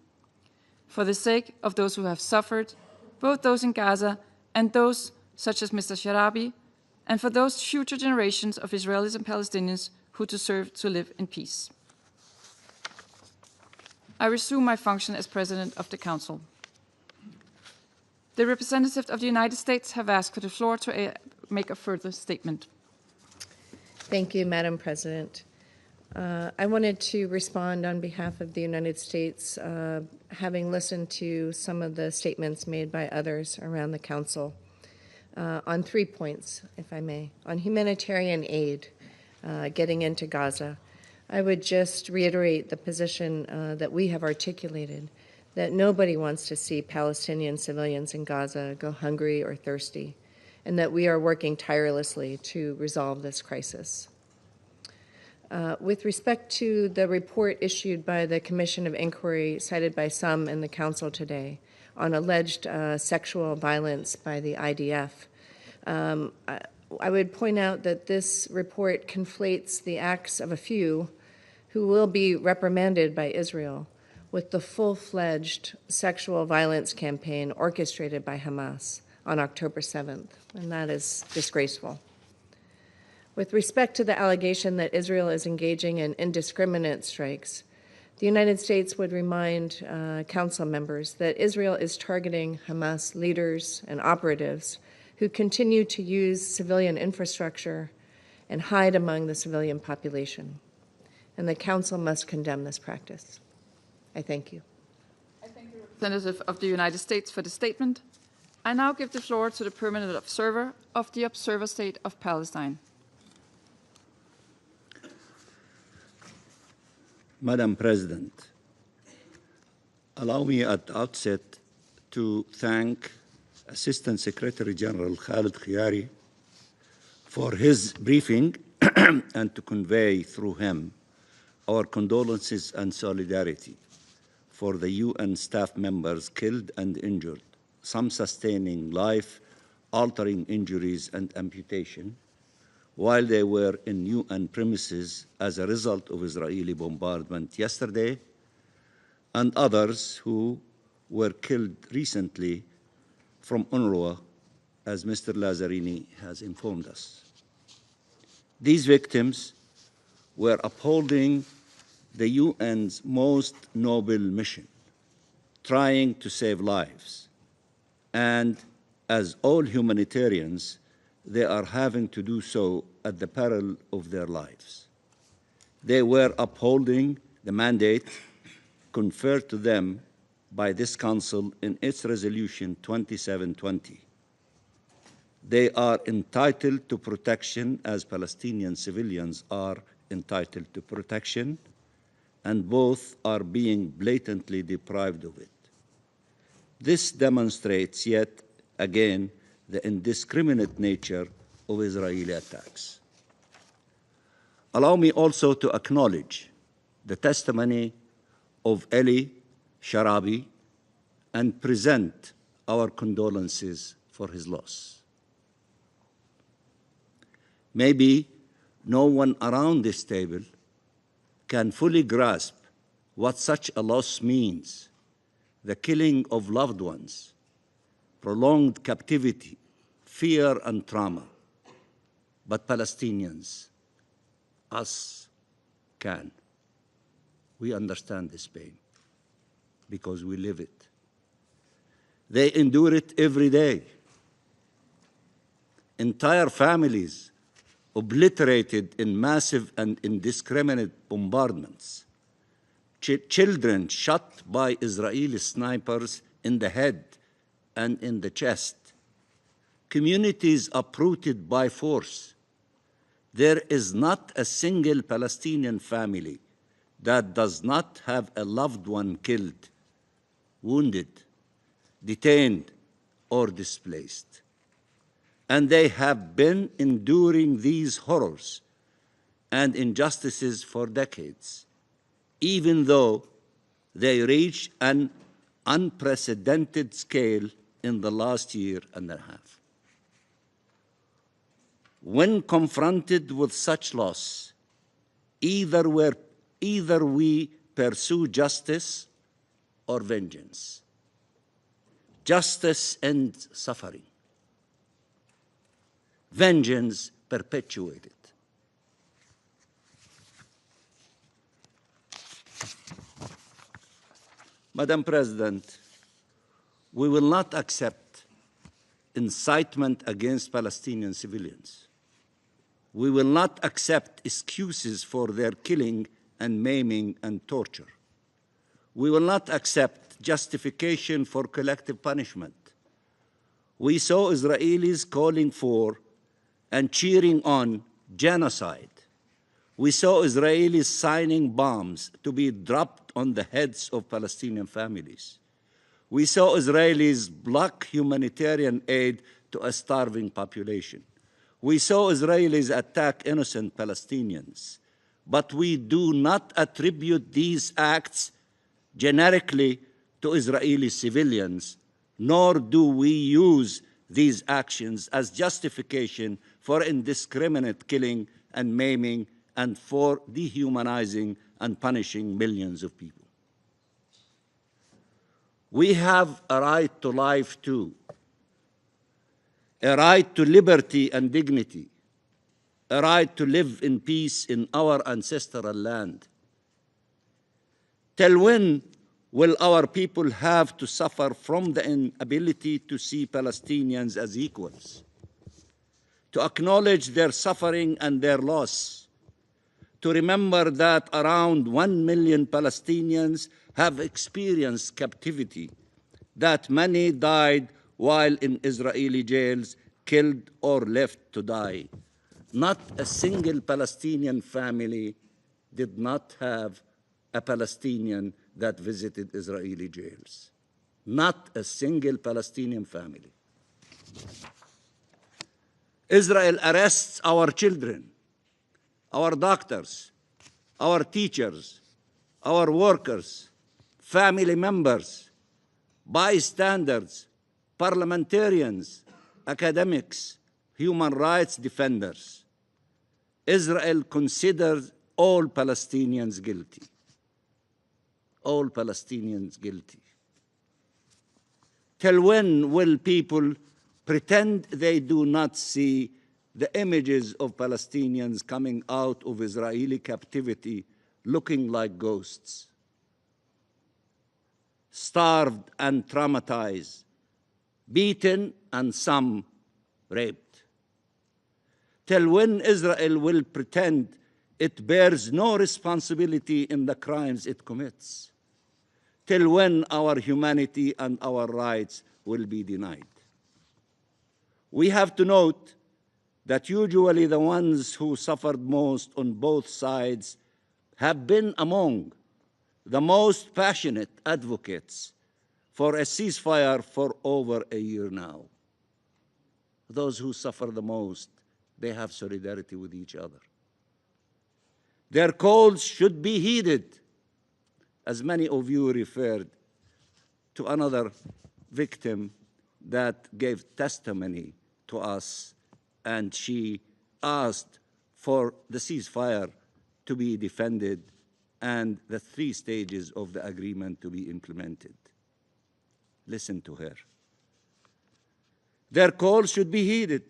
For the sake of those who have suffered, both those in Gaza and those such as Mr. Sharabi, and for those future generations of Israelis and Palestinians who deserve to live in peace. I resume my function as President of the Council. The representatives of the United States have asked for the floor to make a further statement. Thank you, Madam President. I wanted to respond on behalf of the United States, having listened to some of the statements made by others around the Council, on 3 points, if I may. On humanitarian aid, getting into Gaza, I would just reiterate the position that we have articulated, that nobody wants to see Palestinian civilians in Gaza go hungry or thirsty, and that we are working tirelessly to resolve this crisis. With respect to the report issued by the Commission of Inquiry cited by some in the Council today on alleged sexual violence by the IDF, I would point out that this report conflates the acts of a few who will be reprimanded by Israel with the full-fledged sexual violence campaign orchestrated by Hamas on October 7th, and that is disgraceful. With respect to the allegation that Israel is engaging in indiscriminate strikes, the United States would remind Council members that Israel is targeting Hamas leaders and operatives who continue to use civilian infrastructure and hide among the civilian population. And the Council must condemn this practice. I thank you. I thank the representative of the United States for the statement. I now give the floor to the permanent observer of the Observer State of Palestine. Madam President, allow me at the outset to thank Assistant Secretary General Khalid Khiari for his briefing and to convey through him our condolences and solidarity for the UN staff members killed and injured, some sustaining life-altering injuries and amputation, while they were in UN premises as a result of Israeli bombardment yesterday, and others who were killed recently from UNRWA, as Mr. Lazzarini has informed us. These victims were upholding the UN's most noble mission, trying to save lives. And as all humanitarians, they are having to do so at the peril of their lives. They were upholding the mandate conferred to them by this Council in its Resolution 2720. They are entitled to protection as Palestinian civilians are entitled to protection, and both are being blatantly deprived of it. This demonstrates yet again the indiscriminate nature of Israeli attacks. Allow me also to acknowledge the testimony of Ellie, Sharabi, and present our condolences for his loss. Maybe no one around this table can fully grasp what such a loss means: the killing of loved ones, prolonged captivity, fear and trauma. But Palestinians, us, can. We understand this pain because we live it. They endure it every day. Entire families obliterated in massive and indiscriminate bombardments. Children shot by Israeli snipers in the head and in the chest. Communities uprooted by force. There is not a single Palestinian family that does not have a loved one killed, wounded, detained, or displaced. And they have been enduring these horrors and injustices for decades, even though they reach an unprecedented scale in the last year and a half. When confronted with such loss, either we pursue justice or vengeance. Justice ends suffering. vengeance perpetuated. Madam President, we will not accept incitement against Palestinian civilians. We will not accept excuses for their killing and maiming and torture. We will not accept justification for collective punishment. We saw Israelis calling for and cheering on genocide. We saw Israelis signing bombs to be dropped on the heads of Palestinian families. We saw Israelis block humanitarian aid to a starving population. We saw Israelis attack innocent Palestinians. But we do not attribute these acts generically to Israeli civilians, nor do we use these actions as justification for indiscriminate killing and maiming and for dehumanizing and punishing millions of people. We have a right to life too, a right to liberty and dignity, a right to live in peace in our ancestral land. Till when will our people have to suffer from the inability to see Palestinians as equals, to acknowledge their suffering and their loss, to remember that around 1 million Palestinians have experienced captivity, that many died while in Israeli jails, killed or left to die? Not a single Palestinian family did not have a Palestinian that visited Israeli jails. Not a single Palestinian family. Israel arrests our children, our doctors, our teachers, our workers, family members, bystanders, parliamentarians, academics, human rights defenders. Israel considers all Palestinians guilty. All Palestinians guilty. Till when will people pretend they do not see the images of Palestinians coming out of Israeli captivity looking like ghosts, starved and traumatized, beaten and some raped? Till when Israel will pretend it bears no responsibility in the crimes it commits? Till when our humanity and our rights will be denied? We have to note that usually the ones who suffered most on both sides have been among the most passionate advocates for a ceasefire for over a year now. Those who suffer the most, they have solidarity with each other. Their calls should be heeded, as many of you referred to another victim that gave testimony to us, and she asked for the ceasefire to be defended and the 3 stages of the agreement to be implemented. Listen to her. Their calls should be heeded.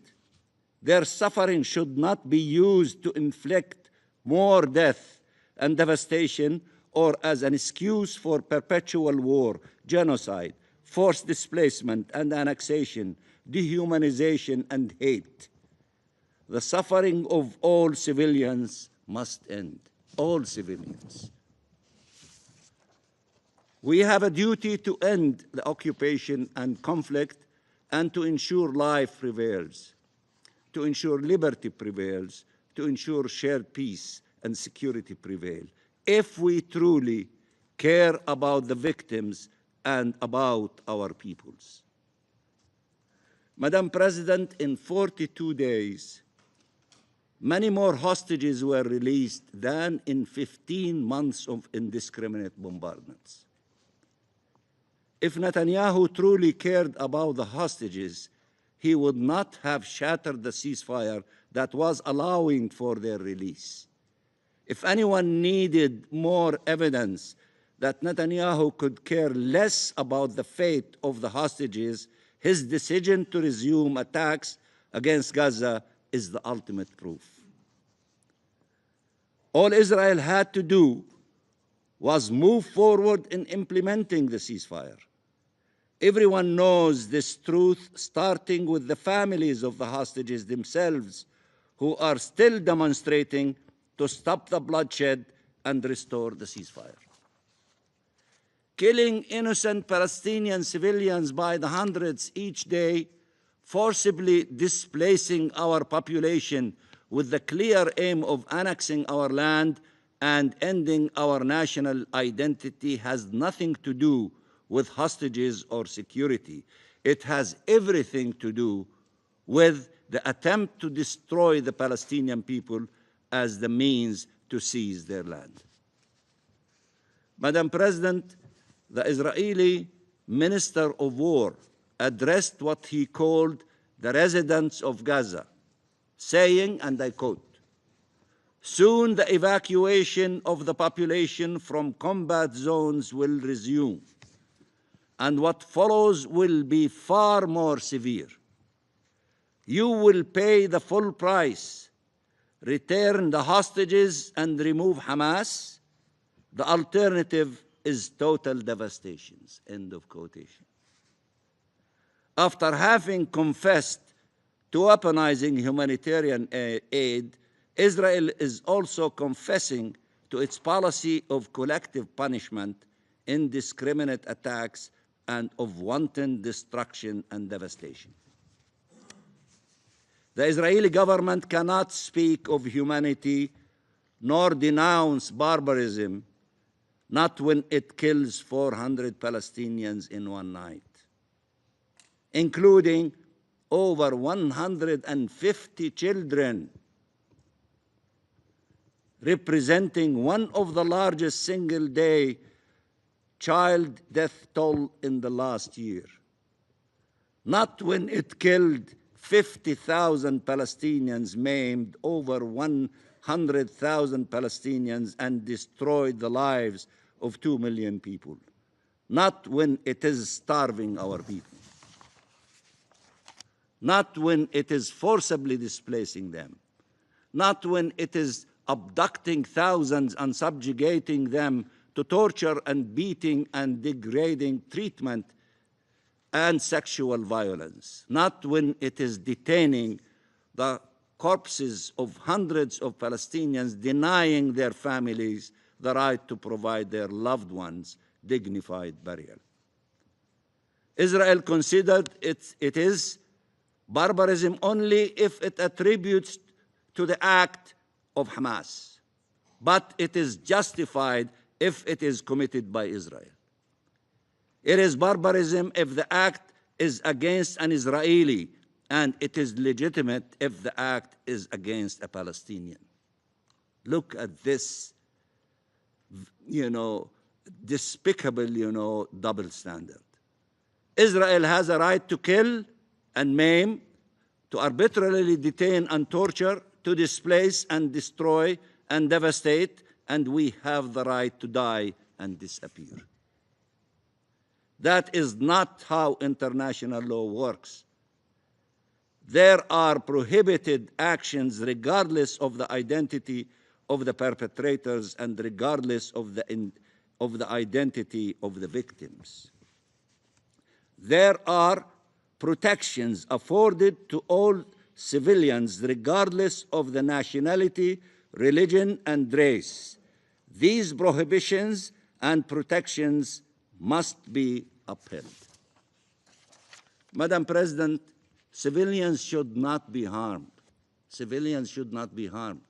Their suffering should not be used to inflict more death and devastation or as an excuse for perpetual war, genocide, forced displacement and annexation, dehumanization and hate. The suffering of all civilians must end. All civilians. We have a duty to end the occupation and conflict and to ensure life prevails, to ensure liberty prevails, to ensure shared peace and security prevail, if we truly care about the victims and about our peoples. Madam President, in 42 days, many more hostages were released than in 15 months of indiscriminate bombardments. If Netanyahu truly cared about the hostages, he would not have shattered the ceasefire that was allowing for their release. If anyone needed more evidence that Netanyahu could care less about the fate of the hostages, his decision to resume attacks against Gaza is the ultimate proof. All Israel had to do was move forward in implementing the ceasefire. Everyone knows this truth, starting with the families of the hostages themselves, who are still demonstrating to stop the bloodshed and restore the ceasefire. Killing innocent Palestinian civilians by the hundreds each day, forcibly displacing our population with the clear aim of annexing our land and ending our national identity has nothing to do with hostages or security. It has everything to do with the attempt to destroy the Palestinian people as the means to seize their land. Madam President, the Israeli Minister of War addressed what he called the residents of Gaza, saying, and I quote, "Soon the evacuation of the population from combat zones will resume, and what follows will be far more severe. You will pay the full price, return the hostages and remove Hamas. The alternative is total devastation." End of quotation. After having confessed to weaponizing humanitarian aid, Israel is also confessing to its policy of collective punishment, indiscriminate attacks, and of wanton destruction and devastation. The Israeli government cannot speak of humanity nor denounce barbarism, not when it kills 400 Palestinians in one night, including over 150 children, representing one of the largest single-day child death toll in the last year. Not when it killed 50,000 Palestinians, maimed over 100,000 Palestinians, and destroyed the lives of 2 million people. Not when it is starving our people. Not when it is forcibly displacing them. Not when it is abducting thousands and subjugating them to torture and beating and degrading treatment and sexual violence. Not when it is detaining the corpses of hundreds of Palestinians, denying their families the right to provide their loved ones dignified burial. Israel considered it is barbarism only if it attributes to the act of Hamas, but it is justified if it is committed by Israel. It is barbarism if the act is against an Israeli, and it is legitimate if the act is against a Palestinian. Look at this, despicable, double standard. Israel has a right to kill and maim, to arbitrarily detain and torture, to displace and destroy and devastate, and we have the right to die and disappear. That is not how international law works. There are prohibited actions regardless of the identity of the perpetrators and regardless of the identity of the victims. There are protections afforded to all civilians regardless of the nationality, religion, and race. These prohibitions and protections must be upheld. Madam President, civilians should not be harmed. Civilians should not be harmed.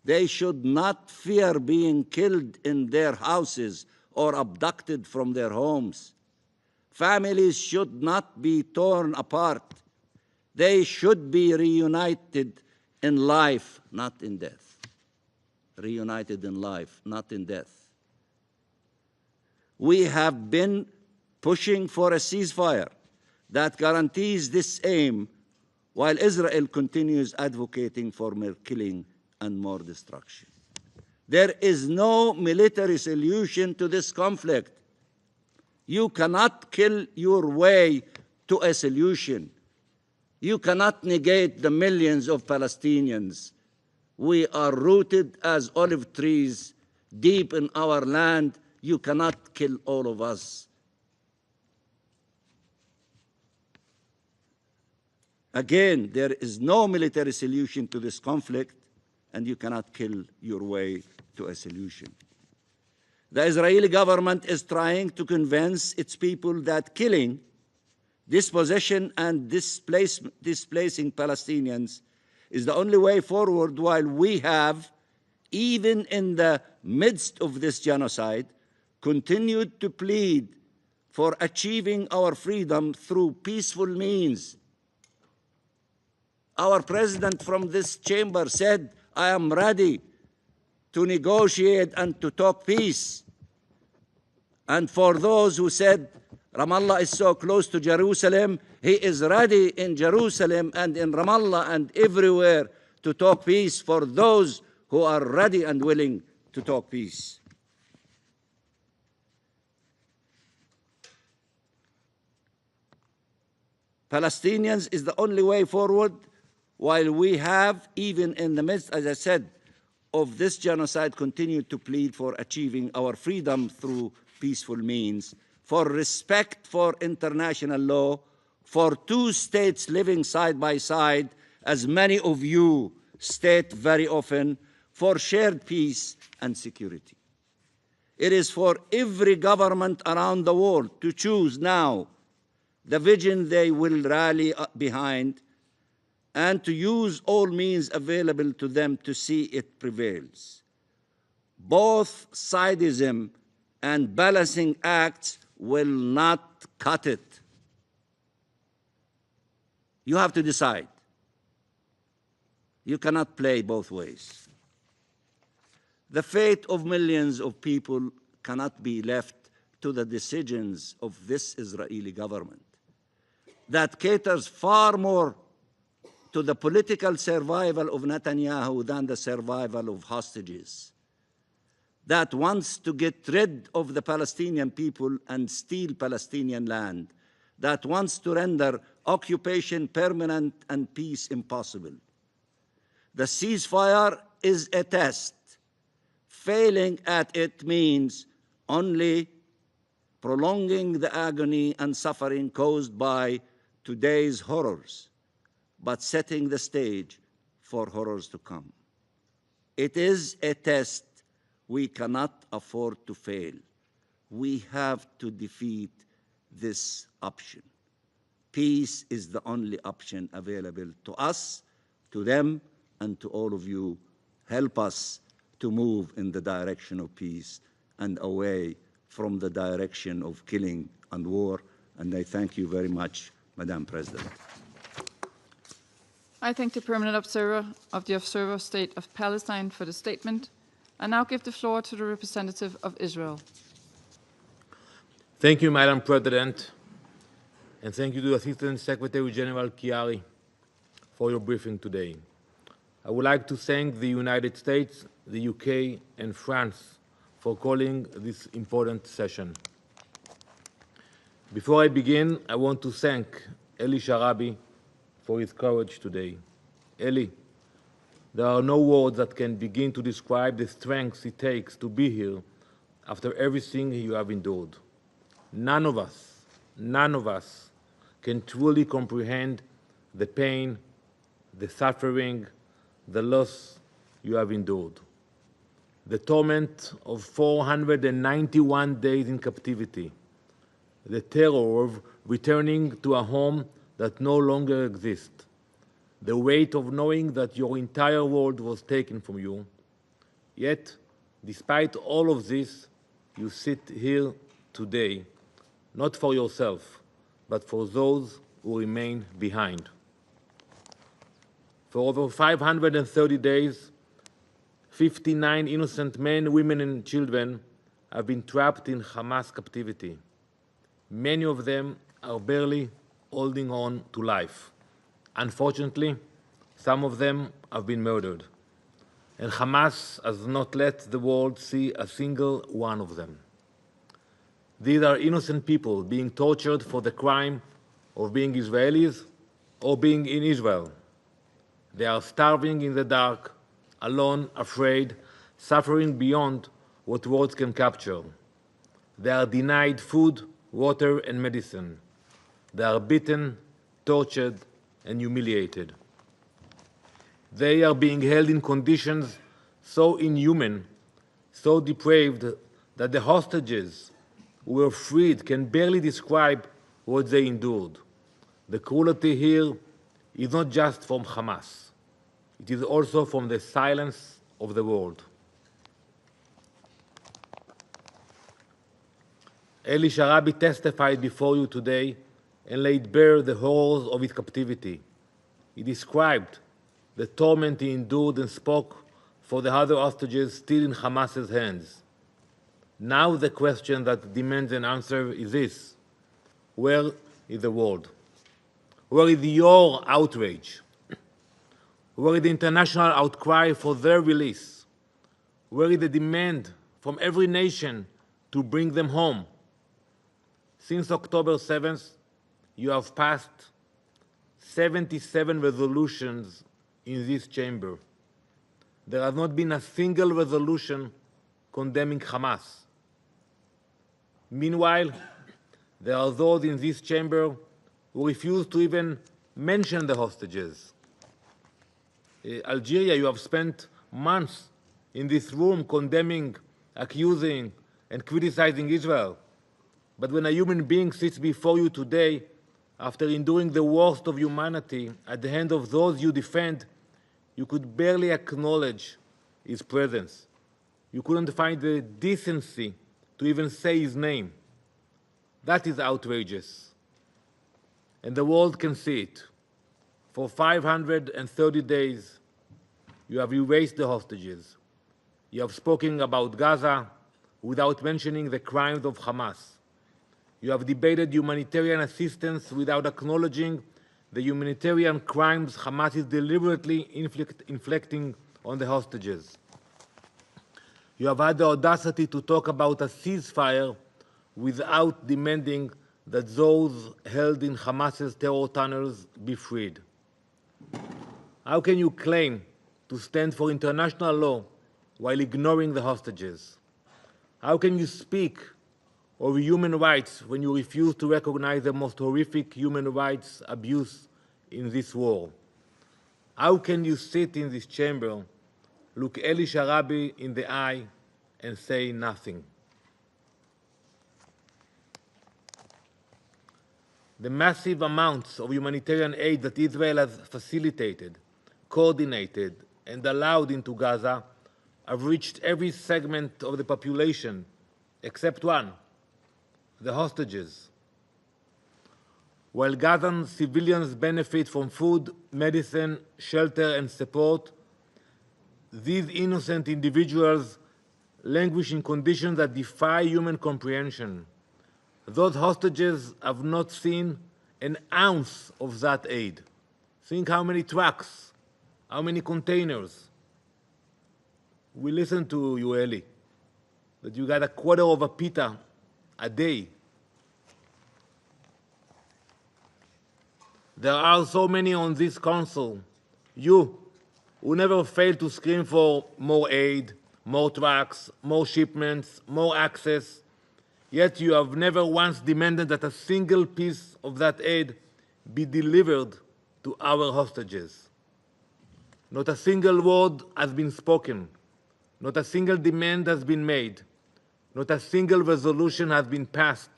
They should not fear being killed in their houses or abducted from their homes. Families should not be torn apart. They should be reunited in life, not in death. Reunited in life, not in death. We have been pushing for a ceasefire that guarantees this aim, while Israel continues advocating for more killing and more destruction. There is no military solution to this conflict. You cannot kill your way to a solution. You cannot negate the millions of Palestinians. We are rooted as olive trees deep in our land. You cannot kill all of us. Again, there is no military solution to this conflict, and you cannot kill your way to a solution. The Israeli government is trying to convince its people that killing, dispossession, and displacing Palestinians is the only way forward, while we have, even in the midst of this genocide, continued to plead for achieving our freedom through peaceful means. Our president from this chamber said, I am ready to negotiate and to talk peace. And for those who said Ramallah is so close to Jerusalem, he is ready in Jerusalem and in Ramallah and everywhere to talk peace for those who are ready and willing to talk peace. Palestinians is the only way forward, while we have, even in the midst, as I said, of this genocide, continued to plead for achieving our freedom through peaceful means, for respect for international law, for two states living side by side, as many of you state very often, for shared peace and security. It is for every government around the world to choose now the vision they will rally behind and to use all means available to them to see it prevails. Both sidism and balancing acts will not cut it. You have to decide. You cannot play both ways. The fate of millions of people cannot be left to the decisions of this Israeli government that caters far more to the political survival of Netanyahu than the survival of hostages, that wants to get rid of the Palestinian people and steal Palestinian land, that wants to render occupation permanent and peace impossible. The ceasefire is a test. Failing at it means only prolonging the agony and suffering caused by today's horrors, but setting the stage for horrors to come. It is a test we cannot afford to fail. We have to defeat this option. Peace is the only option available to us, to them, and to all of you. Help us to move in the direction of peace and away from the direction of killing and war. And I thank you very much, Madam President. I thank the permanent observer of the Observer State of Palestine for the statement. I now give the floor to the representative of Israel. Thank you, Madam President, and thank you to Assistant Secretary General Chiari for your briefing today. I would like to thank the United States, the UK, and France for calling this important session. Before I begin, I want to thank Ellie Sharabi for his courage today. Ellie, there are no words that can begin to describe the strength it takes to be here after everything you have endured. None of us can truly comprehend the pain, the suffering, the loss you have endured. The torment of 491 days in captivity, the terror of returning to a home that no longer exists, the weight of knowing that your entire world was taken from you. Yet, despite all of this, you sit here today, not for yourself, but for those who remain behind. For over 530 days, 59 innocent men, women, and children have been trapped in Hamas captivity. Many of them are barely holding on to life. Unfortunately, some of them have been murdered, and Hamas has not let the world see a single one of them. These are innocent people being tortured for the crime of being Israelis or being in Israel. They are starving in the dark, alone, afraid, suffering beyond what words can capture. They are denied food, water, and medicine. They are beaten, tortured, and humiliated. They are being held in conditions so inhuman, so depraved, that the hostages who were freed can barely describe what they endured. The cruelty here is not just from Hamas. It is also from the silence of the world. Ellie Sharabi testified before you today and laid bare the horrors of his captivity. He described the torment he endured and spoke for the other hostages still in Hamas's hands. Now the question that demands an answer is this: where is the world? Where is your outrage? Where is the international outcry for their release? Where is the demand from every nation to bring them home? Since October 7th, you have passed 77 resolutions in this chamber. There has not been a single resolution condemning Hamas. Meanwhile, there are those in this chamber who refuse to even mention the hostages. Algeria, you have spent months in this room condemning, accusing, and criticizing Israel. But when a human being sits before you today, after enduring the worst of humanity at the hand of those you defend, you could barely acknowledge his presence. You couldn't find the decency to even say his name. That is outrageous. And the world can see it. For 530 days, you have erased the hostages. You have spoken about Gaza without mentioning the crimes of Hamas. You have debated humanitarian assistance without acknowledging the humanitarian crimes Hamas is deliberately inflicting on the hostages. You have had the audacity to talk about a ceasefire without demanding that those held in Hamas's terror tunnels be freed. How can you claim to stand for international law while ignoring the hostages? How can you speak of human rights when you refuse to recognize the most horrific human rights abuse in this war? How can you sit in this chamber, look Ellie Sharabi in the eye, and say nothing? The massive amounts of humanitarian aid that Israel has facilitated, coordinated, and allowed into Gaza have reached every segment of the population except one: the hostages. While Gazan civilians benefit from food, medicine, shelter, and support, these innocent individuals languish in conditions that defy human comprehension. Those hostages have not seen an ounce of that aid. Think how many trucks, how many containers. We listened to you, Ellie, that you got a quarter of a pita a day. There are so many on this council, you, who never fail to scream for more aid, more trucks, more shipments, more access, yet you have never once demanded that a single piece of that aid be delivered to our hostages. Not a single word has been spoken. Not a single demand has been made. Not a single resolution has been passed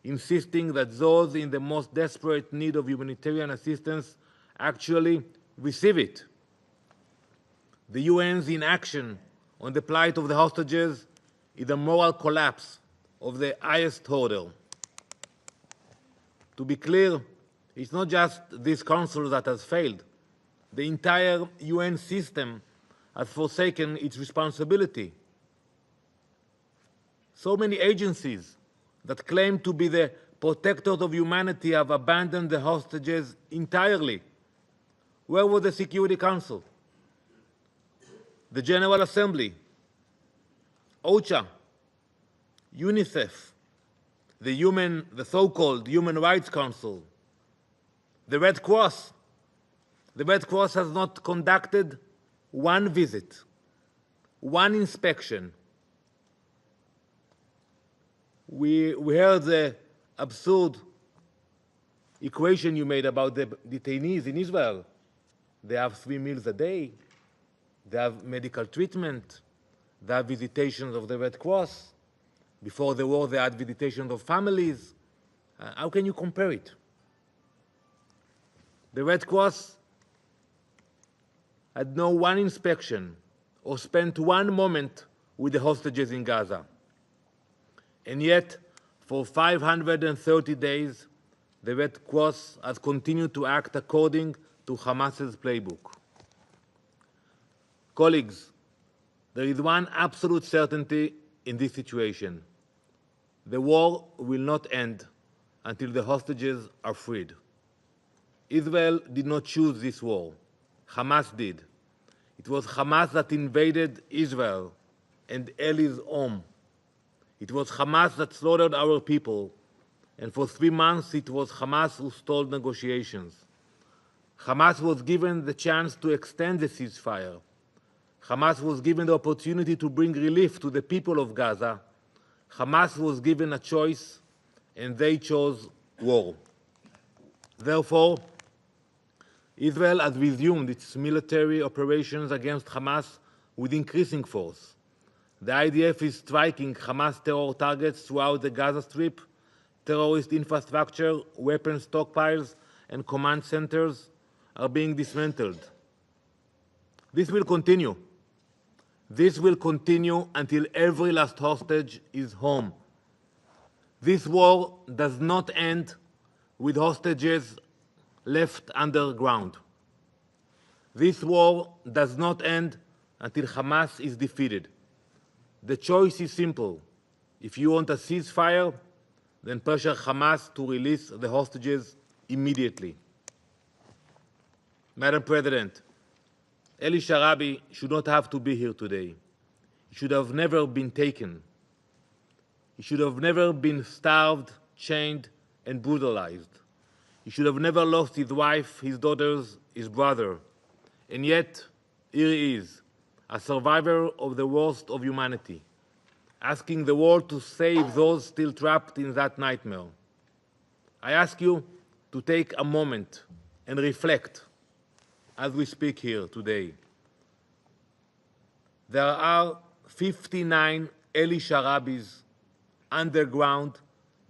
insisting that those in the most desperate need of humanitarian assistance actually receive it. The UN's inaction on the plight of the hostages is a moral collapse of the highest order. To be clear, it's not just this council that has failed. The entire UN system has forsaken its responsibility. So many agencies that claim to be the protectors of humanity have abandoned the hostages entirely. Where was the Security Council? The General Assembly? OCHA? UNICEF? The so-called Human Rights Council? The Red Cross? The Red Cross has not conducted one visit, one inspection. We heard the absurd equation you made about the detainees in Israel. They have 3 meals a day. They have medical treatment. They have visitations of the Red Cross. Before the war, they had visitations of families. How can you compare it? The Red Cross had no one inspection or spent one moment with the hostages in Gaza. And yet, for 530 days, the Red Cross has continued to act according to Hamas's playbook. Colleagues, there is one absolute certainty in this situation. The war will not end until the hostages are freed. Israel did not choose this war. Hamas did. It was Hamas that invaded Israel and Ellie's home. It was Hamas that slaughtered our people, and for 3 months it was Hamas who stalled negotiations. Hamas was given the chance to extend the ceasefire. Hamas was given the opportunity to bring relief to the people of Gaza. Hamas was given a choice, and they chose war. Therefore, Israel has resumed its military operations against Hamas with increasing force. The IDF is striking Hamas terror targets throughout the Gaza Strip. Terrorist infrastructure, weapons stockpiles, and command centers are being dismantled. This will continue. This will continue until every last hostage is home. This war does not end with hostages left underground. This war does not end until Hamas is defeated. The choice is simple. If you want a ceasefire, then pressure Hamas to release the hostages immediately. Madam President, Ellie Sharabi should not have to be here today. He should have never been taken. He should have never been starved, chained, and brutalized. He should have never lost his wife, his daughters, his brother. And yet, here he is, a survivor of the worst of humanity, asking the world to save those still trapped in that nightmare. I ask you to take a moment and reflect as we speak here today. There are 59 Ellie Sharabis underground,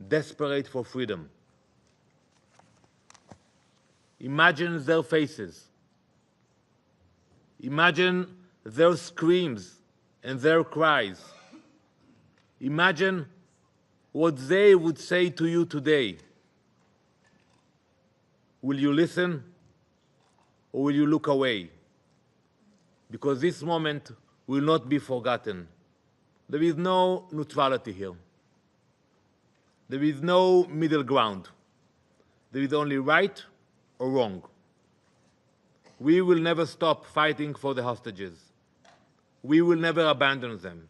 desperate for freedom. Imagine their faces. Imagine their screams and their cries. Imagine what they would say to you today. Will you listen or will you look away? Because this moment will not be forgotten. There is no neutrality here. There is no middle ground. There is only right or wrong. We will never stop fighting for the hostages. We will never abandon them.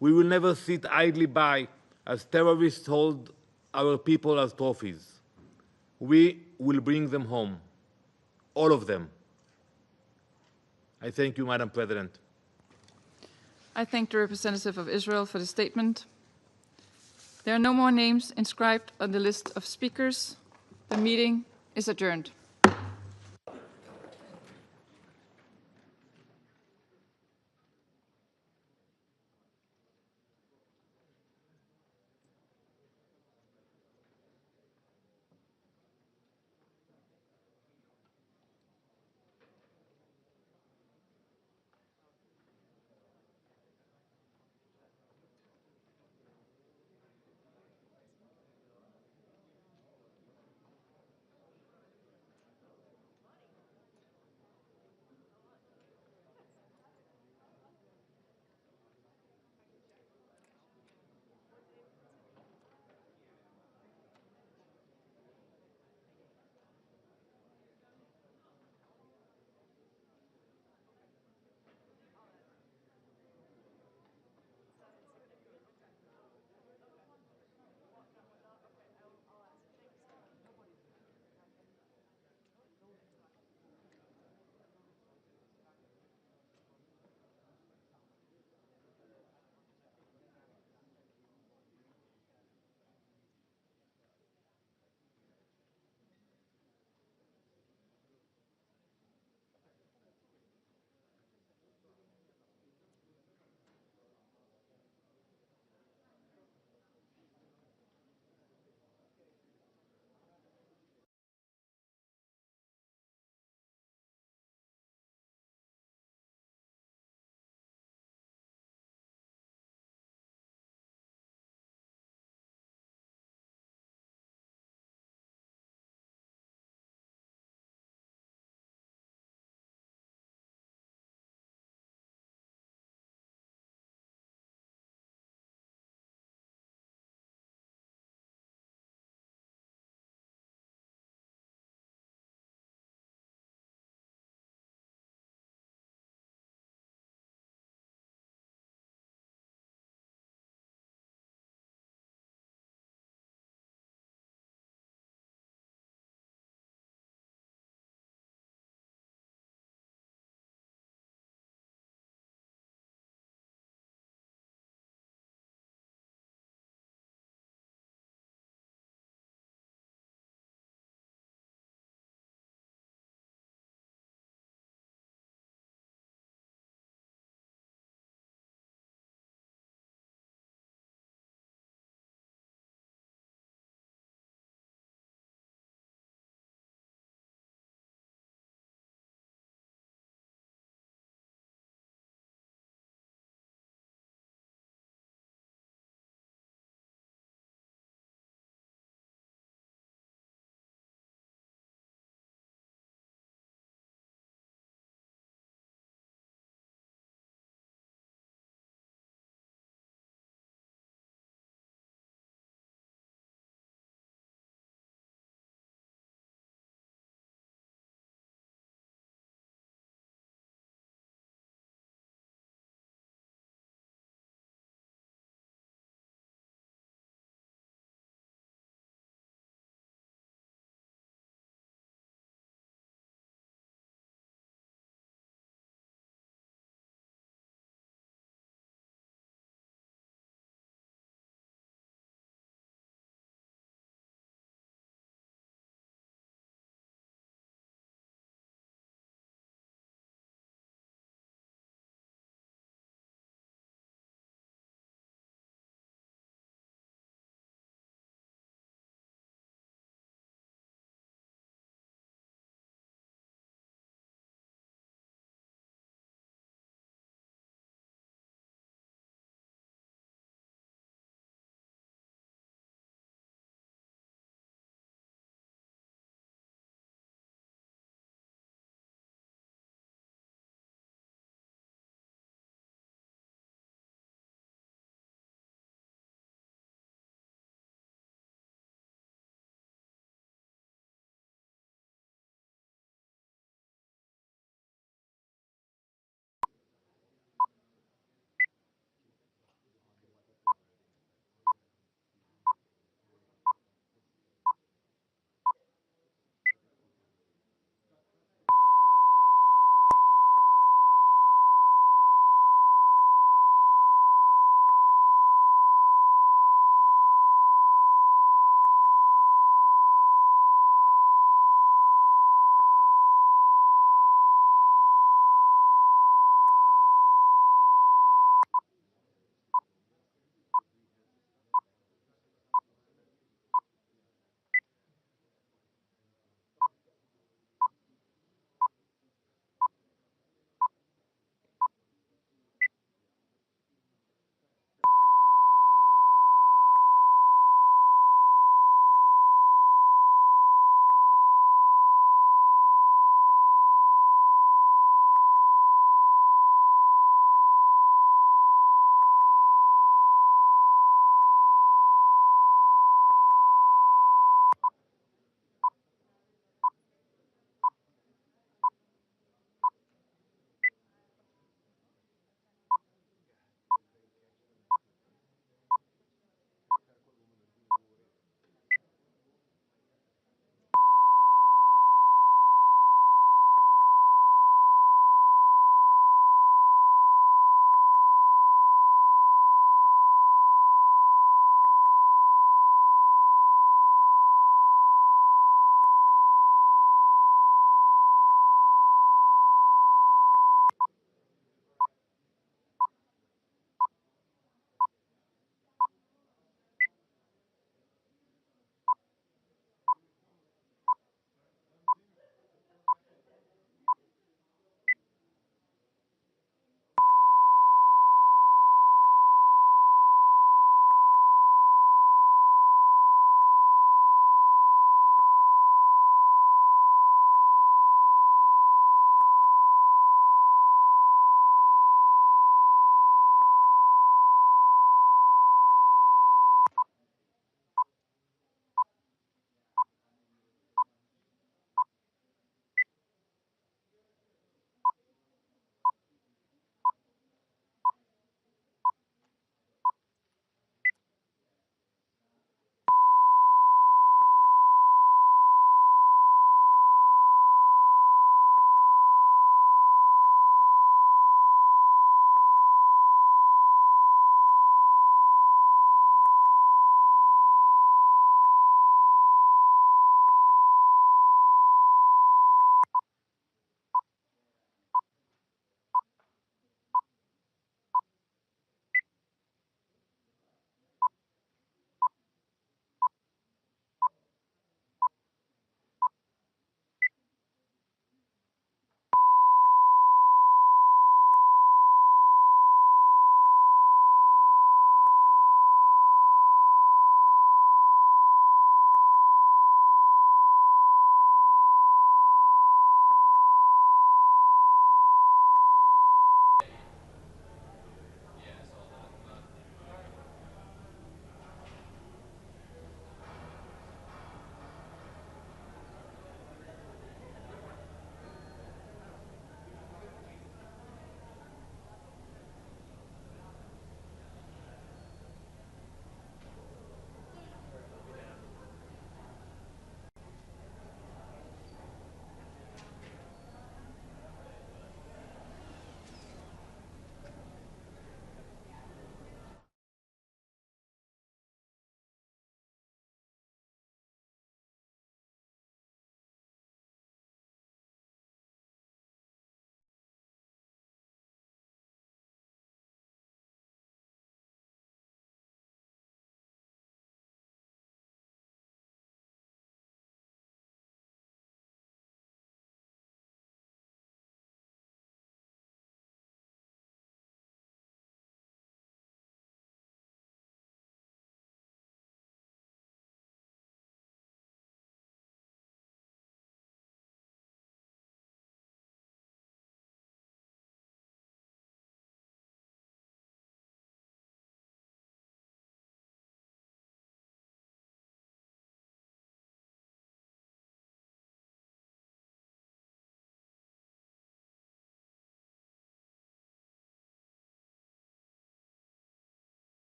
We will never sit idly by as terrorists hold our people as trophies. We will bring them home, all of them. I thank you, Madam President. I thank the representative of Israel for the statement. There are no more names inscribed on the list of speakers. The meeting is adjourned.